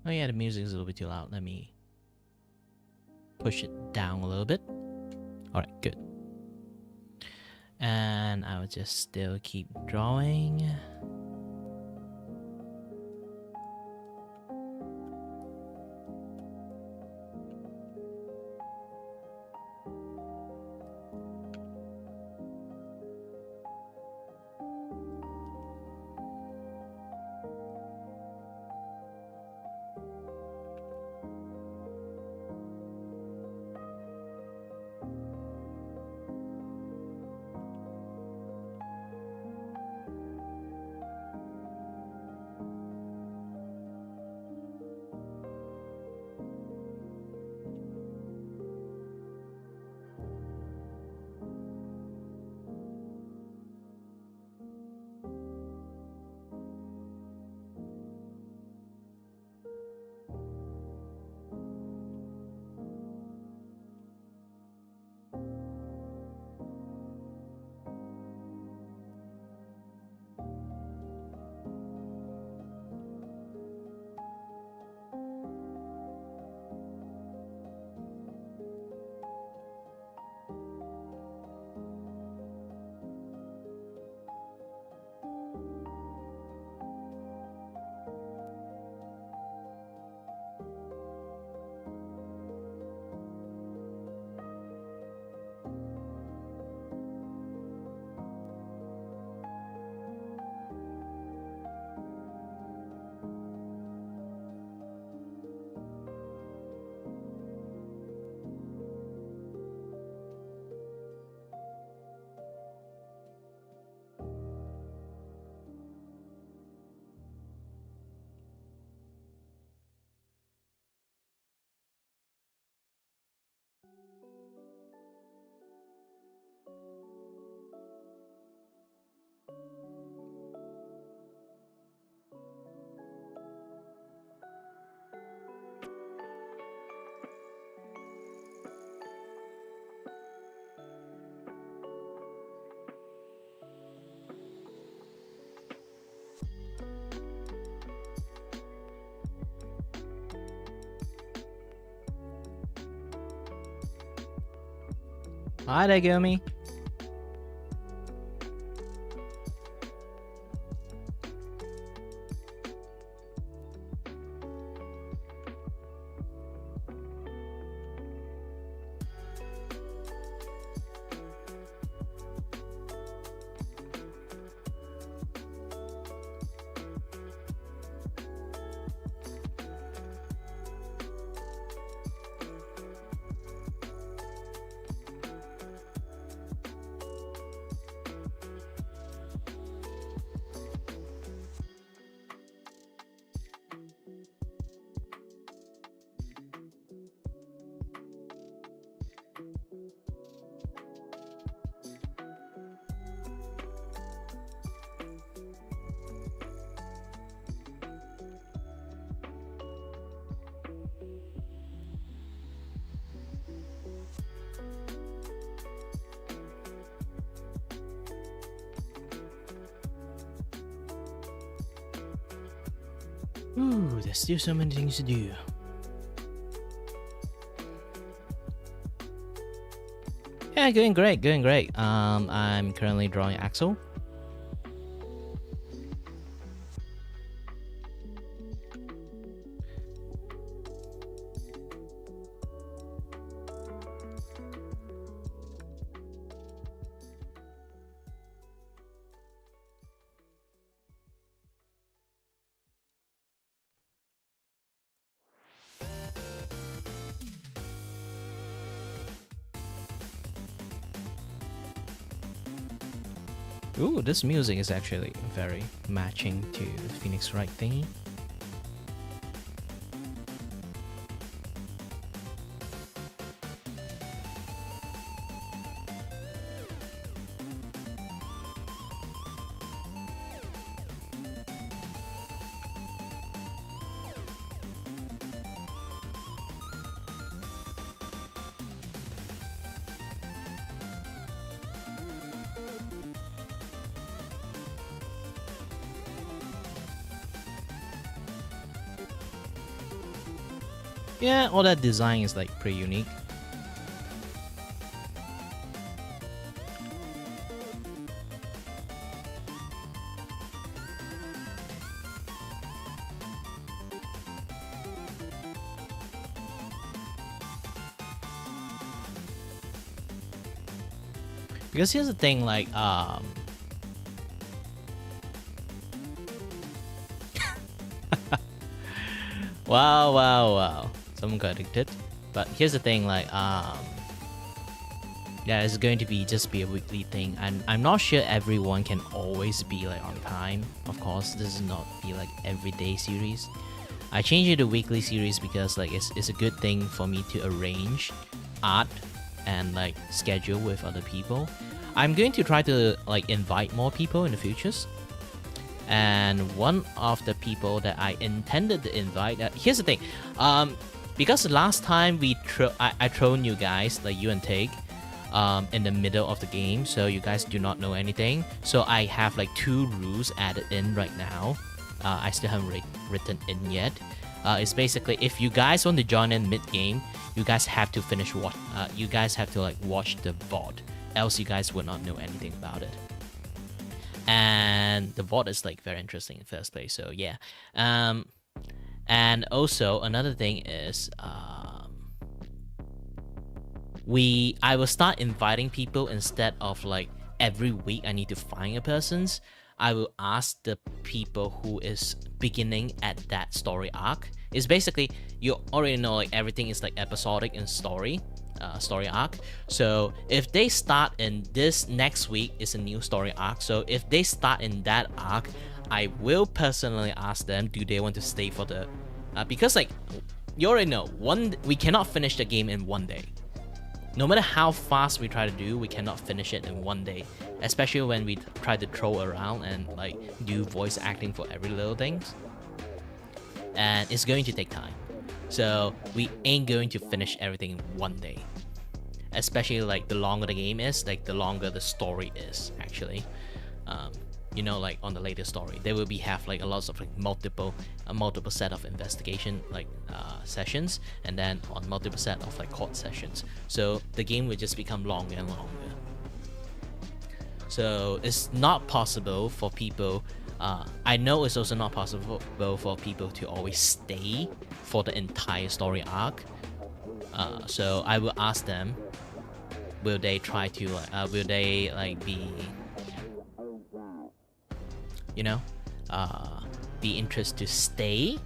Oh yeah, the music is a little bit too loud. Let me push it down a little bit. Alright, good. And I will just still keep drawing. Hi there, Gumi. Ooh, there's still so many things to do. Yeah, going great, going great. I'm currently drawing Axel. Ooh, this music is actually very matching to the Phoenix Wright thingy. Yeah, all that design is like pretty unique. Because here's the thing, like, wow. Someone got addicted. But here's the thing, like, yeah, it's going to be just be a weekly thing, and I'm not sure everyone can always be like on time. Of course, this is not be like everyday series. I changed it to weekly series because like it's a good thing for me to arrange art and like schedule with other people. I'm going to try to like invite more people in the futures. And one of the people that I intended to invite, here's the thing, because last time I thrown you guys, like you and Take, in the middle of the game, so you guys do not know anything. So I have like 2 rules added in right now. I still haven't written in yet. It's basically if you guys want to join in mid game, you guys have to finish what you guys have to like watch the VOD, else you guys would not know anything about it. And the VOD is like very interesting in the first place, so yeah. And also another thing is I will start inviting people instead of like every week I need to find a person's. I will ask the people who is beginning at that story arc. It's basically, you already know like everything is like episodic in story arc. So if they start in this next week is a new story arc. So if they start in that arc, I will personally ask them, do they want to stay for the because like you already know, we cannot finish the game in one day. No matter how fast we try to do, we cannot finish it in one day, especially when we try to throw around and like do voice acting for every little thing, and it's going to take time. So we ain't going to finish everything in one day, especially like the longer the game is, like the longer the story is actually. you know, like on the latest story, there will be have like a lot of like multiple set of investigation like sessions, and then on multiple set of like court sessions. So the game will just become longer and longer. So it's not possible for people. I know it's also not possible for people to always stay for the entire story arc. So I will ask them, will they try to will they like be, you know, be interested to stay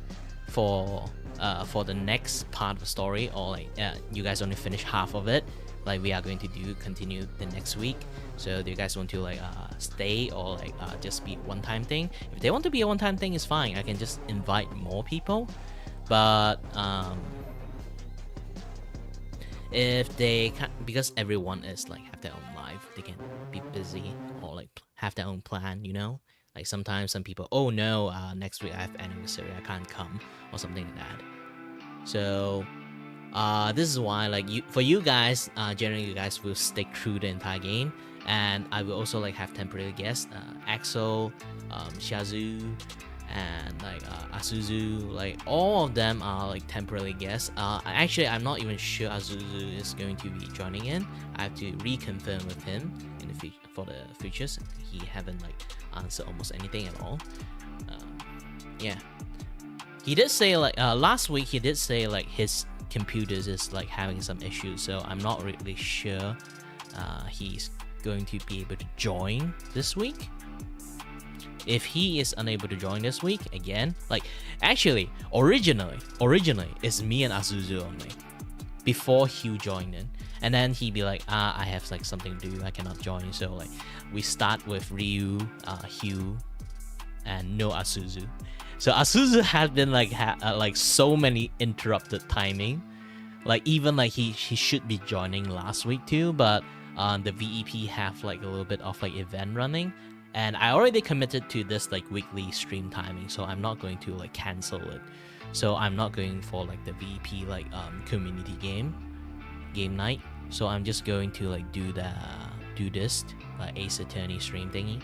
for the next part of the story, or like you guys only finish half of it, like we are going to continue the next week. So do you guys want to like stay, or like just be a one-time thing? If they want to be a one-time thing, it's fine. I can just invite more people. But if they can't, because everyone is like have their own life, they can be busy or like have their own plan, you know. Like sometimes some people, oh no, next week I have anniversary, I can't come, or something like that. So this is why, like, for you guys, generally you guys will stick through the entire game, and I will also like have temporary guests, Axel, Shazu, and like Asuzu. Like all of them are like temporary guests. Actually, I'm not even sure Asuzu is going to be joining in. I have to reconfirm with him in the for the futures. He haven't like answered almost anything at all. Yeah, he did say like last week he did say like his computers is like having some issues, so I'm not really sure he's going to be able to join this week. If he is unable to join this week, again, like actually originally it's me and Asuzu only before Hugh joined in, and then he'd be like, I have like something to do, I cannot join. So like we start with Ryu, Hugh, and no Asuzu. So Asuzu has been like like so many interrupted timing. Like even like he should be joining last week too, but the VEP have like a little bit of like event running, and I already committed to this like weekly stream timing, so I'm not going to like cancel it. So I'm not going for like the VEP like community game night. So I'm just going to like do this Ace Attorney stream thingy.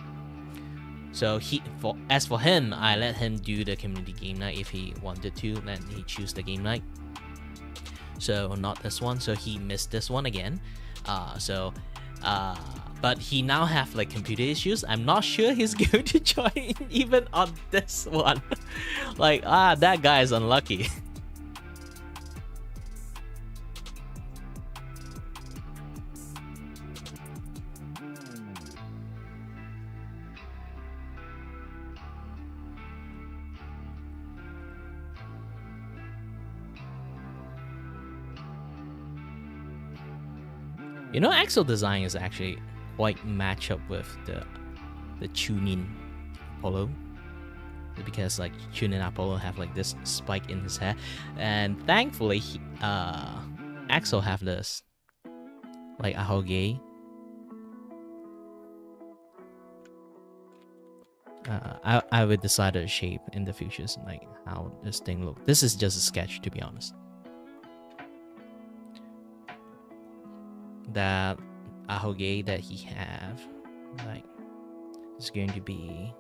So as for him, I let him do the community game night if he wanted to, then he choose the game night. So not this one, so he missed this one again. But he now have like computer issues. I'm not sure he's going to join even on this one. Like that guy is unlucky. You know, Axel design is actually quite match up with the Chunin Apollo, because like Chunin Apollo have like this spike in his hair, and thankfully Axel have this like ahoge. I would decide a shape in the futures, like how this thing look. This is just a sketch, to be honest. That ahoge that he have, like, is going to be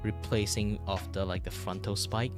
replacing of the like the frontal spike.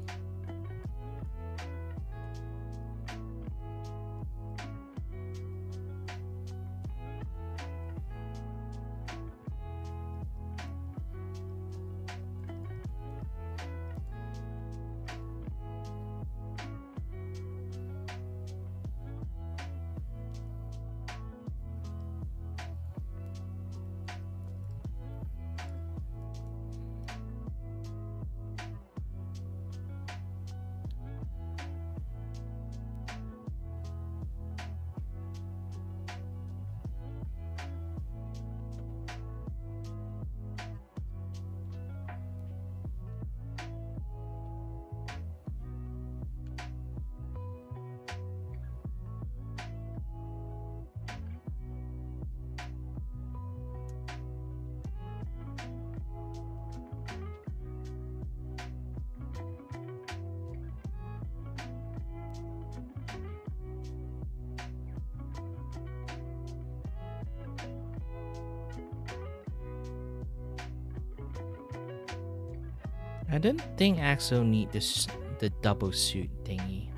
I don't think Axel need the double suit thingy.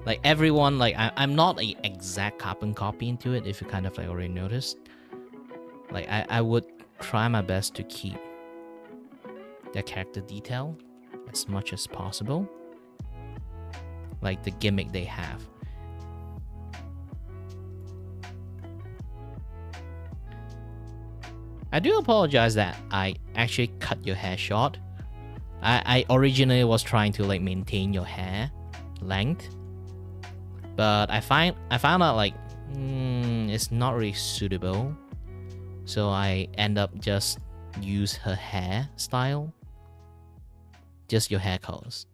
Like everyone, like I'm not a exact carbon copy into it. If you kind of like already noticed, like I would try my best to keep their character detail as much as possible, like the gimmick they have. I do apologize that I actually cut your hair short. I originally was trying to like maintain your hair length, but I found out like it's not really suitable, so I end up just use her hair style, just your hair colors.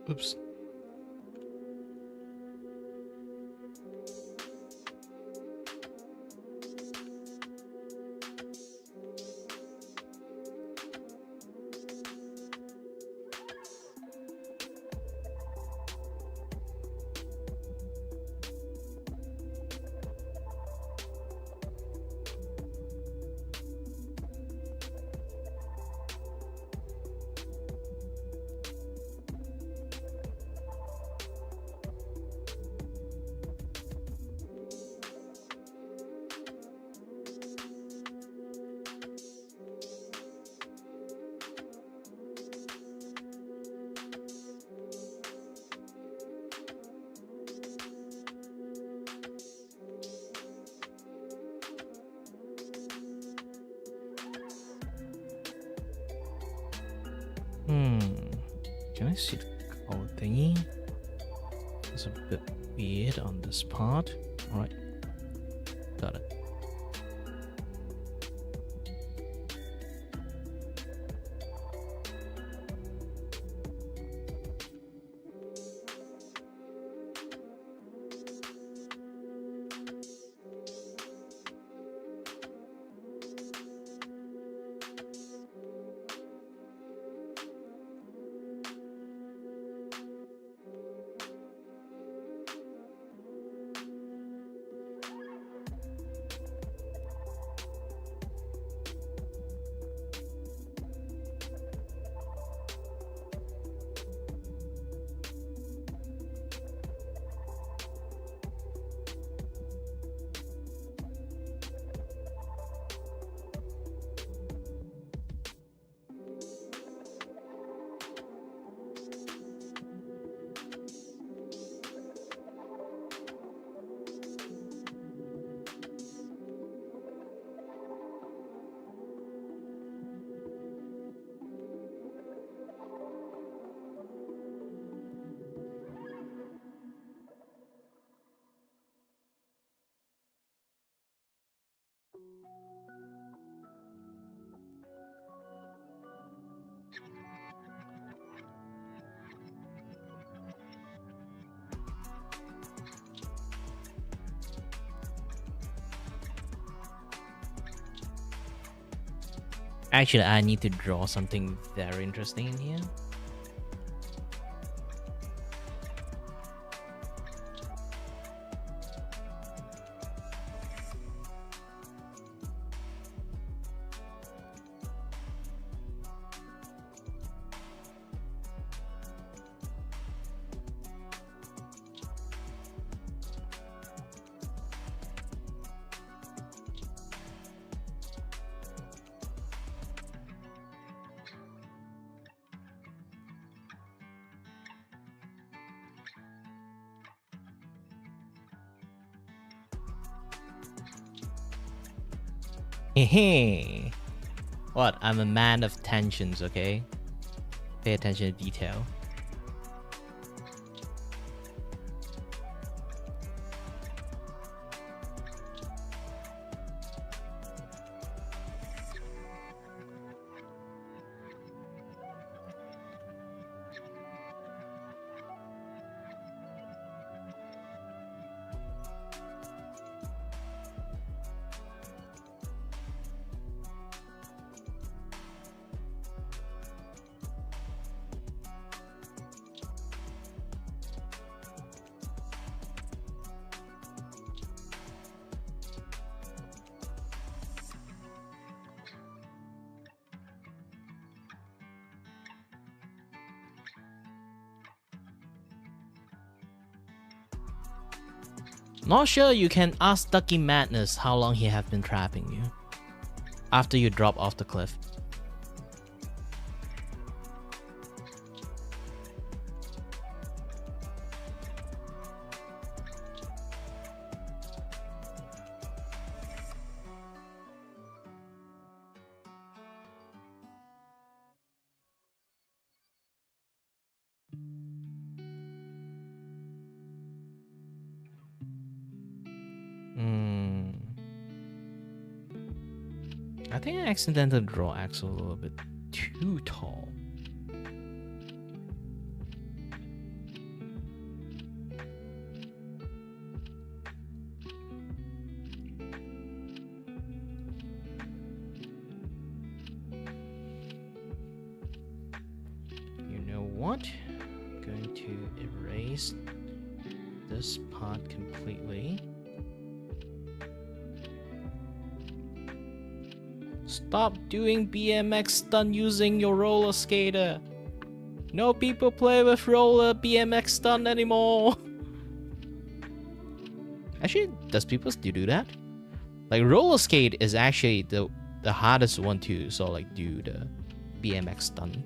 Oops. Can I see the color thingy? It's a bit weird on this part. Alright. Got it. Actually, I need to draw something very interesting in here. Hehe. What? I'm a man of tensions, okay? Pay attention to detail. Not sure, you can ask Ducky Madness how long he have been trapping you after you drop off the cliff. I think I accidentally draw Axel a little bit too tall. You know what? I'm going to erase this part completely. Stop doing BMX stunt using your roller skater. No people play with roller BMX stunt anymore. Actually, does people still do that? Like roller skate is actually the hardest one to sort of like do the BMX stunt.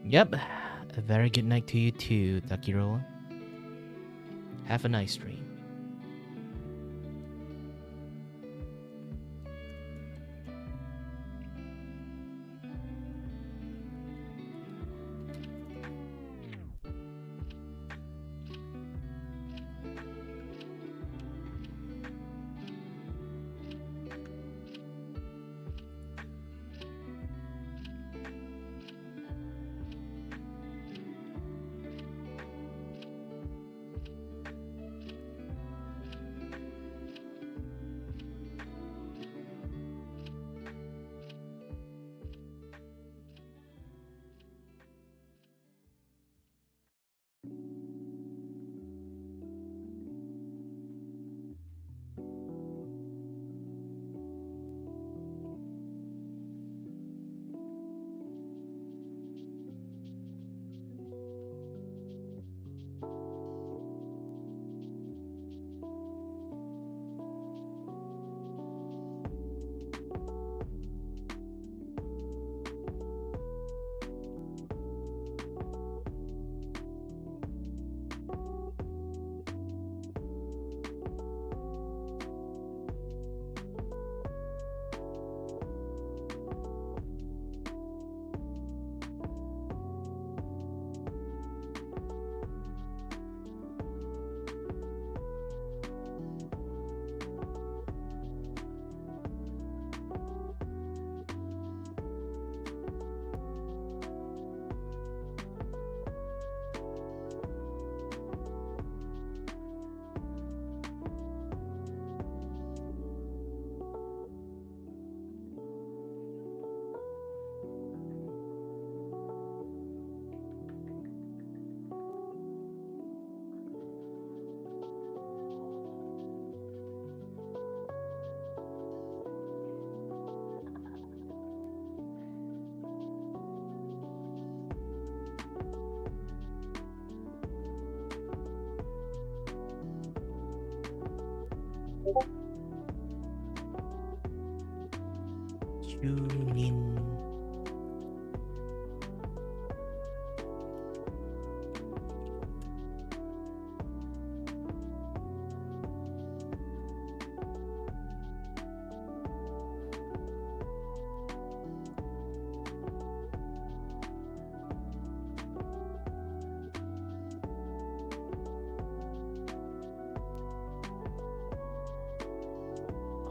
Yep. A very good night to you too, Ducky Roller. Have a nice dream. Tune in.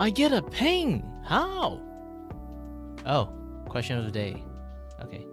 I get a ping! How? Oh, question of the day. Okay.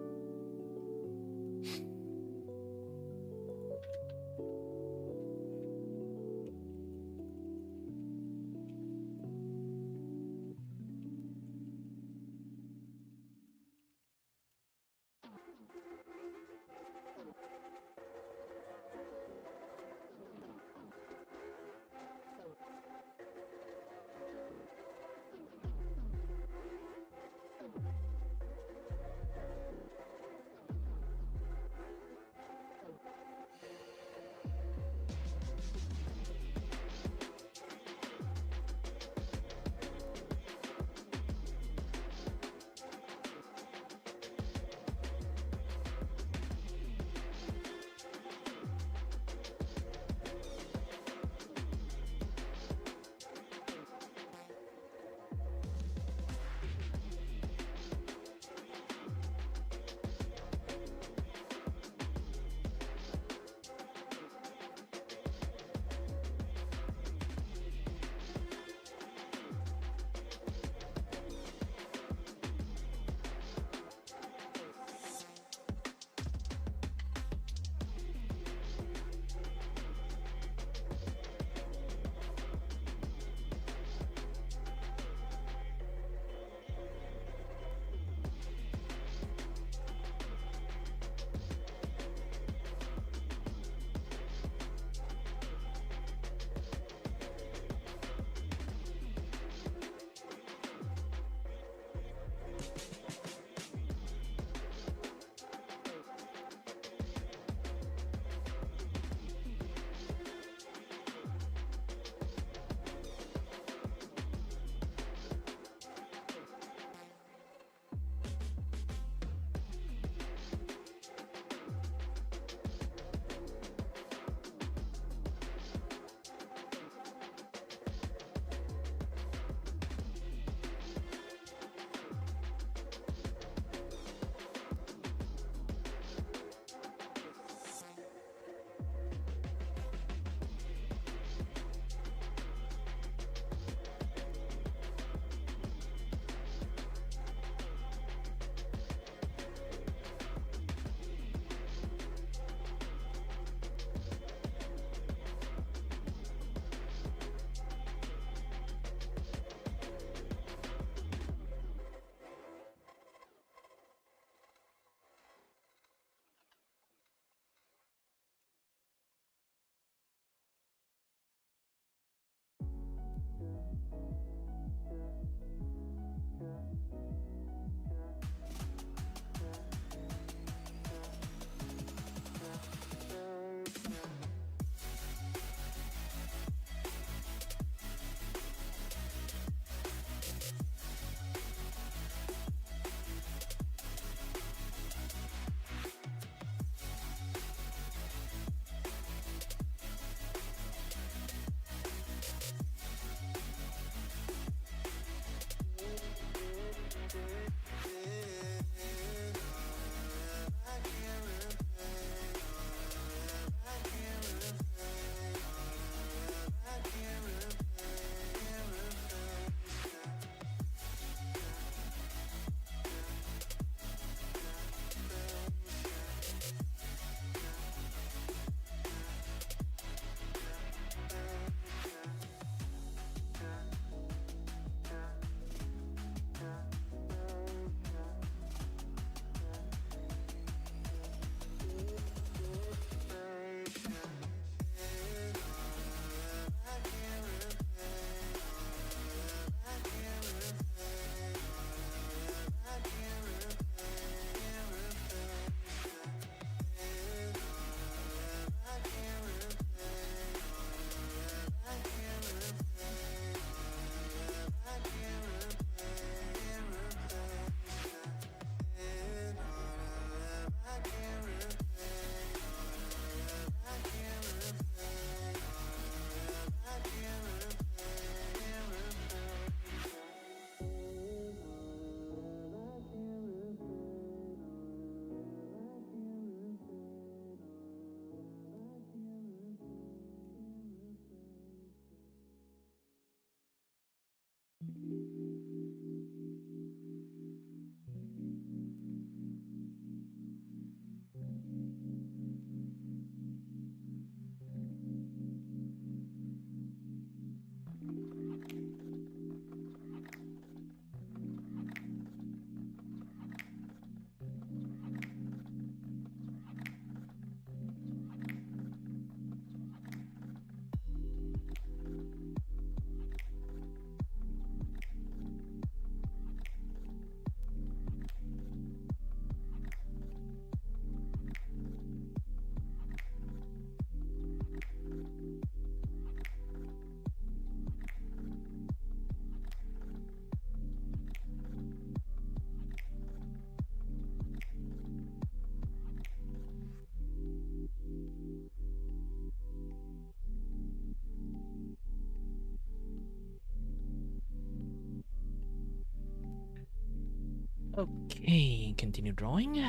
Okay, continue drawing.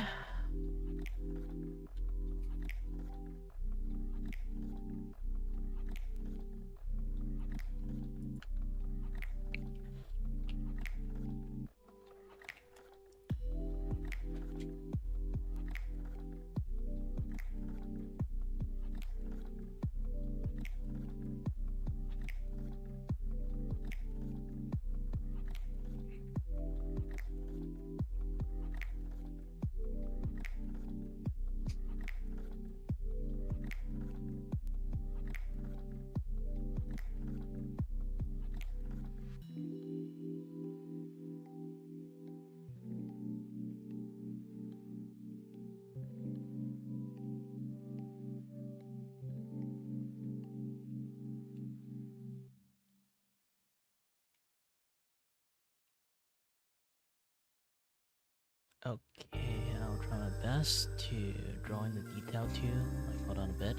Okay, I'll try my best to draw in the detail too. Like, hold on a bit.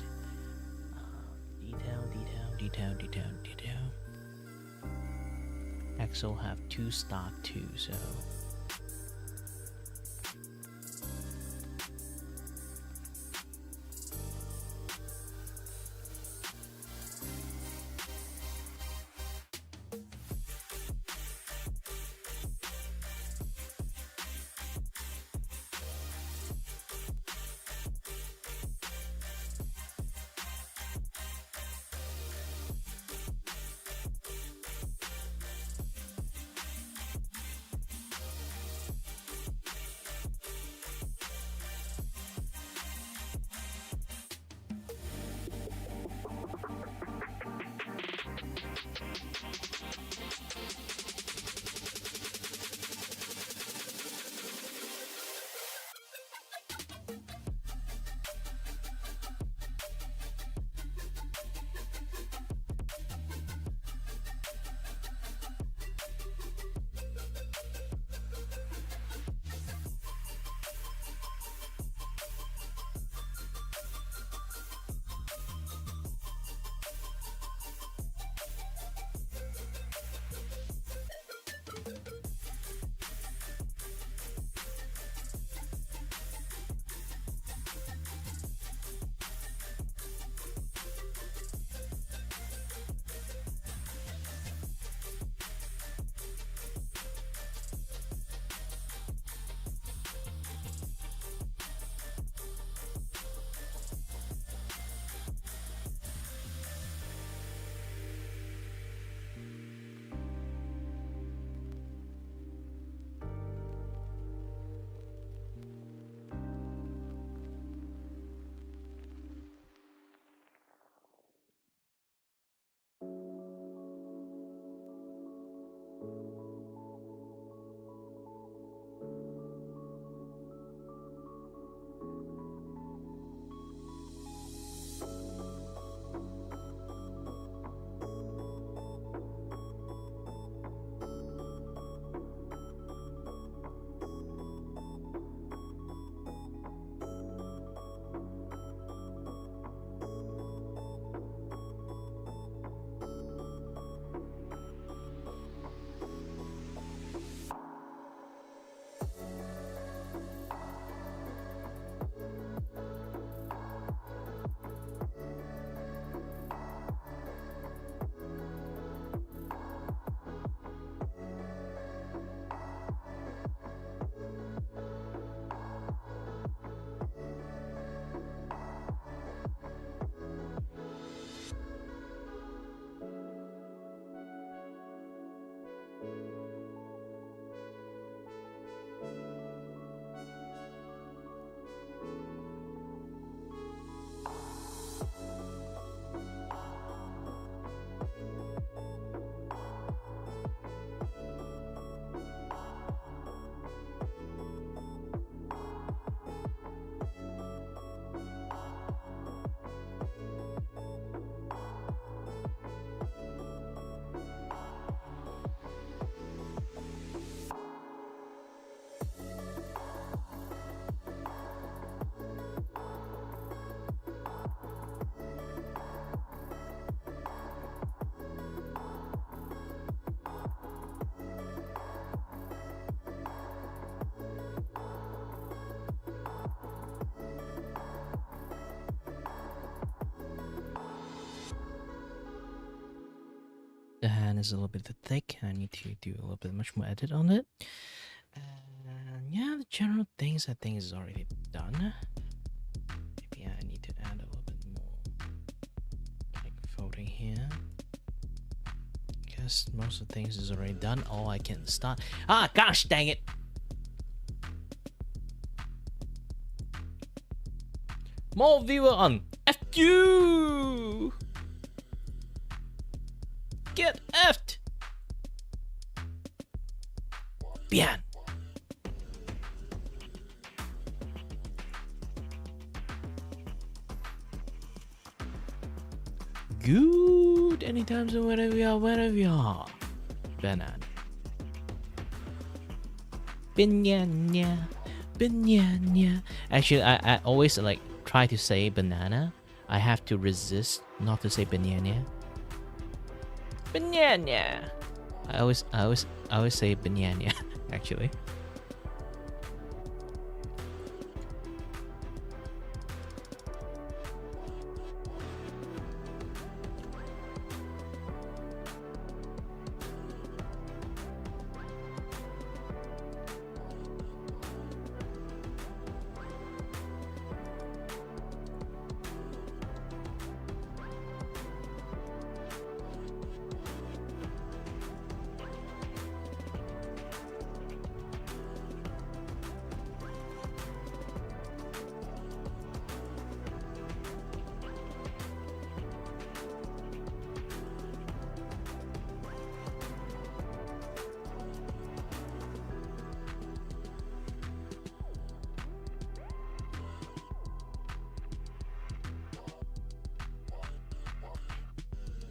Detail. Axel have 2 stock too, so. is a little bit thick. I need to do a little bit much more edit on it. And yeah, the general things I think is already done. Maybe I need to add a little bit more like folding here. Because most of the things is already done. All I can start. Ah, gosh dang it! More viewer on FU! Get effed! Bien! Good! Anytime soon, wherever we are. Banana. Banana. Banana. Actually, I always like try to say banana. I have to resist not to say banana. Banana. I always say banana. Actually.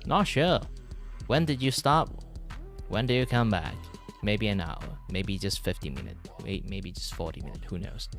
Not sure. When did you stop? When do you come back? Maybe an hour. Maybe just 50 minutes. Maybe just 40 minutes. Who knows?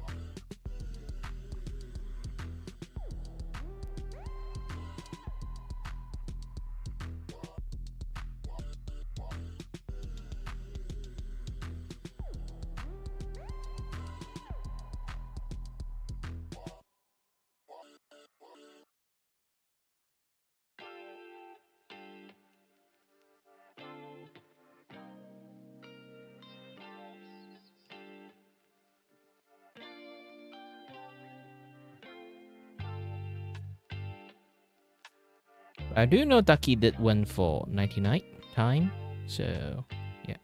I do know Ducky did one for 99 time, so yeah.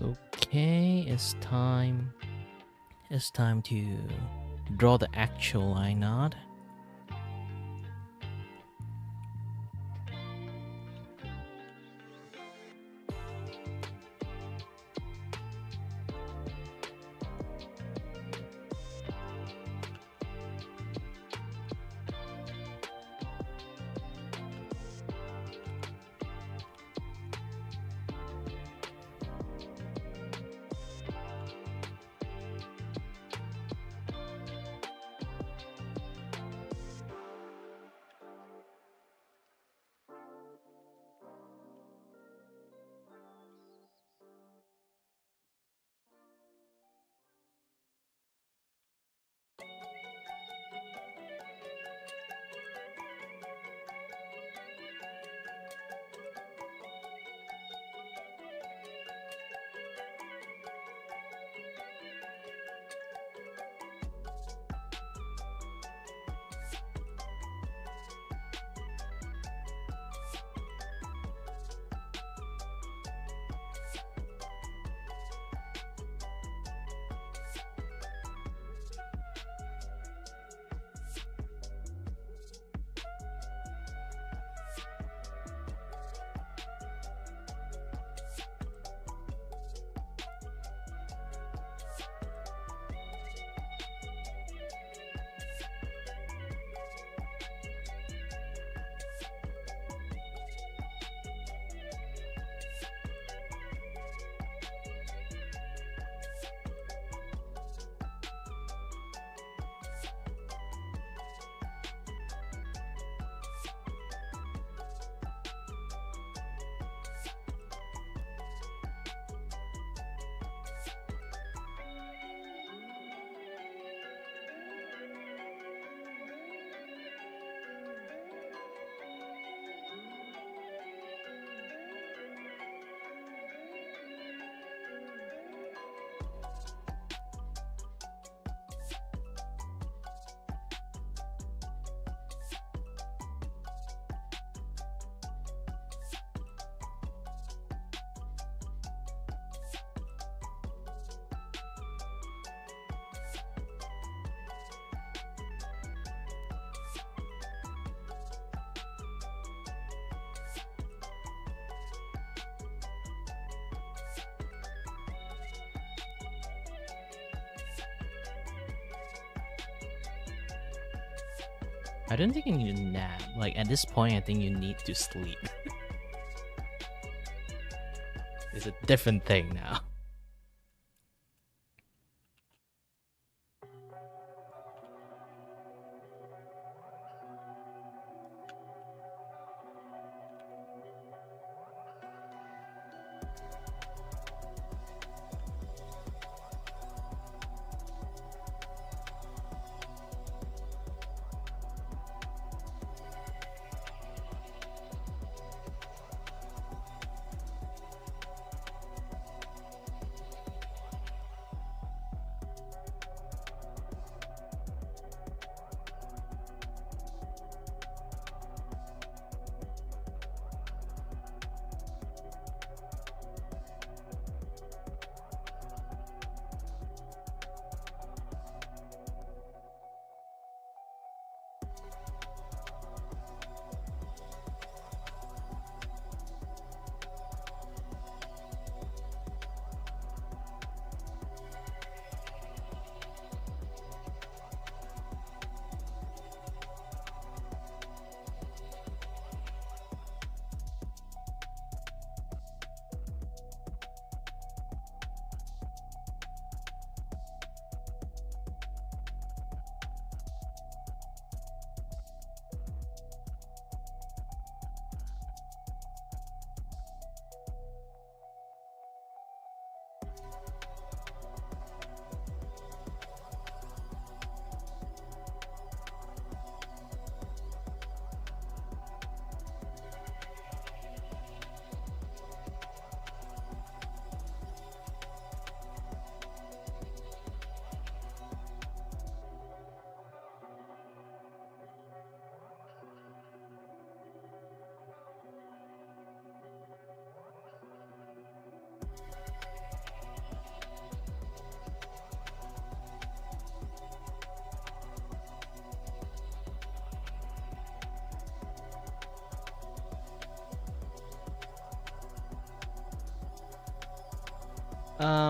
Okay, it's time. It's time to draw the actual line knot. I don't think you need a nap. Like at this point, I think you need to sleep. It's a different thing now.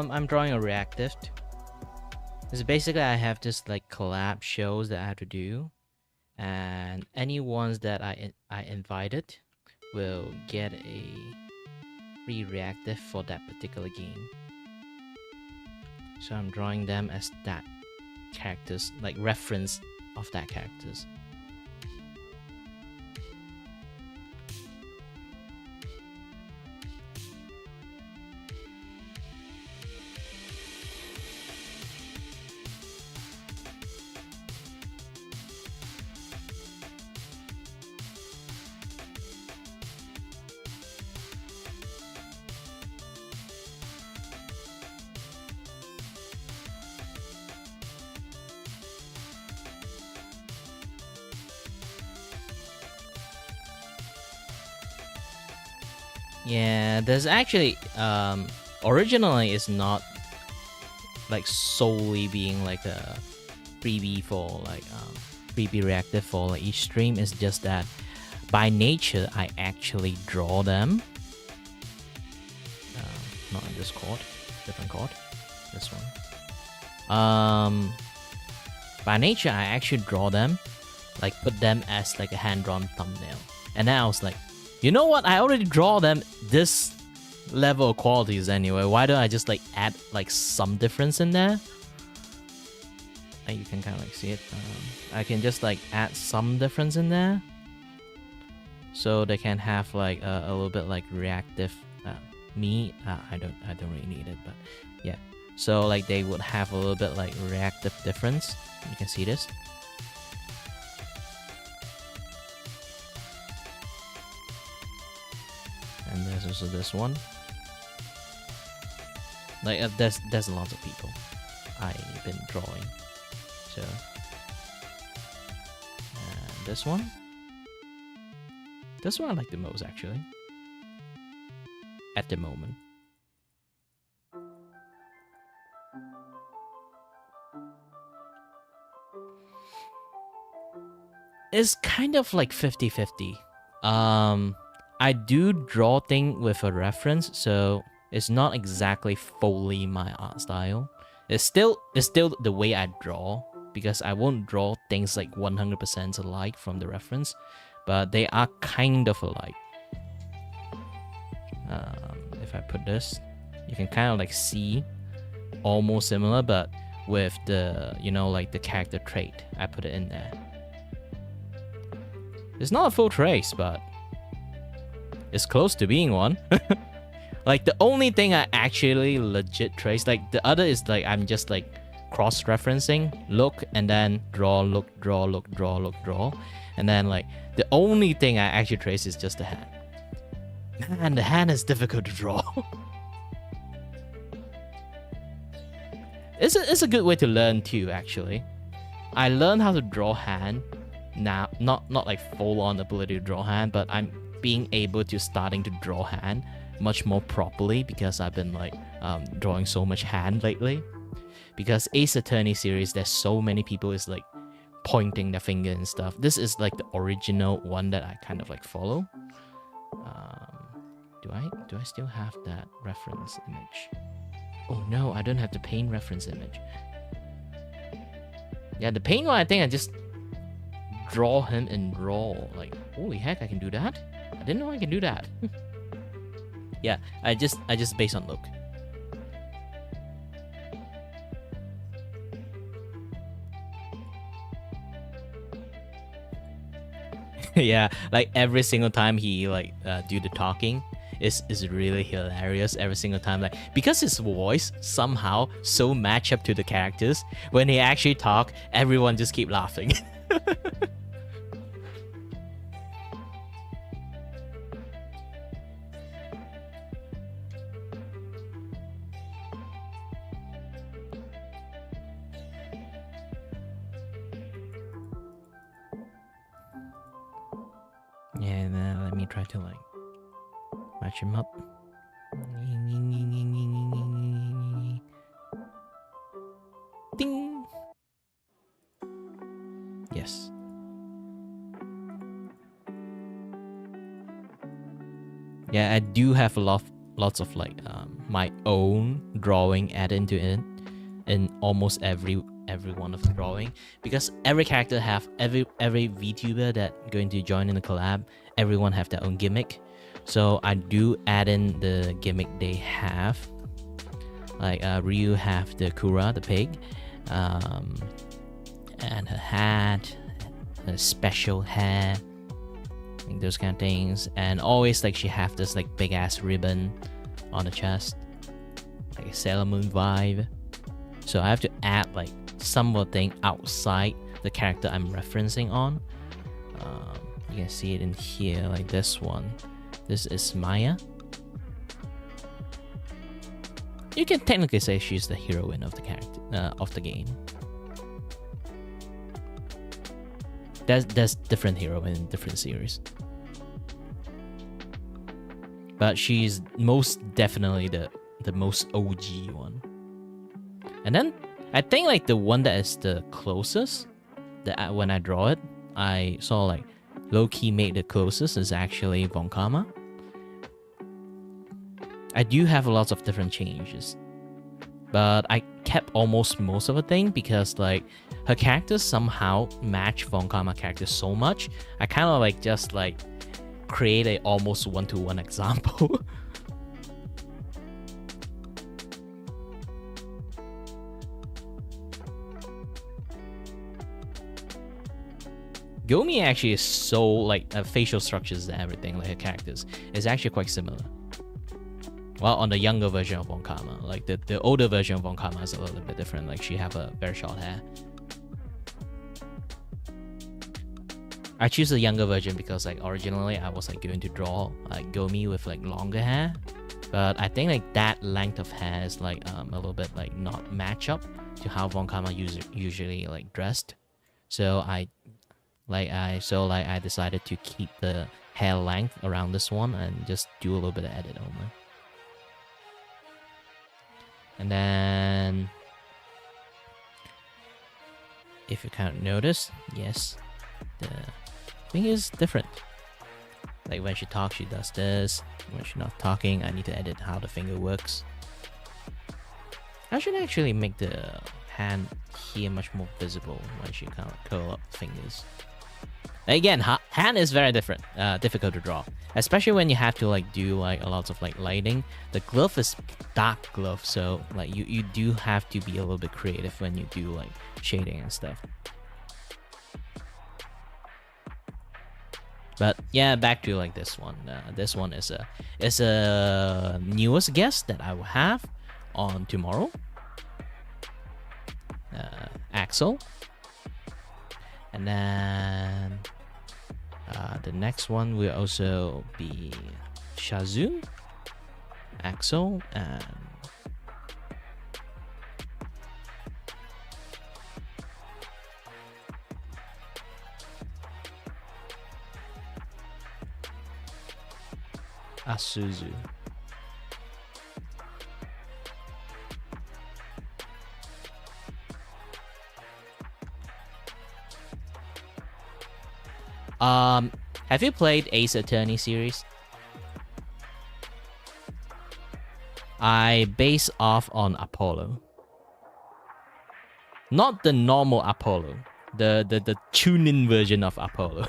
I'm drawing a reactive. So basically, I have just like collab shows that I have to do, and any ones that I invited will get a free reactive for that particular game. So I'm drawing them as that characters, like reference of that characters. Yeah, there's actually originally it's not like solely being like a freebie for like freebie reactive for like each stream. It's just that by nature I actually draw them. Not in this chord, different chord. This one. By nature I actually draw them, like put them as like a hand-drawn thumbnail, and then I was like, you know what? I already draw them this level of qualities anyway. Why don't I just like add like some difference in there? And you can kind of like see it. I can just like add some difference in there, so they can have like a little bit like reactive. I don't really need it, but yeah. So like they would have a little bit like reactive difference. You can see this. And there's also this one. Like there's lots of people I've been drawing. So and this one I like the most actually at the moment. It's kind of like 50-50. I do draw things with a reference, so it's not exactly fully my art style. It's still the way I draw, because I won't draw things like 100% alike from the reference, but they are kind of alike. If I put this, you can kind of like see almost similar, but with the, you know, like the character trait, I put it in there. It's not a full trace, but it's close to being one. Like the only thing I actually legit trace, like the other is like I'm just like cross-referencing, look and then draw, look, draw, look, draw, look, draw, and then like the only thing I actually trace is just the hand. Man, the hand is difficult to draw. It's a good way to learn too, actually. I learned how to draw hand now, not like full-on ability to draw hand, but I'm being able to starting to draw hand much more properly because I've been like drawing so much hand lately. Because Ace Attorney series, there's so many people is like pointing their finger and stuff. This is like the original one that I kind of like follow. Do I still have that reference image? Oh no, I don't have the paint reference image. Yeah, the paint one, I think I just draw him in raw. Like, holy heck, I can do that? I didn't know I can do that. Yeah, I just based on look. Yeah, like every single time he like do the talking is really hilarious every single time, like because his voice somehow so match up to the characters. When he actually talk, everyone just keep laughing. Yeah, now let me try to like match him up. Ding. Yes. Yeah, I do have lots of like my own drawing added into it in almost every one of the drawing, because every character have every VTuber that going to join in the collab, everyone have their own gimmick. So I do add in the gimmick they have. Like Ryu have the Kura, the pig, and her hat, her special hair, like those kind of things. And always like she have this like big ass ribbon on the chest, like a Sailor Moon vibe. So I have to add like something outside the character I'm referencing on. You can see it in here, like this one. This is Maya. You can technically say she's the heroine of the character of the game. There's different heroine in different series, but she's most definitely the most OG one. And then I think like the one that is the closest, that when I draw it, I saw like low-key made the closest is actually Von Karma. I do have lots of different changes, but I kept almost most of the thing because like her characters somehow match Von Karma characters so much. I kind of like just like create a almost one-to-one example. Gomi actually is so like facial structures and everything, like her characters is actually quite similar. Well, on the younger version of Von Karma, like the older version of Von Karma is a little bit different. Like she have a very short hair. I choose the younger version because like originally I was like going to draw like Gomi with like longer hair, but I think like that length of hair is like a little bit like not match up to how Von Karma usually like dressed. So I decided to keep the hair length around this one and just do a little bit of edit only. And then, if you kind of notice, yes, the thing is different. Like when she talks, she does this. When she's not talking, I need to edit how the finger works. I should actually make the hand here much more visible when she kind of curl up fingers. Again, hand is very different, difficult to draw, especially when you have to like do like a lot of like lighting. The glove is dark glove, so like you do have to be a little bit creative when you do like shading and stuff. But yeah, back to like this one. This one is a newest guest that I will have on tomorrow. Axel. And then the next one will also be Shazu, Axel, and Asuzu. Have you played Ace Attorney series? I base off on Apollo. Not the normal Apollo. The tune-in version of Apollo.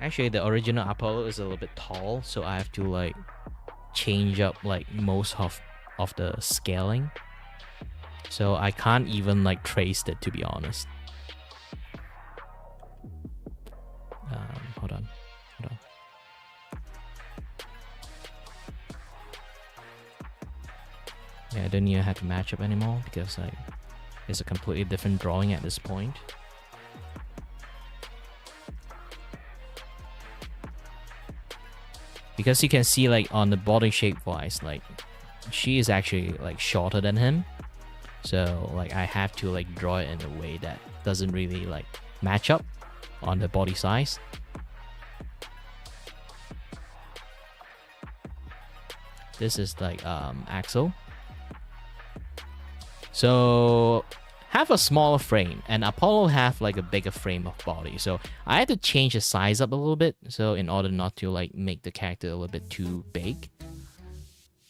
Actually, the original Apollo is a little bit tall, so I have to like change up like most of the scaling. So I can't even like trace it, to be honest. Hold on. Yeah, I don't even have to match up anymore because like it's a completely different drawing at this point. Because you can see like on the body shape wise, like she is actually like shorter than him. So like I have to like draw it in a way that doesn't really like match up on the body size. This is like Axel. So have a smaller frame, and Apollo have like a bigger frame of body. So I had to change the size up a little bit, so in order not to like make the character a little bit too big.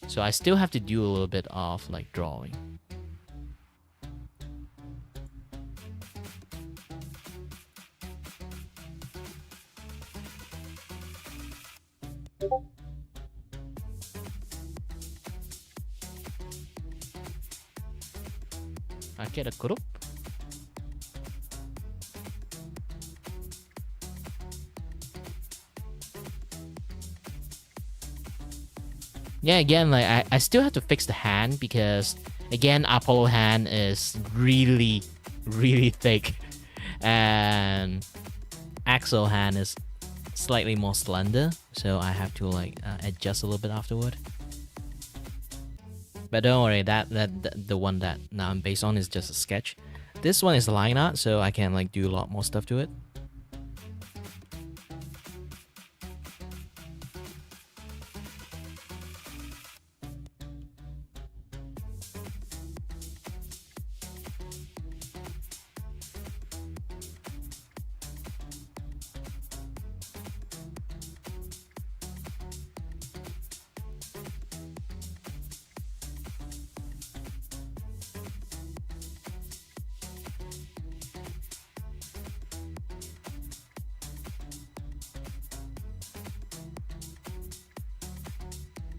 So I still have to do a little bit of like drawing. Get a group. Yeah, again, like I still have to fix the hand because again, Apollo hand is really thick, and Axel hand is slightly more slender, so I have to like adjust a little bit afterward. But don't worry, that the one that now I'm based on is just a sketch. This one is line art, so I can like do a lot more stuff to it.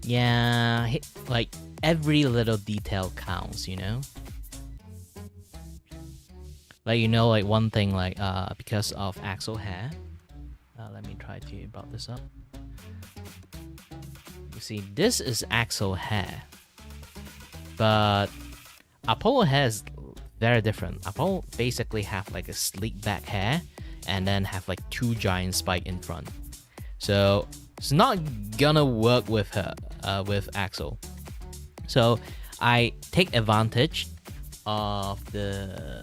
Yeah, like every little detail counts, you know? Like, you know, like one thing, like because of Axel hair. Let me try to brought this up. You see, this is Axel hair, but Apollo hair is very different. Apollo basically have like a sleek back hair and then have like two giant spike in front. So it's not gonna work with her, with Axel. So I take advantage of this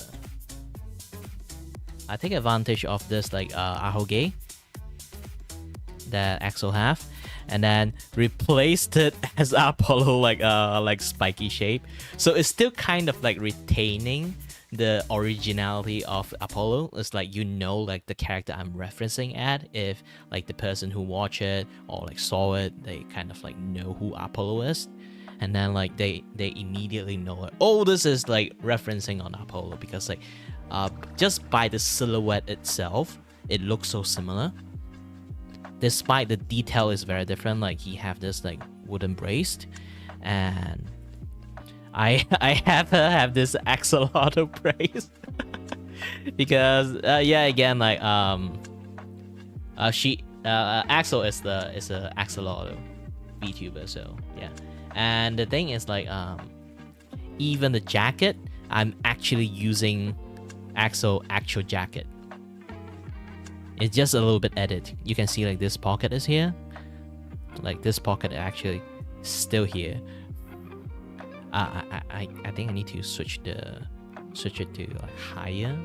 like ahoge that Axel have, and then replaced it as Apollo like spiky shape. So it's still kind of like retaining the originality of Apollo. It's like, you know, like the character I'm referencing at, if like the person who watched it or like saw it, they kind of like know who Apollo is. and then like they immediately know it. Oh, this is like referencing on Apollo, because like just by the silhouette itself, it looks so similar. Despite the detail is very different, like he have this like wooden brace, and I have this axolotl brace because yeah, again, like Axel is a axolotl Vtuber, so yeah. And the thing is like even the jacket, I'm actually using actual jacket. It's just a little bit edited. You can see like this pocket is here, like this pocket actually still here. I think I need to switch it to like higher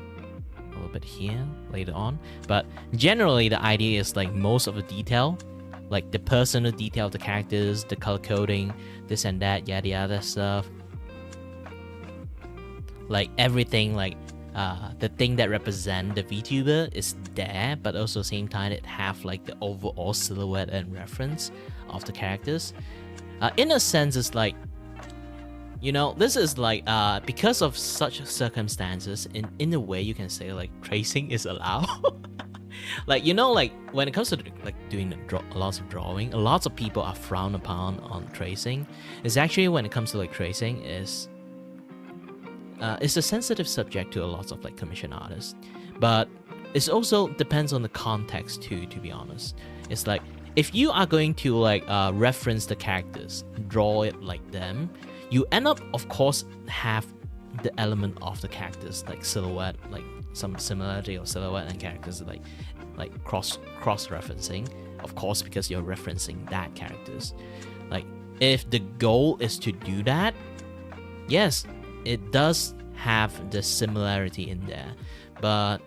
a little bit here later on. But generally the idea is like most of the detail, like the personal detail of the characters, the color coding, this and that, yada yada stuff, like everything, like the thing that represent the VTuber is there, but also same time it have like the overall silhouette and reference of the characters. In a sense, it's like, you know, this is like because of such circumstances, in a way you can say like tracing is allowed. Like, you know, like when it comes to like doing lots of drawing, lots of people are frowned upon on tracing. It's actually, when it comes to like tracing, is it's a sensitive subject to a lot of like commission artists, but it also depends on the context too, to be honest. It's like, if you are going to like reference the characters, draw it like them, you end up, of course, have the element of the characters, like silhouette, like some similarity of silhouette and characters, like cross referencing, of course, because you're referencing that characters. Like, if the goal is to do that, yes, it does have the similarity in there. But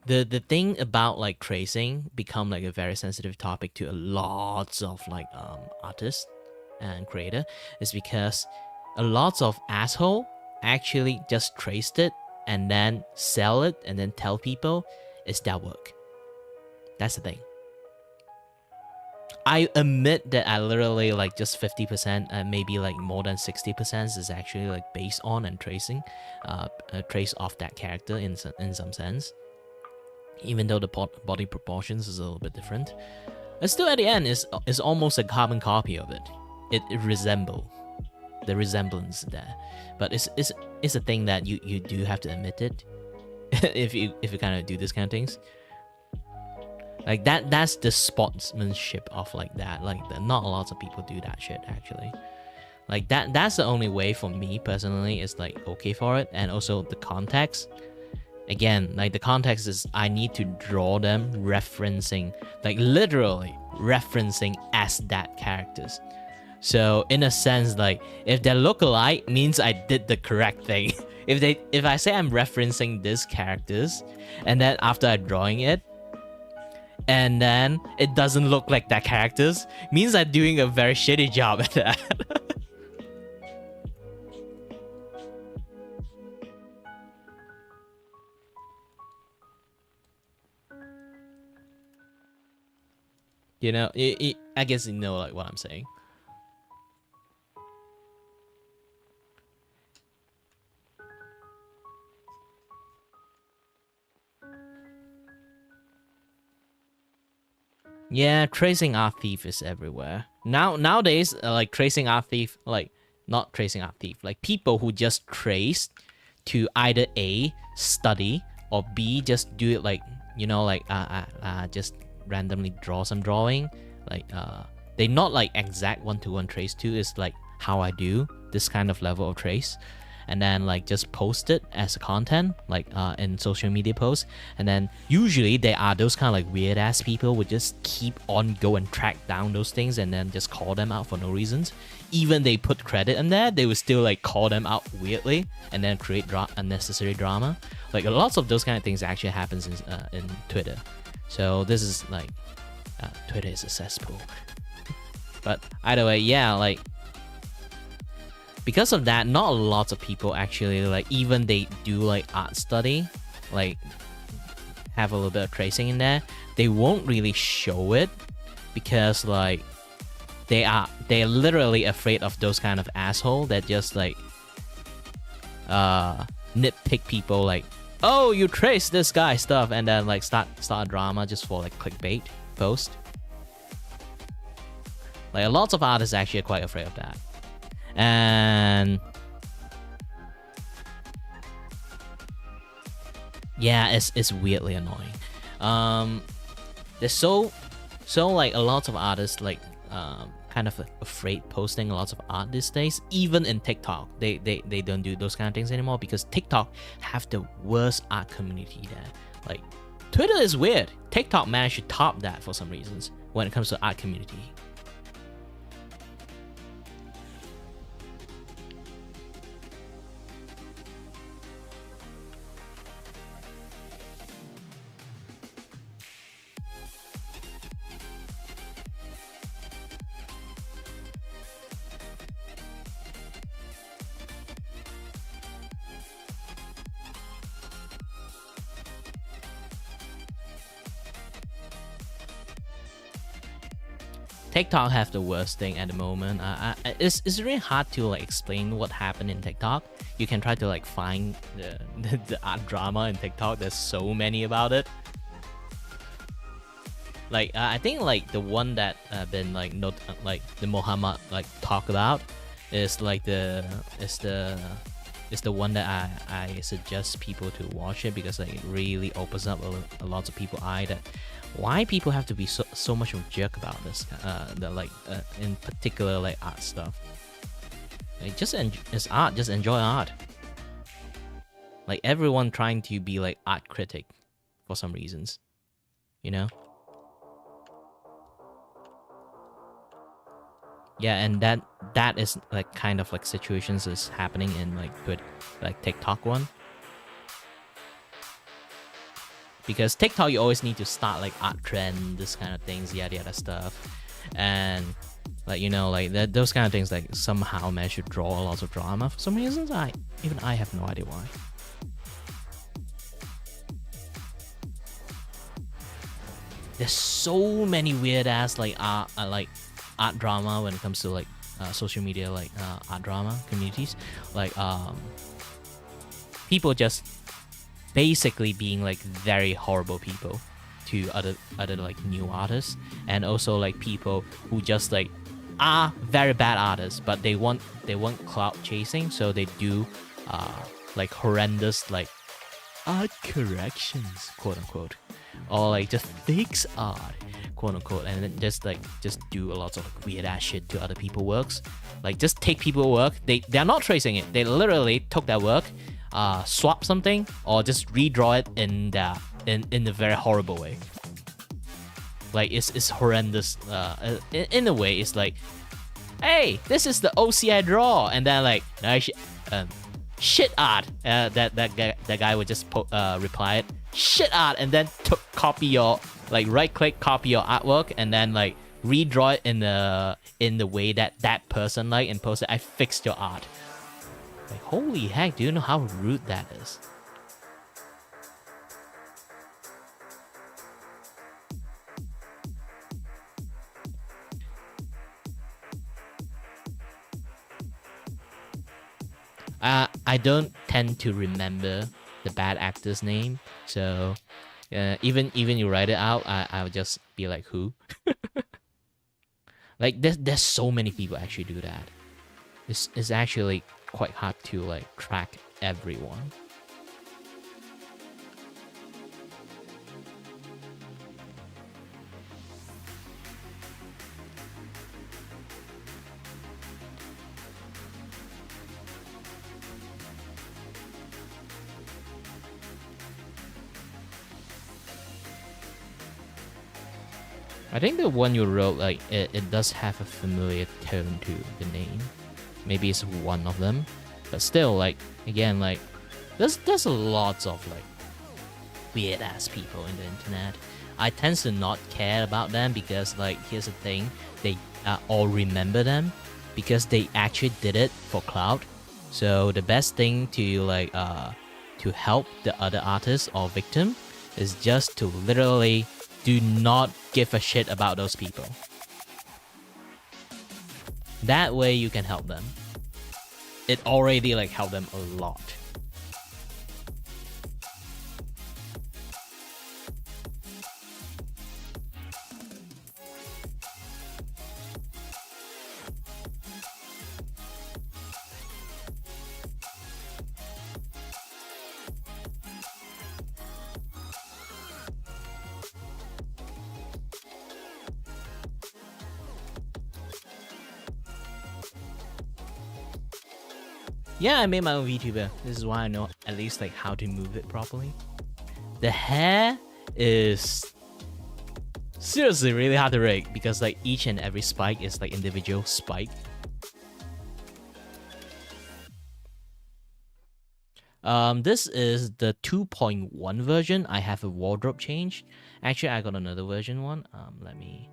the thing about like tracing become like a very sensitive topic to a lots of like artists and creator, is because a lot of asshole actually just traced it and then sell it and then tell people it's their work. That's the thing. I admit that I literally like just 50% and maybe like more than 60% is actually like based on and tracing, trace off that character in some sense. Even though the body proportions is a little bit different, but still at the end is almost a carbon copy of it. It resemble the resemblance there, but it's a thing that you do have to admit it if you kind of do this kind of things. Like that's the sportsmanship of like that. Like not a lot of people do that shit actually. Like that's the only way for me personally is like okay for it. And also the context. Again, like the context is I need to draw them referencing, like literally referencing as that characters. So in a sense, like if they look alike, means I did the correct thing. If I say I'm referencing these characters, and then after I'm drawing it, and then it doesn't look like that characters, means I'm doing a very shitty job at that. You know, I guess you know like what I'm saying. Yeah, tracing art thief is everywhere. Nowadays, like tracing art thief, like not tracing art thief, like people who just trace to either A, study, or B, just do it like, you know, like just randomly draw some drawing. Like they not like exact one-to-one trace to, it's like how I do this kind of level of trace. And then like just post it as content, like in social media posts. And then usually there are those kind of like weird ass people would just keep on go and track down those things and then just call them out for no reasons. Even they put credit in there, they would still like call them out weirdly and then create unnecessary drama. Like lots of those kind of things actually happens in Twitter. So this is like Twitter is a cesspool. But either way, yeah, like because of that, not a lot of people actually like, even they do like art study, like have a little bit of tracing in there, they won't really show it because like they're literally afraid of those kind of asshole that just like nitpick people like, oh, you trace this guy stuff, and then like start drama just for like clickbait post. Like a lot of artists actually are quite afraid of that. And yeah, it's weirdly annoying. There's so like a lot of artists like kind of afraid posting lots of art these days. Even in TikTok, they don't do those kind of things anymore because TikTok have the worst art community there. Like Twitter is weird. TikTok managed to top that for some reasons when it comes to art community. TikTok have the worst thing at the moment. It's really hard to like explain what happened in TikTok. You can try to like find the art drama in TikTok. There's so many about it. Like I think like the one that been like not like the Muhammad like talk about is like the one that I suggest people to watch it because like, it really opens up a lot of people's eye that why people have to be so much of a jerk about this in particular like art stuff. Like it's art, just enjoy art. Like everyone trying to be like art critic for some reasons, you know. Yeah, and that is like kind of like situations is happening in like TikTok one. Because TikTok, you always need to start like art trend, this kind of things, yada stuff, and like you know like those kind of things like somehow manage to draw a lot of drama for some reasons. I have no idea why. There's so many weird ass like art drama when it comes to like social media like art drama communities, like people just basically being like very horrible people to other like new artists, and also like people who just like are very bad artists but they want clout chasing, so they do like horrendous like art corrections, quote unquote, or like just fix art, quote unquote, and then just do a lot of weird ass shit to other people's works. Like just take people's work, they're not tracing it, they literally took that work, swap something or just redraw it in a very horrible way. Like it's horrendous. In a way, it's like, hey, this is the OCI draw, and then like shit art. That guy would just reply it, shit art, and then copy your like right click, copy your artwork, and then like redraw it in the way that person like, and post it. I fixed your art. Like, holy heck, do you know how rude that is? I don't tend to remember the bad actor's name, so even you write it out, I would just be like, who? Like there's so many people actually do that. It's actually quite hard to like track everyone. I think the one you wrote, like, it does have a familiar tone to the name. Maybe it's one of them. But still, like, again, like, there's lots of, like, weird-ass people in the internet. I tend to not care about them because, like, here's the thing. They all remember them because they actually did it for clout. So the best thing to, like, to help the other artist or victim is just to literally do not give a shit about those people. That way you can help them. It already like helped them a lot. Yeah, I made my own VTuber. This is why I know at least like how to move it properly. The hair is seriously really hard to rig because like each and every spike is like individual spike. This is the 2.1 version. I have a wardrobe change. Actually, I got another version one. Let me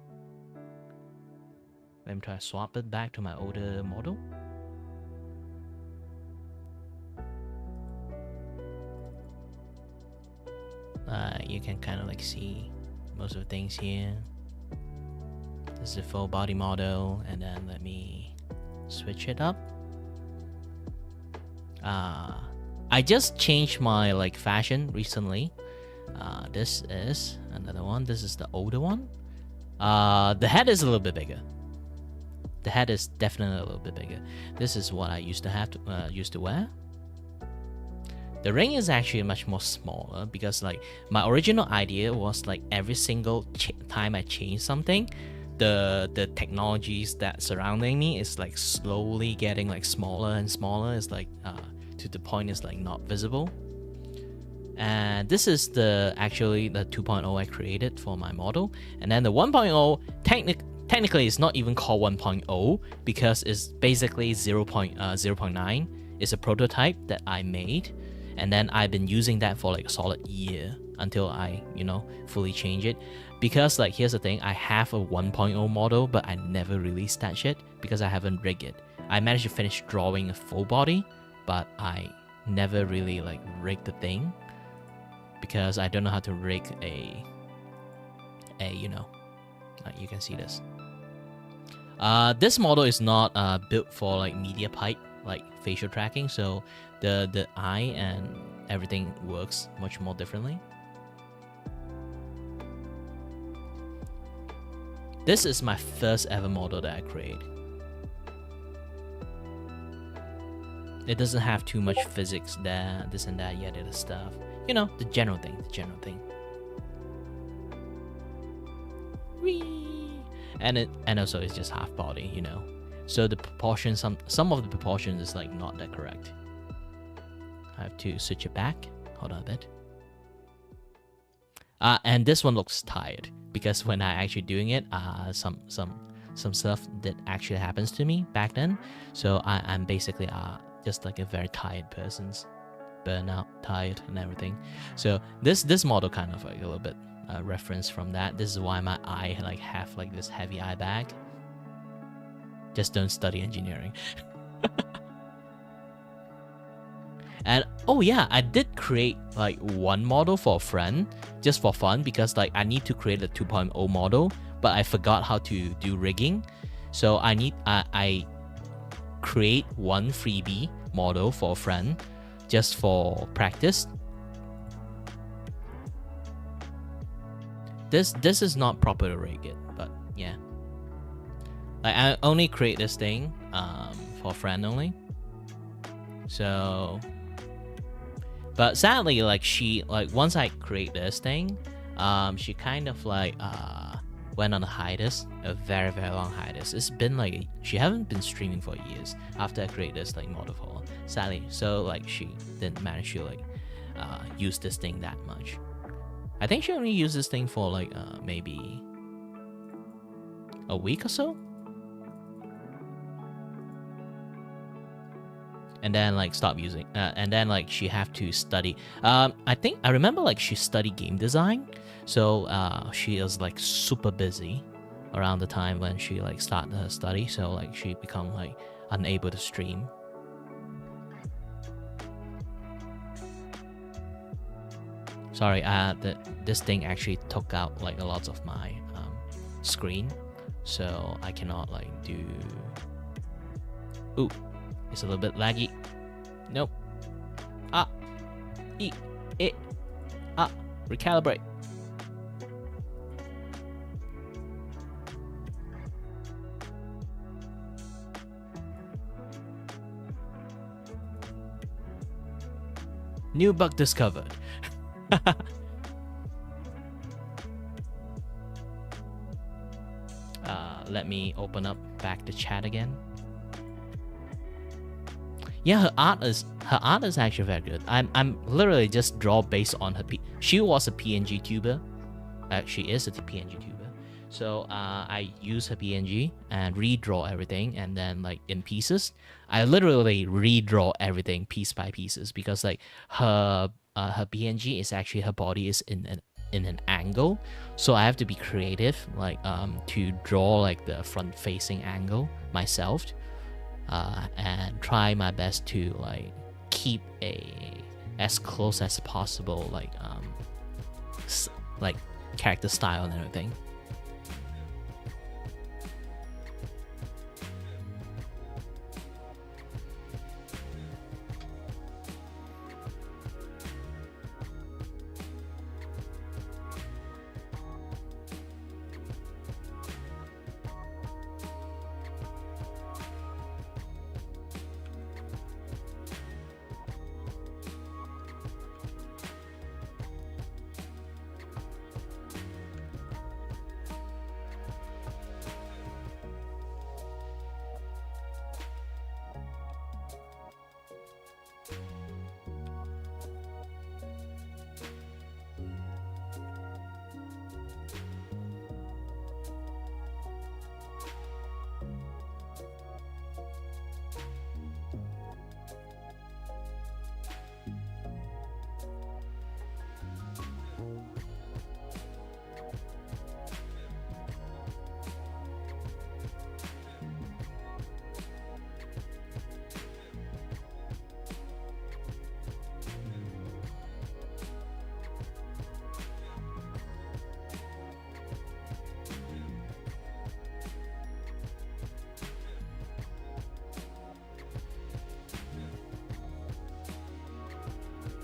try to swap it back to my older model. You can kind of like see most of the things here. This is a full body model, and then let me switch it up. I just changed my like fashion recently. This is another one. This is the older one. The head is a little bit bigger. The head is definitely a little bit bigger. This is what I used to have to used to wear. The ring is actually much more smaller because like my original idea was like every single time I change something, the technologies that surrounding me is like slowly getting like smaller and smaller. It's like to the point it's like not visible. And this is actually the 2.0 I created for my model. And then the 1.0 technically it's not even called 1.0 because it's basically 0.9. It's a prototype that I made. And then I've been using that for like a solid year until I, fully change it. Because like, here's the thing, I have a 1.0 model, but I never released that shit because I haven't rigged it. I managed to finish drawing a full body, but I never really like rigged the thing because I don't know how to rig like you can see this. This model is not built for like media pipe, like facial tracking, so the eye and everything works much more differently. This is my first ever model that I create. It doesn't have too much physics there, this and that, yet other stuff. The general thing, Whee! And also it's just half body, So the proportion, some of the proportions is like not that correct. I have to switch it back. Hold on a bit. And this one looks tired because when I actually doing it, some stuff that actually happens to me back then. So I'm basically just like a very tired person's burnout, tired and everything. So this model kind of like a little bit reference from that. This is why my eye like have like this heavy eye bag. Just don't study engineering. And oh yeah, I did create like one model for a friend just for fun because like I need to create a 2.0 model, but I forgot how to do rigging. So I create one freebie model for a friend just for practice. This is not proper to rig it, but yeah. Like I only create this thing for a friend only. So but sadly, like she like once I create this thing, she kind of like went on a hiatus, a very very long hiatus. It's been like she haven't been streaming for years after I create this like model for her, sadly. So like she didn't manage to like use this thing that much. I think she only used this thing for like maybe a week or so. And then like stop using and then like she have to study. I remember like she studied game design, so she is like super busy around the time when she like started her study, so like she become like unable to stream. Sorry, this thing actually took out like a lot of my screen, so I cannot like do Ooh, it's a little bit laggy. Nope. Ah. Ah. Recalibrate. New bug discovered. Let me open up back the chat again. Yeah, her art is actually very good. I'm literally just draw based on her. She was a PNG tuber. She is a PNG tuber. So I use her PNG and redraw everything, and then like in pieces, I literally redraw everything piece by pieces because like her PNG is actually her body is in an angle, so I have to be creative like to draw like the front facing angle myself, and try my best to like keep as close as possible like character style and everything.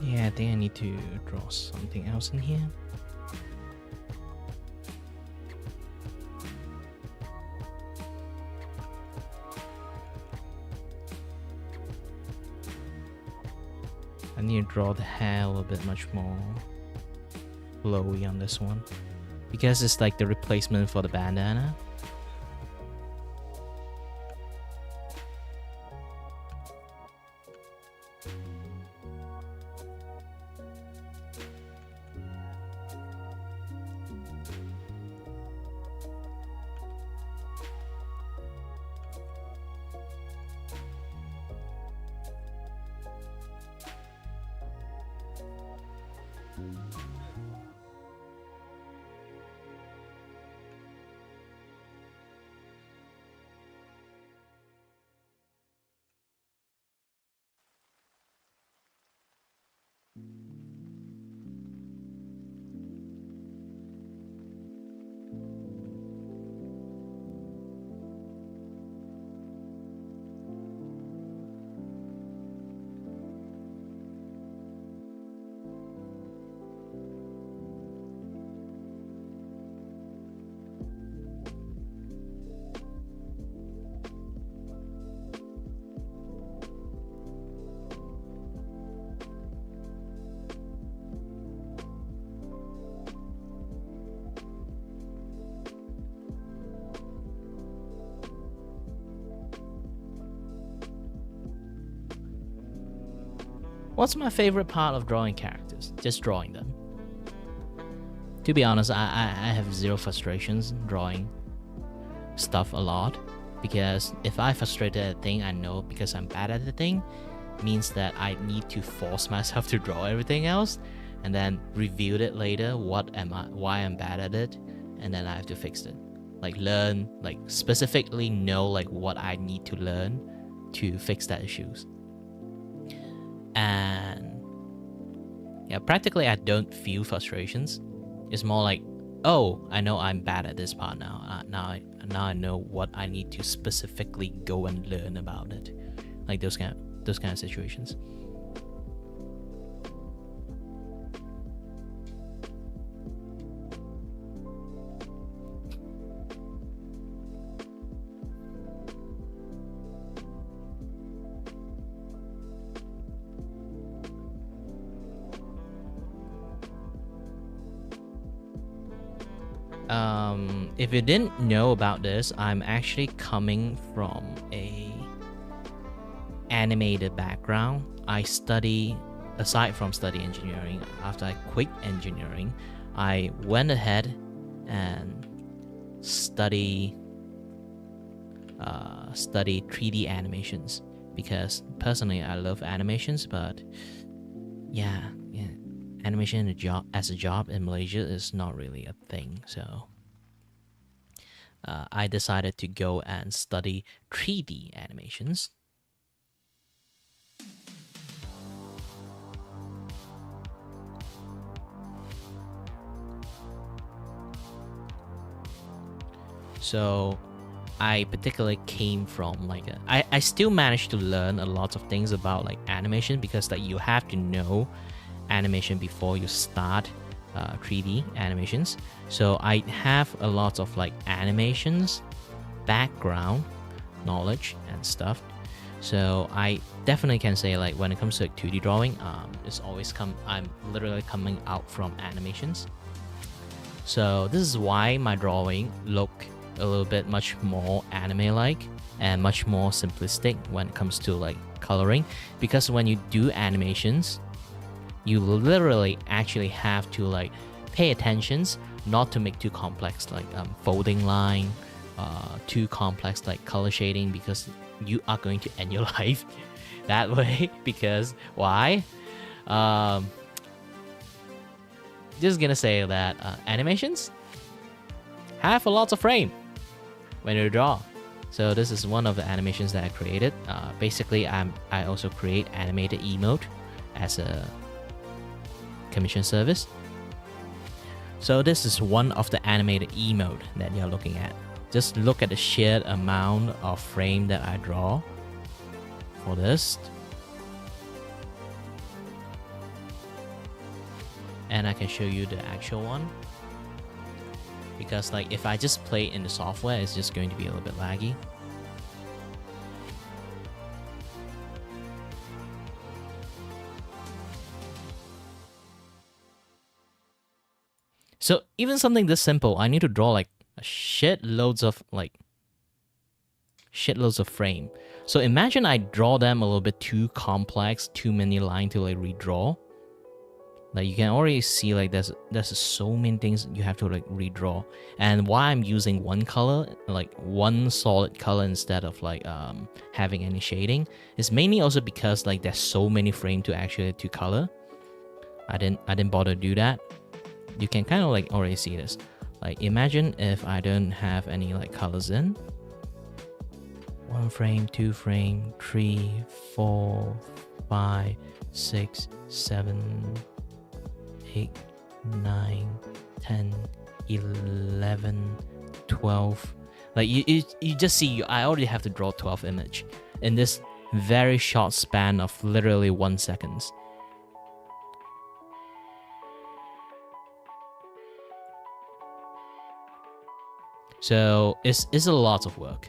Yeah, I think I need to draw something else in here. I need to draw the hair a little bit much more flowy on this one, because it's like the replacement for the bandana. What's my favorite part of drawing characters? Just drawing them. To be honest, I have zero frustrations drawing stuff a lot, because if I frustrated at a thing, I know because I'm bad at the thing, means that I need to force myself to draw everything else, and then review it later. Why I'm bad at it, and then I have to fix it. Like learn, like specifically know like what I need to learn to fix that issues. And yeah, practically I don't feel frustrations. It's more like, oh, I know I'm bad at this part now. Now I know what I need to specifically go and learn about it. like those kind of situations. If you didn't know about this, I'm actually coming from a animated background. I study, aside from study engineering, after I quit engineering, I went ahead and study 3D animations, because personally I love animations, but yeah, animation as a job in Malaysia is not really a thing. So I decided to go and study 3D animations. So I particularly came from like I still managed to learn a lot of things about like animation, because like you have to know animation before you start 3D animations. So I have a lot of like animations background knowledge and stuff. So I definitely can say like when it comes to like 2D drawing, I'm literally coming out from animations. So this is why my drawing look a little bit much more anime-like and much more simplistic when it comes to like coloring, because when you do animations, you literally actually have to like pay attentions not to make too complex like folding line, too complex like color shading, because you are going to end your life that way. Because why? Just gonna say that animations have a lot of frame when you draw. So this is one of the animations that I created. Basically, I also create animated emote as a commission service. So this is one of the animated emote that you're looking at. Just look at the sheer amount of frame that I draw for this. And I can show you the actual one, because like if I just play in the software, it's just going to be a little bit laggy. So even something this simple, I need to draw like shitloads of frame. So imagine I draw them a little bit too complex, too many lines to like redraw. Like you can already see like there's so many things you have to like redraw. And why I'm using one color, like one solid color instead of like having any shading, is mainly also because like there's so many frames to actually to color. I didn't bother to do that. You can kind of like already see this. Like imagine if I don't have any like colors in. 1 frame, 2 frame, 3, 4, 5, 6, 7, 8, 9, 10, 11, 12. Like you just see, I already have to draw 12 image in this very short span of literally 1 second. So it's a lot of work.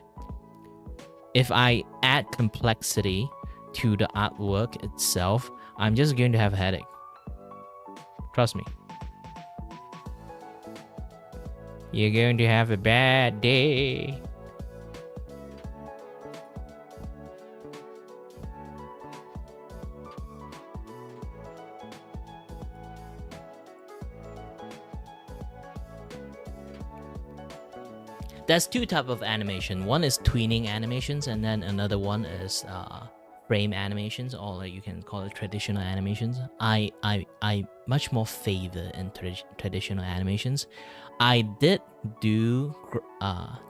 If I add complexity to the artwork itself, I'm just going to have a headache. Trust me. You're going to have a bad day. There's 2 types of animation. One is tweening animations, and then another one is frame animations, or like you can call it traditional animations. I much more favor in traditional animations. I did do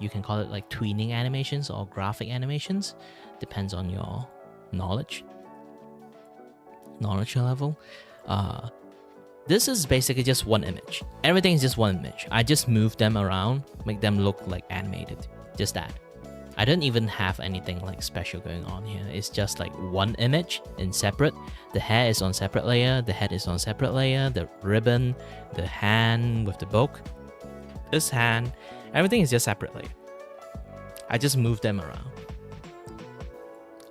you can call it like tweening animations or graphic animations. Depends on your knowledge level. This is basically just one image. Everything is just one image. I just move them around, make them look like animated. Just that. I don't even have anything like special going on here. It's just like one image in separate. The hair is on separate layer, the head is on separate layer, the ribbon, the hand with the book, this hand, everything is just separate layer. I just move them around.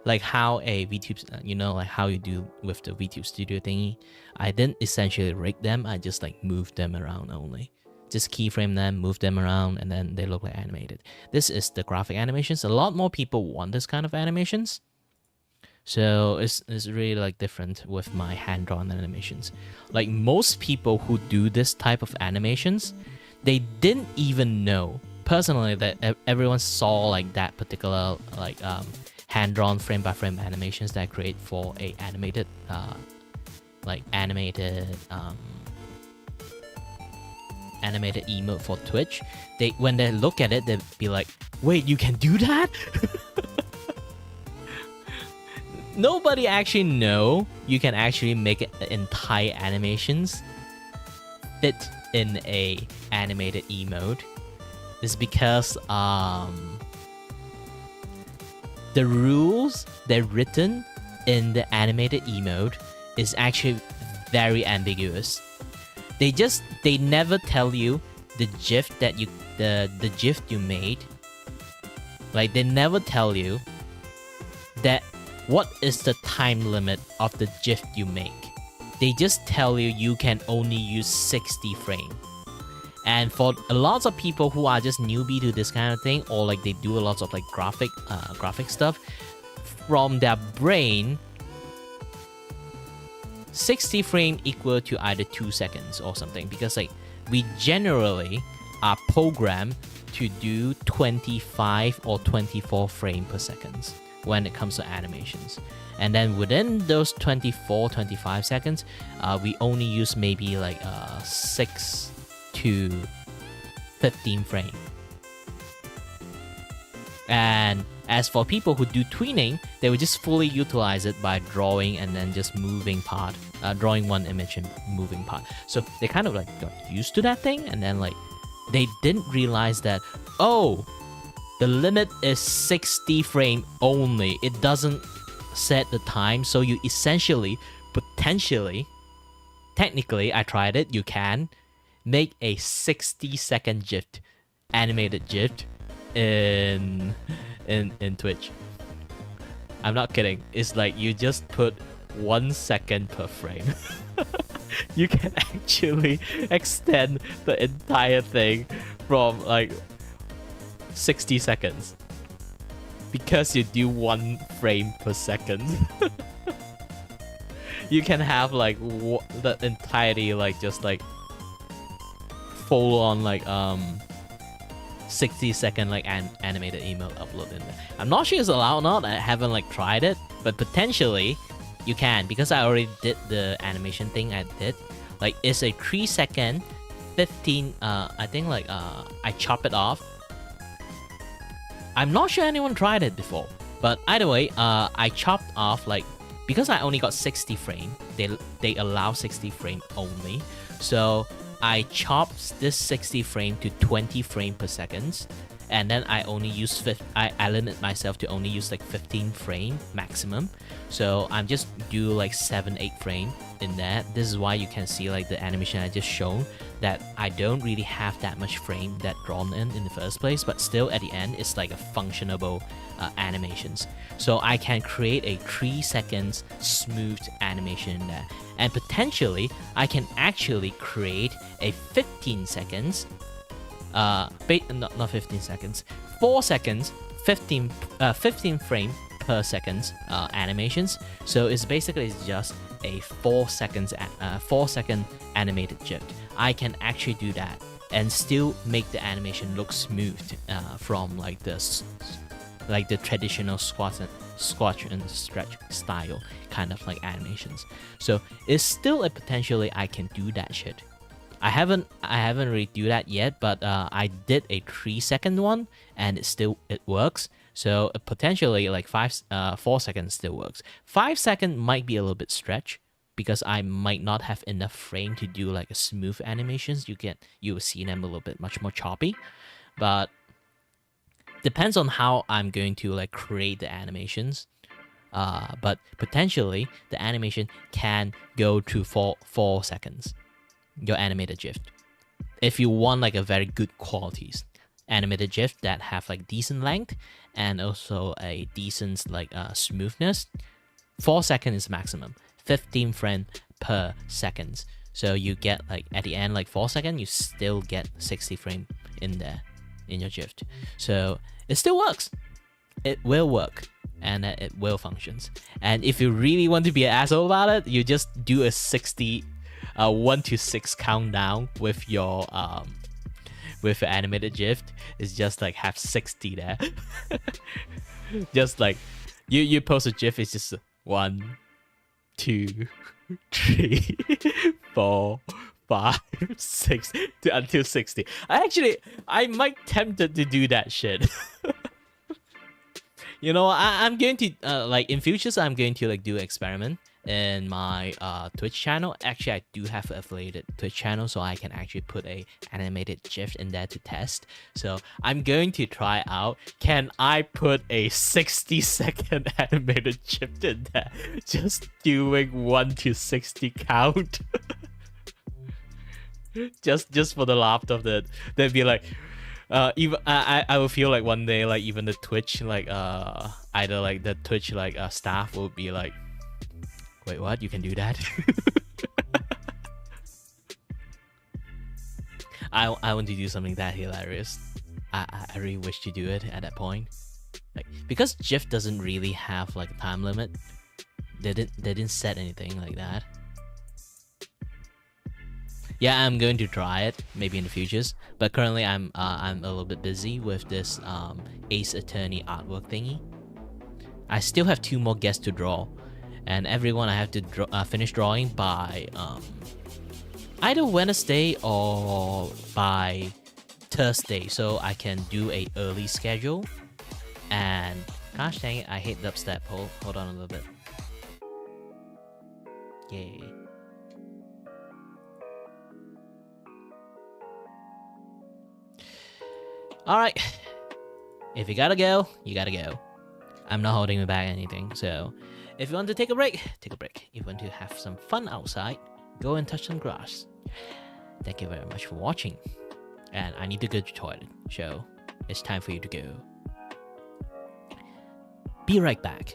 Like how a VTube, you know, like how you do with the VTube Studio thingy. I didn't essentially rig them, I just like moved them around only. Just keyframe them, move them around, and then they look like animated. This is the graphic animations. A lot more people want this kind of animations. So it's really like different with my hand-drawn animations. Like most people who do this type of animations, they didn't even know personally that everyone saw like that particular like hand-drawn frame-by-frame animations that I create for a animated animated emote for Twitch. When they look at it, they'd be like, wait, you can do that? Nobody actually know you can actually make entire animations fit in a animated emote. It's because the rules that are written in the animated emote is actually very ambiguous. They never tell you the GIF that the GIF you made. Like they never tell you that what is the time limit of the GIF you make. They just tell you you can only use 60 frames. And for a lot of people who are just newbie to this kind of thing, or like they do a lot of like graphic stuff, from their brain, 60 frame equal to either 2 seconds or something, because like we generally are programmed to do 25 or 24 frames per second when it comes to animations. And then within those 24, 25 seconds, we only use maybe like 6 to 15 frames. And as for people who do tweening, they would just fully utilize it by drawing and then just moving part, drawing one image and moving part. So they kind of like got used to that thing, and then like they didn't realize that, oh, the limit is 60 frame only. It doesn't set the time, so you essentially, potentially, technically, I tried it, you can make a 60-second GIF, animated GIF in Twitch. I'm not kidding. It's like you just put 1 second per frame. You can actually extend the entire thing from like 60 seconds because you do 1 frame per second. You can have like the entirety like just like full on like 60-second like animated email upload in there. I'm not sure it's allowed or not. I haven't like tried it, but potentially you can, because I already did the animation thing. I did like it's a 3-second 15 I think like I chop it off. I'm not sure anyone tried it before, but either way, I chopped off like, because I only got 60 frame, they allow 60 frame only, so I chopped this 60 frame to 20 frame per second, and then I only use I limit myself to only use like 15 frame maximum, so I'm just do like 7-8 frame in that. This is why you can see like the animation I just shown, that I don't really have that much frame that drawn in the first place, but still at the end it's like a functionable animations. So I can create a 3 seconds smooth animation in there, and potentially I can actually create a 15 seconds not 15 seconds, 4 seconds, 15 frame per second animations. So it's basically just a 4 second animated GIF. I can actually do that and still make the animation look smooth from like this, like the traditional squash and stretch style kind of like animations. So it's still a potentially I can do that shit. I haven't really do that yet, but I did a 3-second one and it works. So potentially like 4 seconds still works. 5 second might be a little bit stretch, because I might not have enough frame to do like a smooth animations. You will see them a little bit much more choppy, but depends on how I'm going to like create the animations. But potentially the animation can go to 4 seconds. Your animated GIF. If you want like a very good qualities animated GIF that have like decent length and also a decent like smoothness, 4 seconds is maximum. 15 frame per second. So you get like at the end like 4 seconds, you still get 60 frame in there in your GIF. So it still works. It will work and it will functions. And if you really want to be an asshole about it, you just do a 1 to 6 countdown with your animated GIF. It's just like have 60 there. Just like you post a GIF, it's just 1, 2, 3, 4, 5, 6 until 60. I might tempted to do that shit. You know, I'm going to like in futures I'm going to like do experiment in my Twitch channel. Actually, I do have an affiliated Twitch channel, so I can actually put a animated GIF in there to test. So I'm going to try out, can I put a 60-second animated GIF in there, just doing 1 to 60 count. just for the laugh of that. They'd be like, even I will feel like one day like even the Twitch like either like the Twitch like staff will be like, wait, what? You can do that? I want to do something that hilarious. I really wish to do it at that point. Like because GIF doesn't really have like a time limit. They didn't set anything like that. Yeah, I'm going to try it maybe in the futures, but currently I'm a little bit busy with this Ace Attorney artwork thingy. I still have 2 more guests to draw, and everyone I have to finish drawing by either Wednesday or by Thursday, so I can do a early schedule. And gosh dang it, I hate dubstep. Hold on a little bit. Yay. Alright, if you gotta go, you gotta go. I'm not holding back anything, so if you want to take a break, take a break. If you want to have some fun outside, go and touch some grass. Thank you very much for watching. And I need to go to the toilet, so it's time for you to go. Be right back.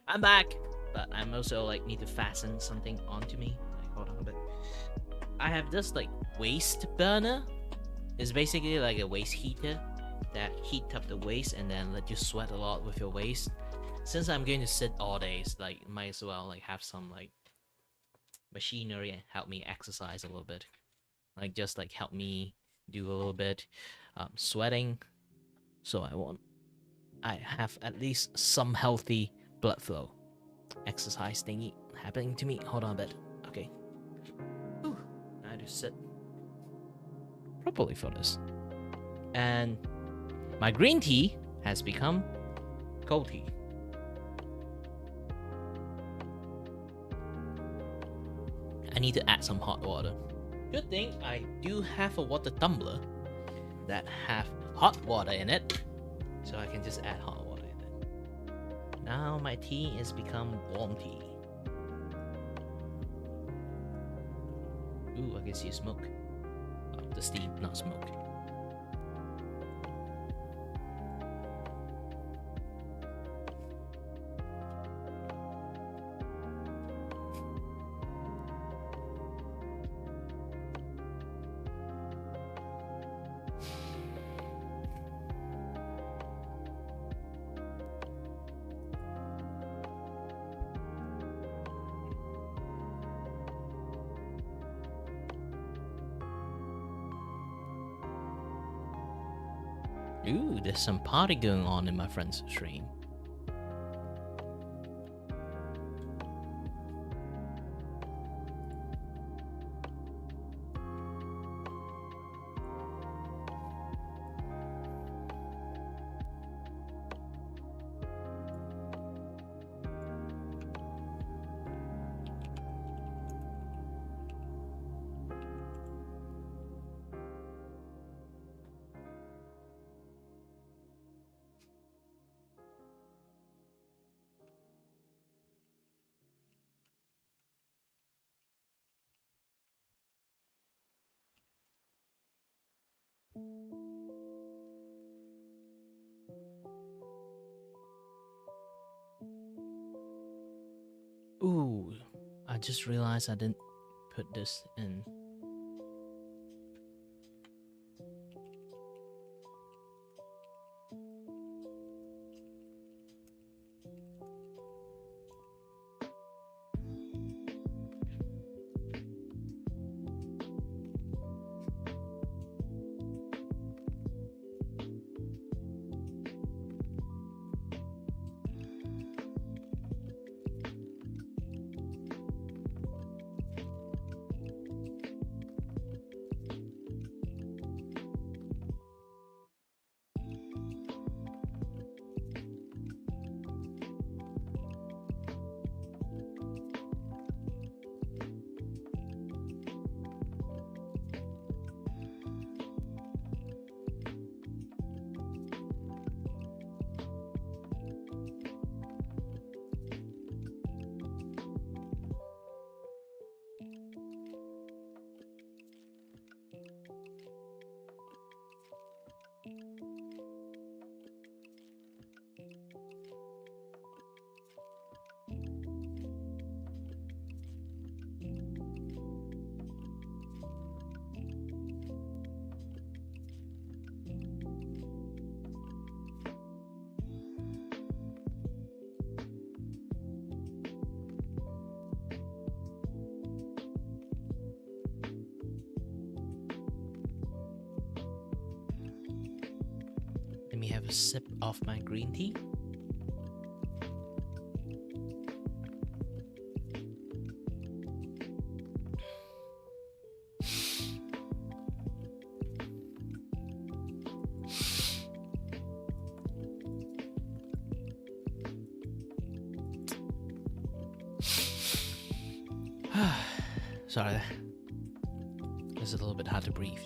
I'm back, but I'm also like need to fasten something onto me. Like, hold on a bit. I have this like waist burner. It's basically like a waist heater that heat up the waist and then let you sweat a lot with your waist. Since I'm going to sit all days, like might as well like have some like machinery and help me exercise a little bit. Like just like help me do a little bit sweating, so I have at least some healthy blood flow exercise thingy happening to me. Hold on a bit. Okay. Ooh, I had to sit properly for this. And my green tea has become cold tea. I need to add some hot water. Good thing I do have a water tumbler that have hot water in it, so I can just add hot water in it. Now my tea has become warm tea. Ooh, I can see smoke. Oh, the steam, not smoke. Ooh, there's some party going on in my friend's stream. Ooh, I just realized I didn't put this in. Let me have a sip of my green tea. Sorry, it's a little bit hard to breathe.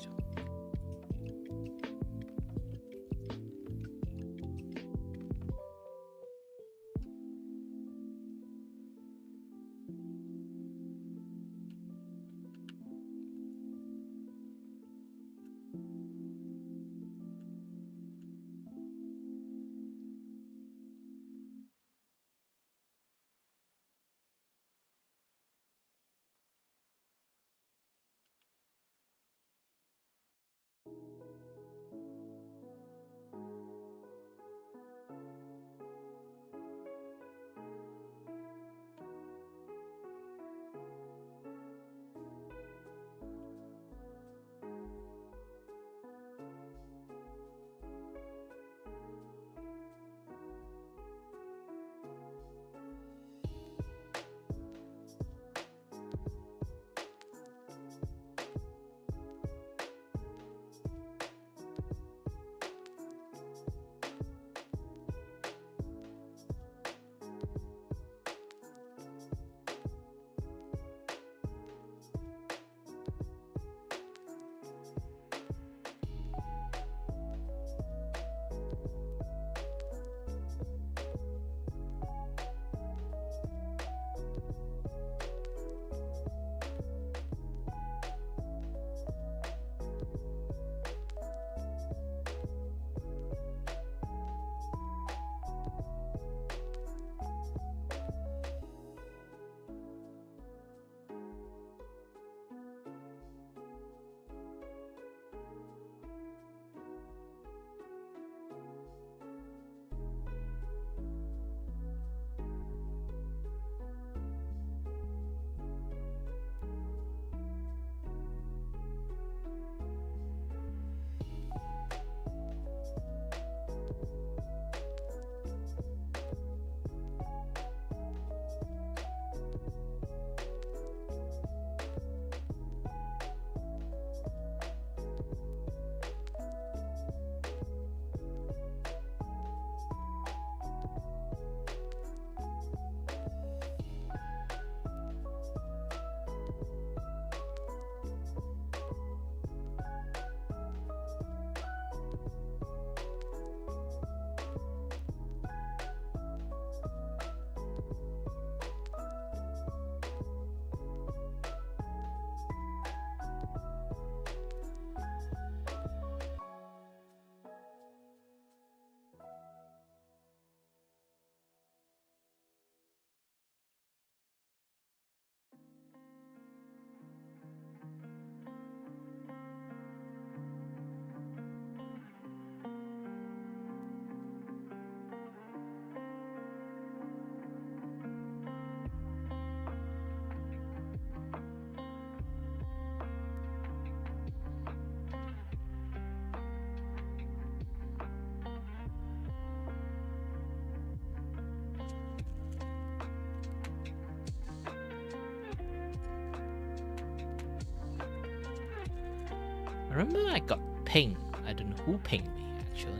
I remember I got pinged. I don't know who pinged me actually.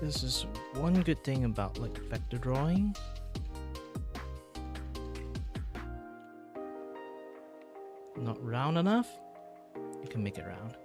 This is one good thing about like vector drawing. Not round enough, you can make it round.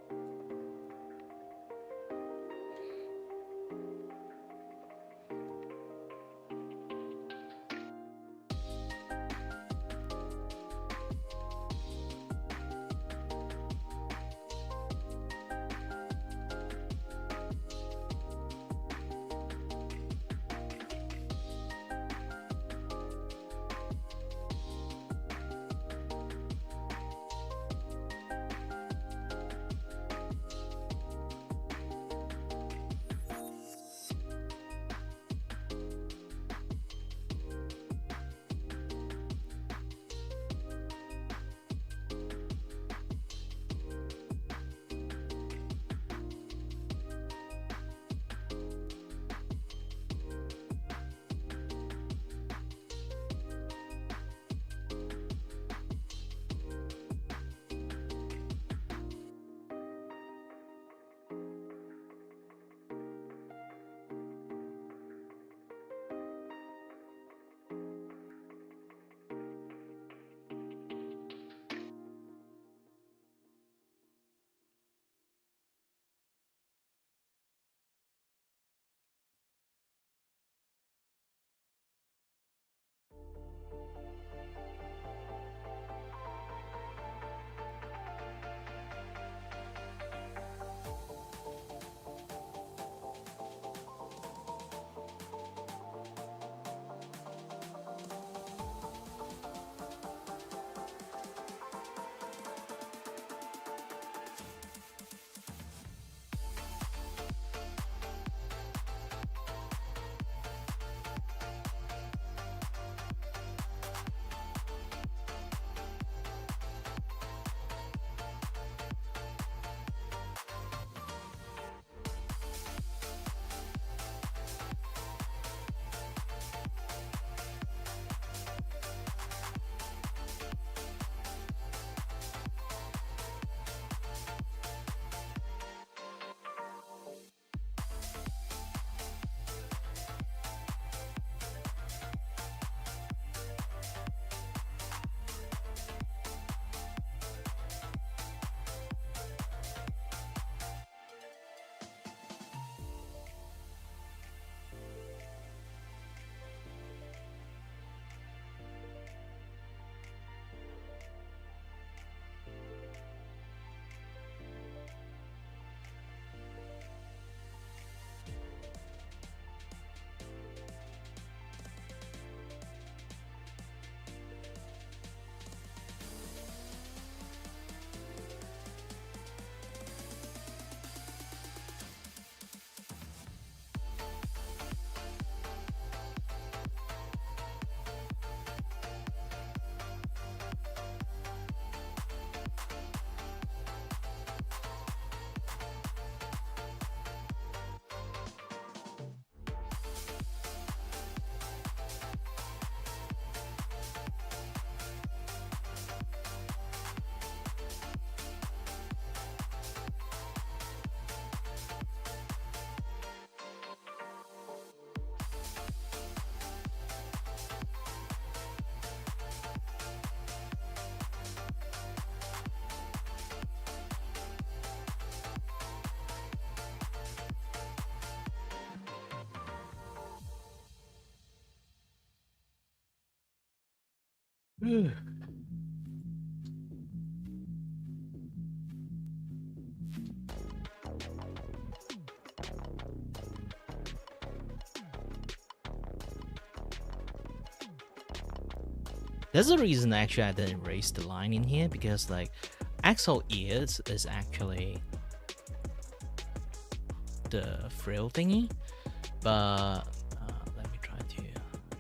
There's a reason actually I didn't erase the line in here, because like Axel ears is actually the frill thingy, but let me try to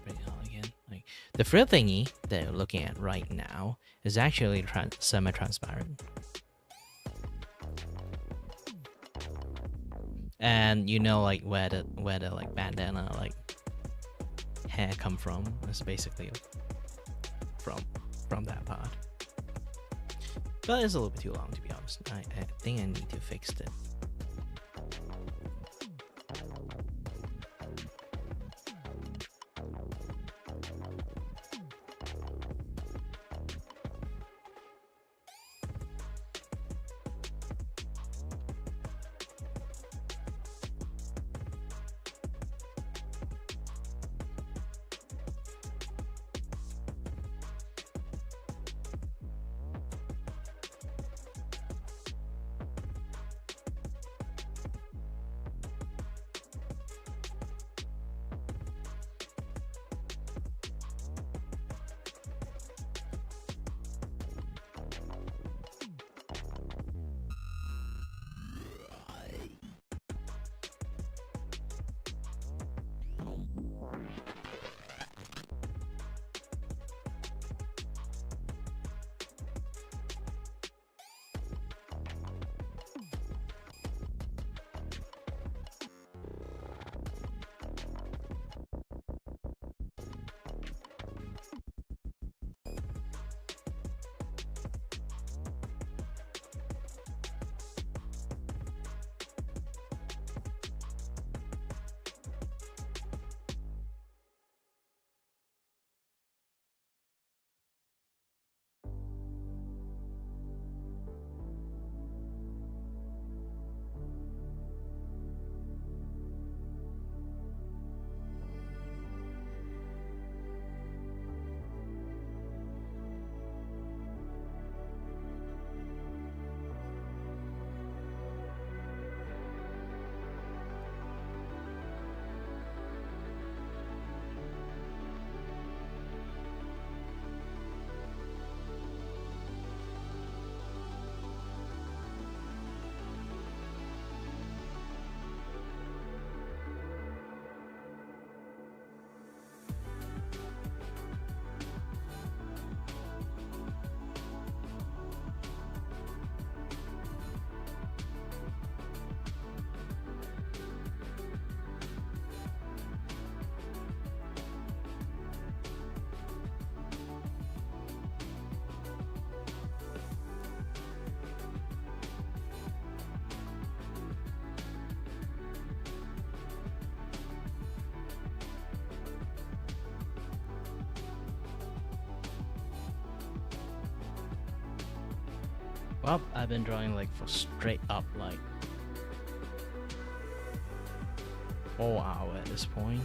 bring it out again. Like the frill thingy that you're looking at right now is actually semi-transparent, and you know like where the like bandana like hair come from is basically from that part. But it's a little bit too long, to be honest. I think I need to fix it. Well, I've been drawing like for straight up like 4 hours at this point.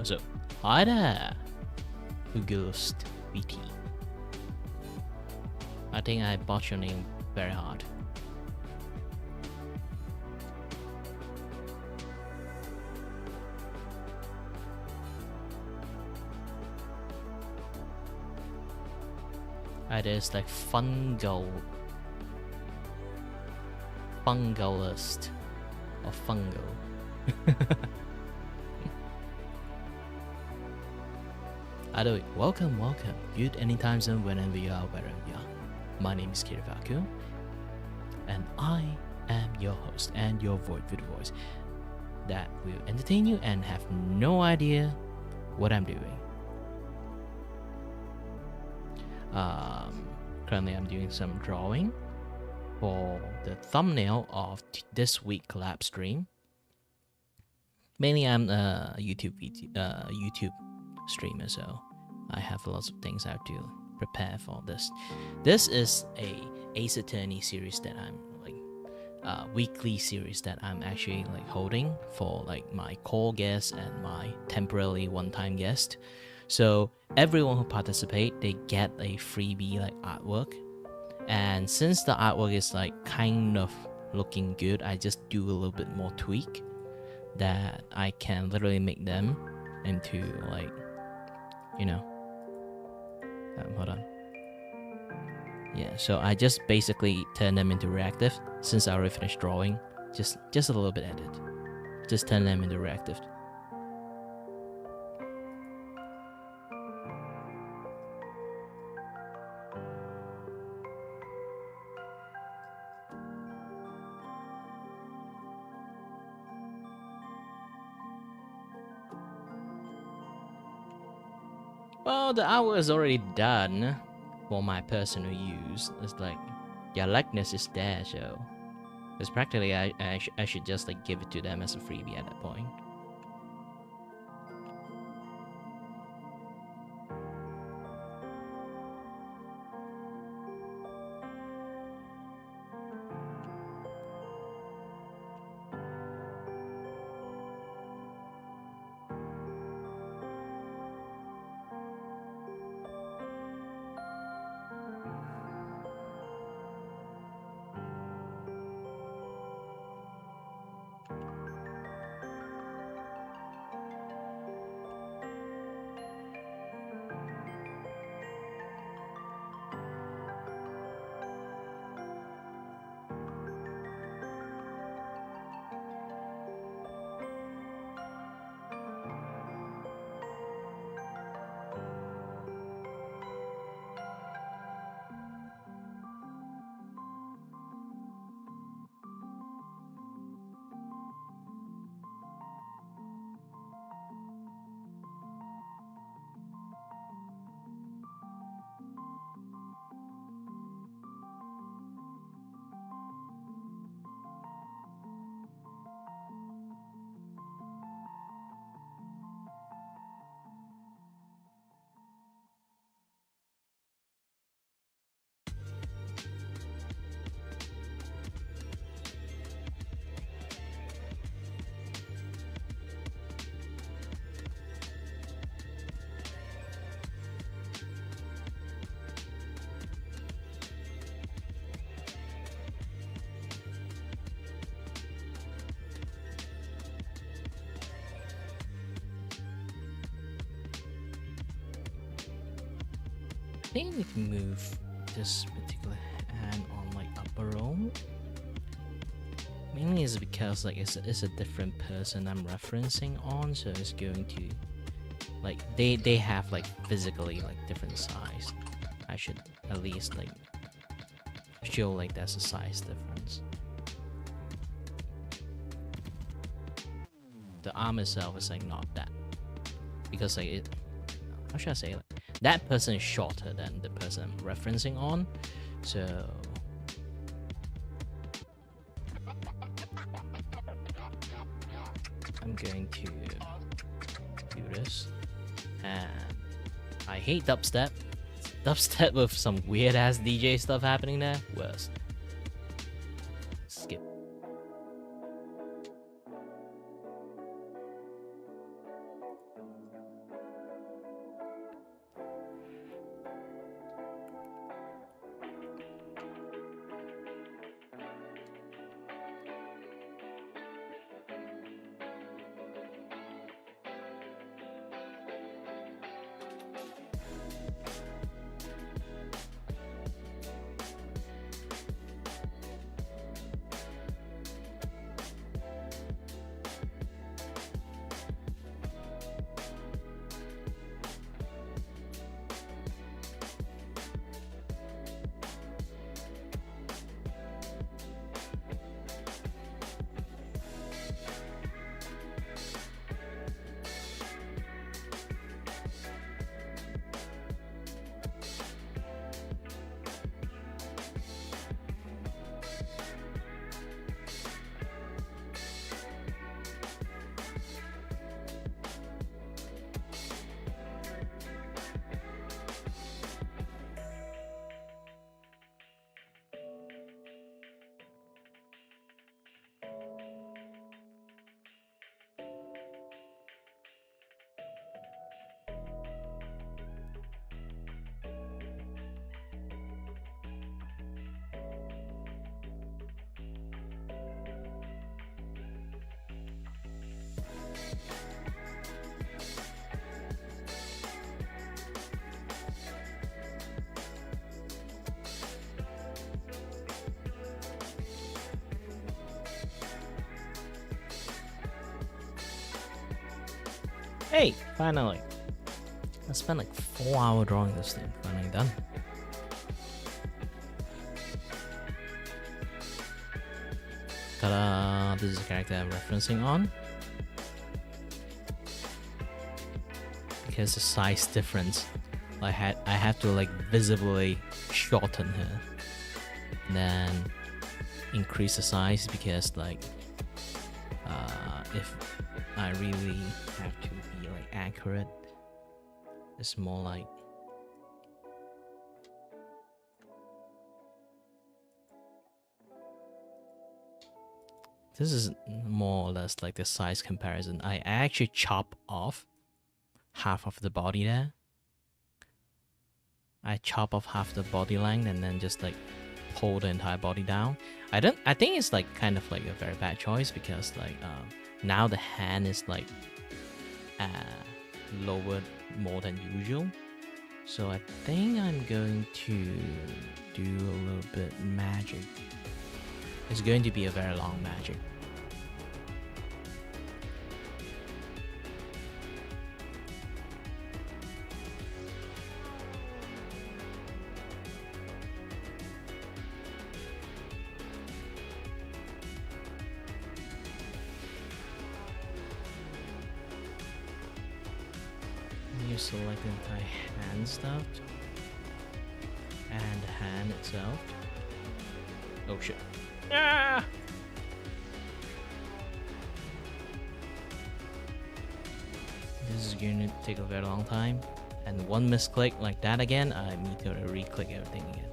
So, hi there, Ghost BT. I think I botched your name very hard. It is like fungolist or fungal. Hello, welcome. Good anytime zone whenever you are, wherever you are. My name is Kirivaku, and I am your host and your void with voice that will entertain you and have no idea what I'm doing. Currently I'm doing some drawing for the thumbnail of this week collab stream. Mainly, I'm a YouTube streamer, so I have lots of things I have to prepare for this. This is a Ace Attorney series that I'm like weekly series that I'm actually like holding for like my core guest and my temporarily one-time guest. So everyone who participate, they get a freebie like artwork. And since the artwork is like kind of looking good, I just do a little bit more tweak that I can literally make them into like, you know, hold on. Yeah, so I just basically turn them into reactive since I already finished drawing. Just a little bit edit. Just turn them into reactive. Well, the artwork is already done for my personal use. It's like, your likeness is there, so it's practically I should just like give it to them as a freebie at that point. I think we can move this particular hand on like upper row. Mainly is because like it's a different person I'm referencing on, so it's going to like they have like physically like different size. I should at least like show like there's a size difference. The arm itself is like not that, because like it, how should I say, like that person is shorter than the person I'm referencing on, so I'm going to do this. And I hate dubstep. Dubstep with some weird ass DJ stuff happening there. Worst. Skip. Hey, finally. I spent like 4 hours drawing this thing. Finally done. Ta-da! This is the character I'm referencing on. Because the size difference, I have to like visibly shorten her, and then increase the size because like if I really have to be like accurate, it's more like this is more or less like the size comparison. I actually chop off half of the body there. I chop off half the body length and then just like pull the entire body down. I think it's like kind of like a very bad choice because like now the hand is like lowered more than usual. So I think I'm going to do a little bit magic. It's going to be a very long magic. You select the entire hand stuff and the hand itself. Oh shit. Ah! This is going to take a very long time, and one misclick like that again, I need to re-click everything again.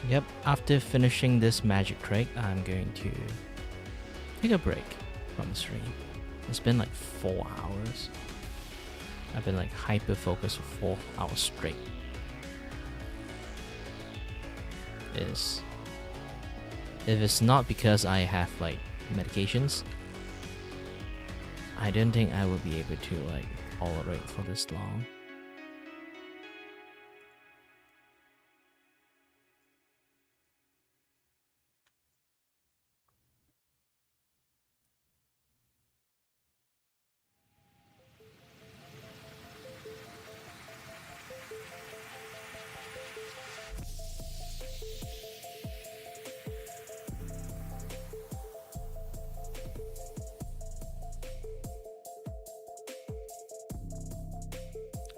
Yep, after finishing this magic trick, I'm going to take a break from the stream. It's been like 4 hours. I've been like hyper focused for 4 hours straight. If it's not because I have like medications, I don't think I will be able to like tolerate for this long.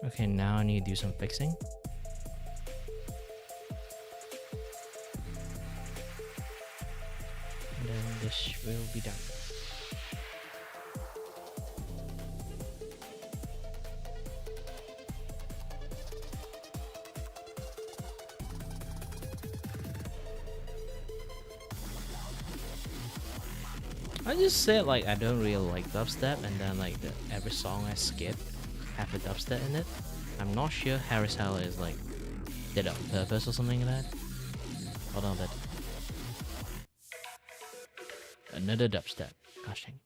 Okay, now I need to do some fixing. And then this will be done. I just said like I don't really like dubstep, and then like every song I skip have a dubstep in it. I'm not sure Harris Heller is like did it on purpose or something like that. Hold on a bit. Another dubstep. Gosh dang.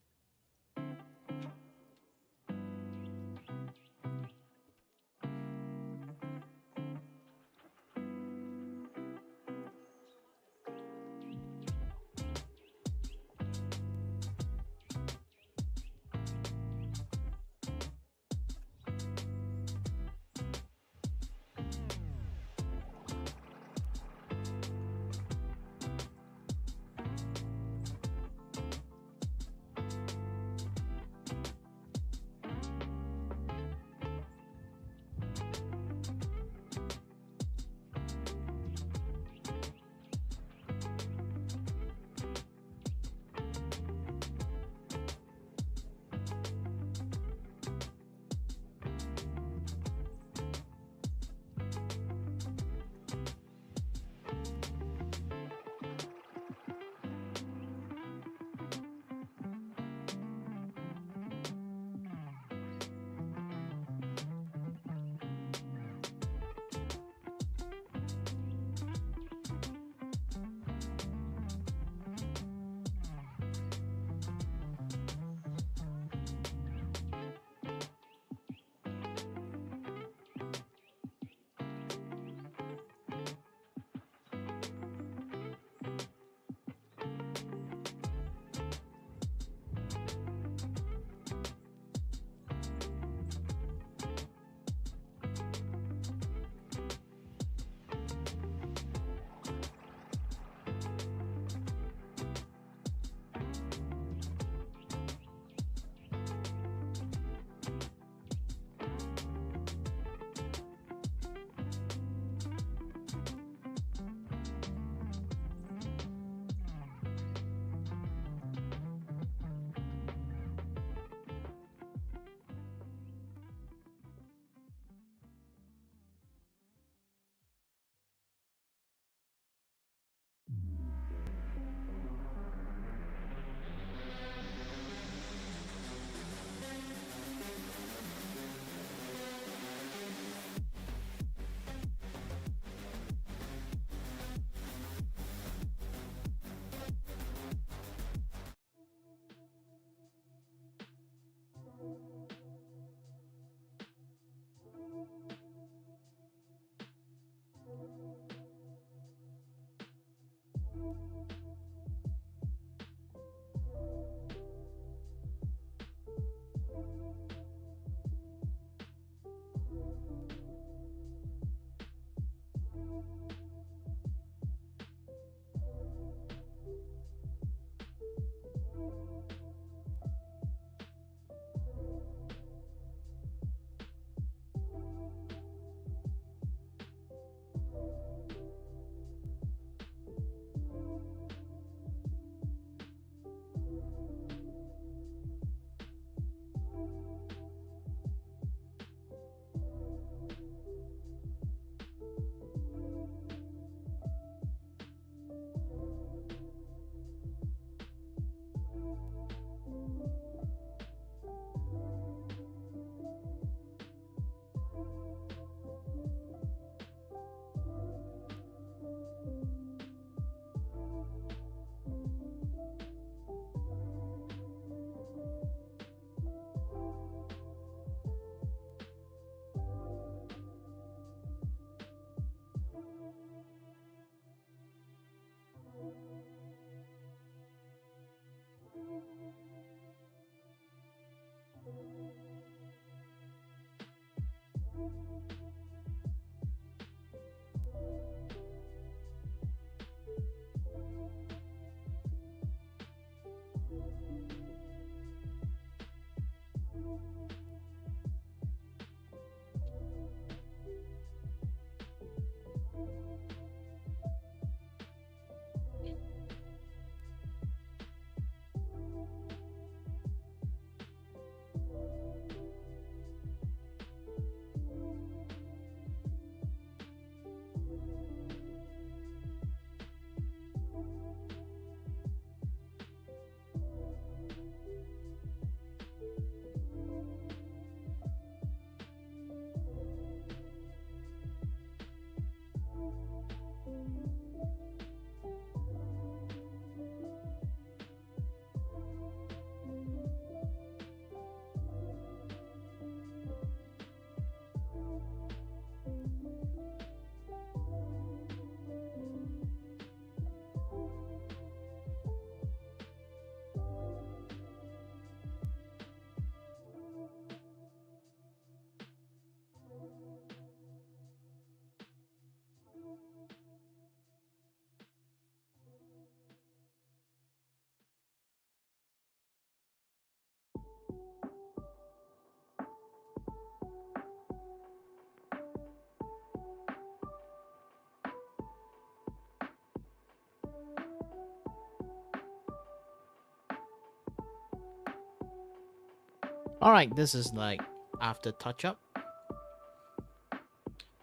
Alright, this is like after touch up.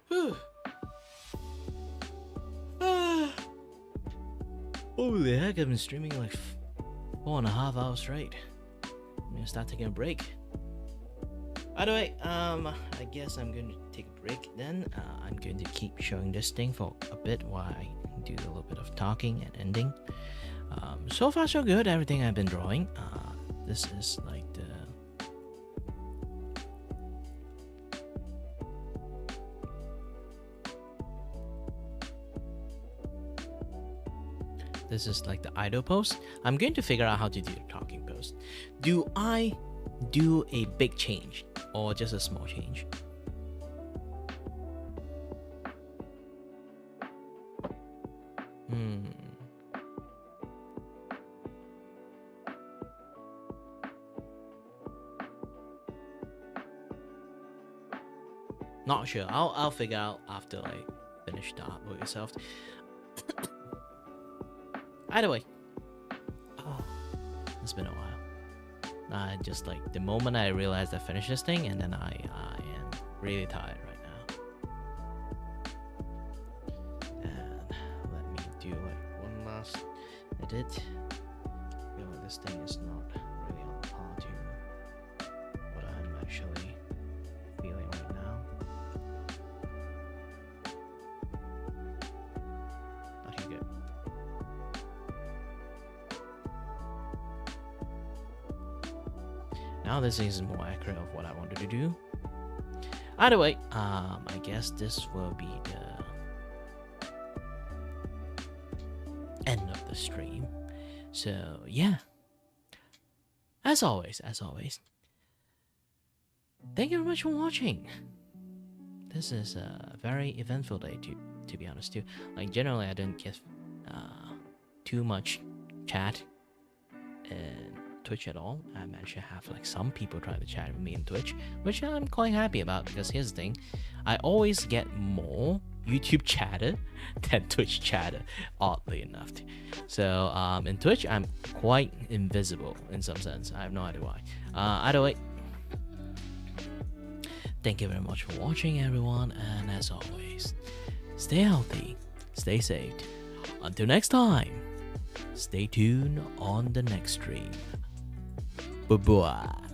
Whew. Holy heck, I've been streaming like 4.5 hours straight. I'm gonna start taking a break. By the way, I guess I'm going to take a break then. I'm going to keep showing this thing for a bit while I do a little bit of talking and ending. So far so good, everything I've been drawing. This is like the... This is like the idle post. I'm going to figure out how to do the talking post. Do I do a big change or just a small change? Not sure. I'll figure out after I finish the artwork itself. Either way, it's been a while. Just like the moment I realized I finished this thing, and then I am really tired right now. And let me do like one last edit. I feel like this thing is not really on par to what I'm actually feeling right now. Okay, good. Now this is more accurate of what I wanted to do. Either way, I guess this will be the end of the stream. So yeah, as always, thank you very much for watching. This is a very eventful day to be honest too. Like generally I don't get too much chat and Twitch at all. I managed to have like some people try to chat with me in Twitch, which I'm quite happy about, because here's the thing, I always get more YouTube chatter than Twitch chatter, oddly enough. So in Twitch I'm quite invisible in some sense. I have no idea why. Either way, thank you very much for watching everyone, and as always, stay healthy, stay safe. Until next time, stay tuned on the next stream. Bye-bye.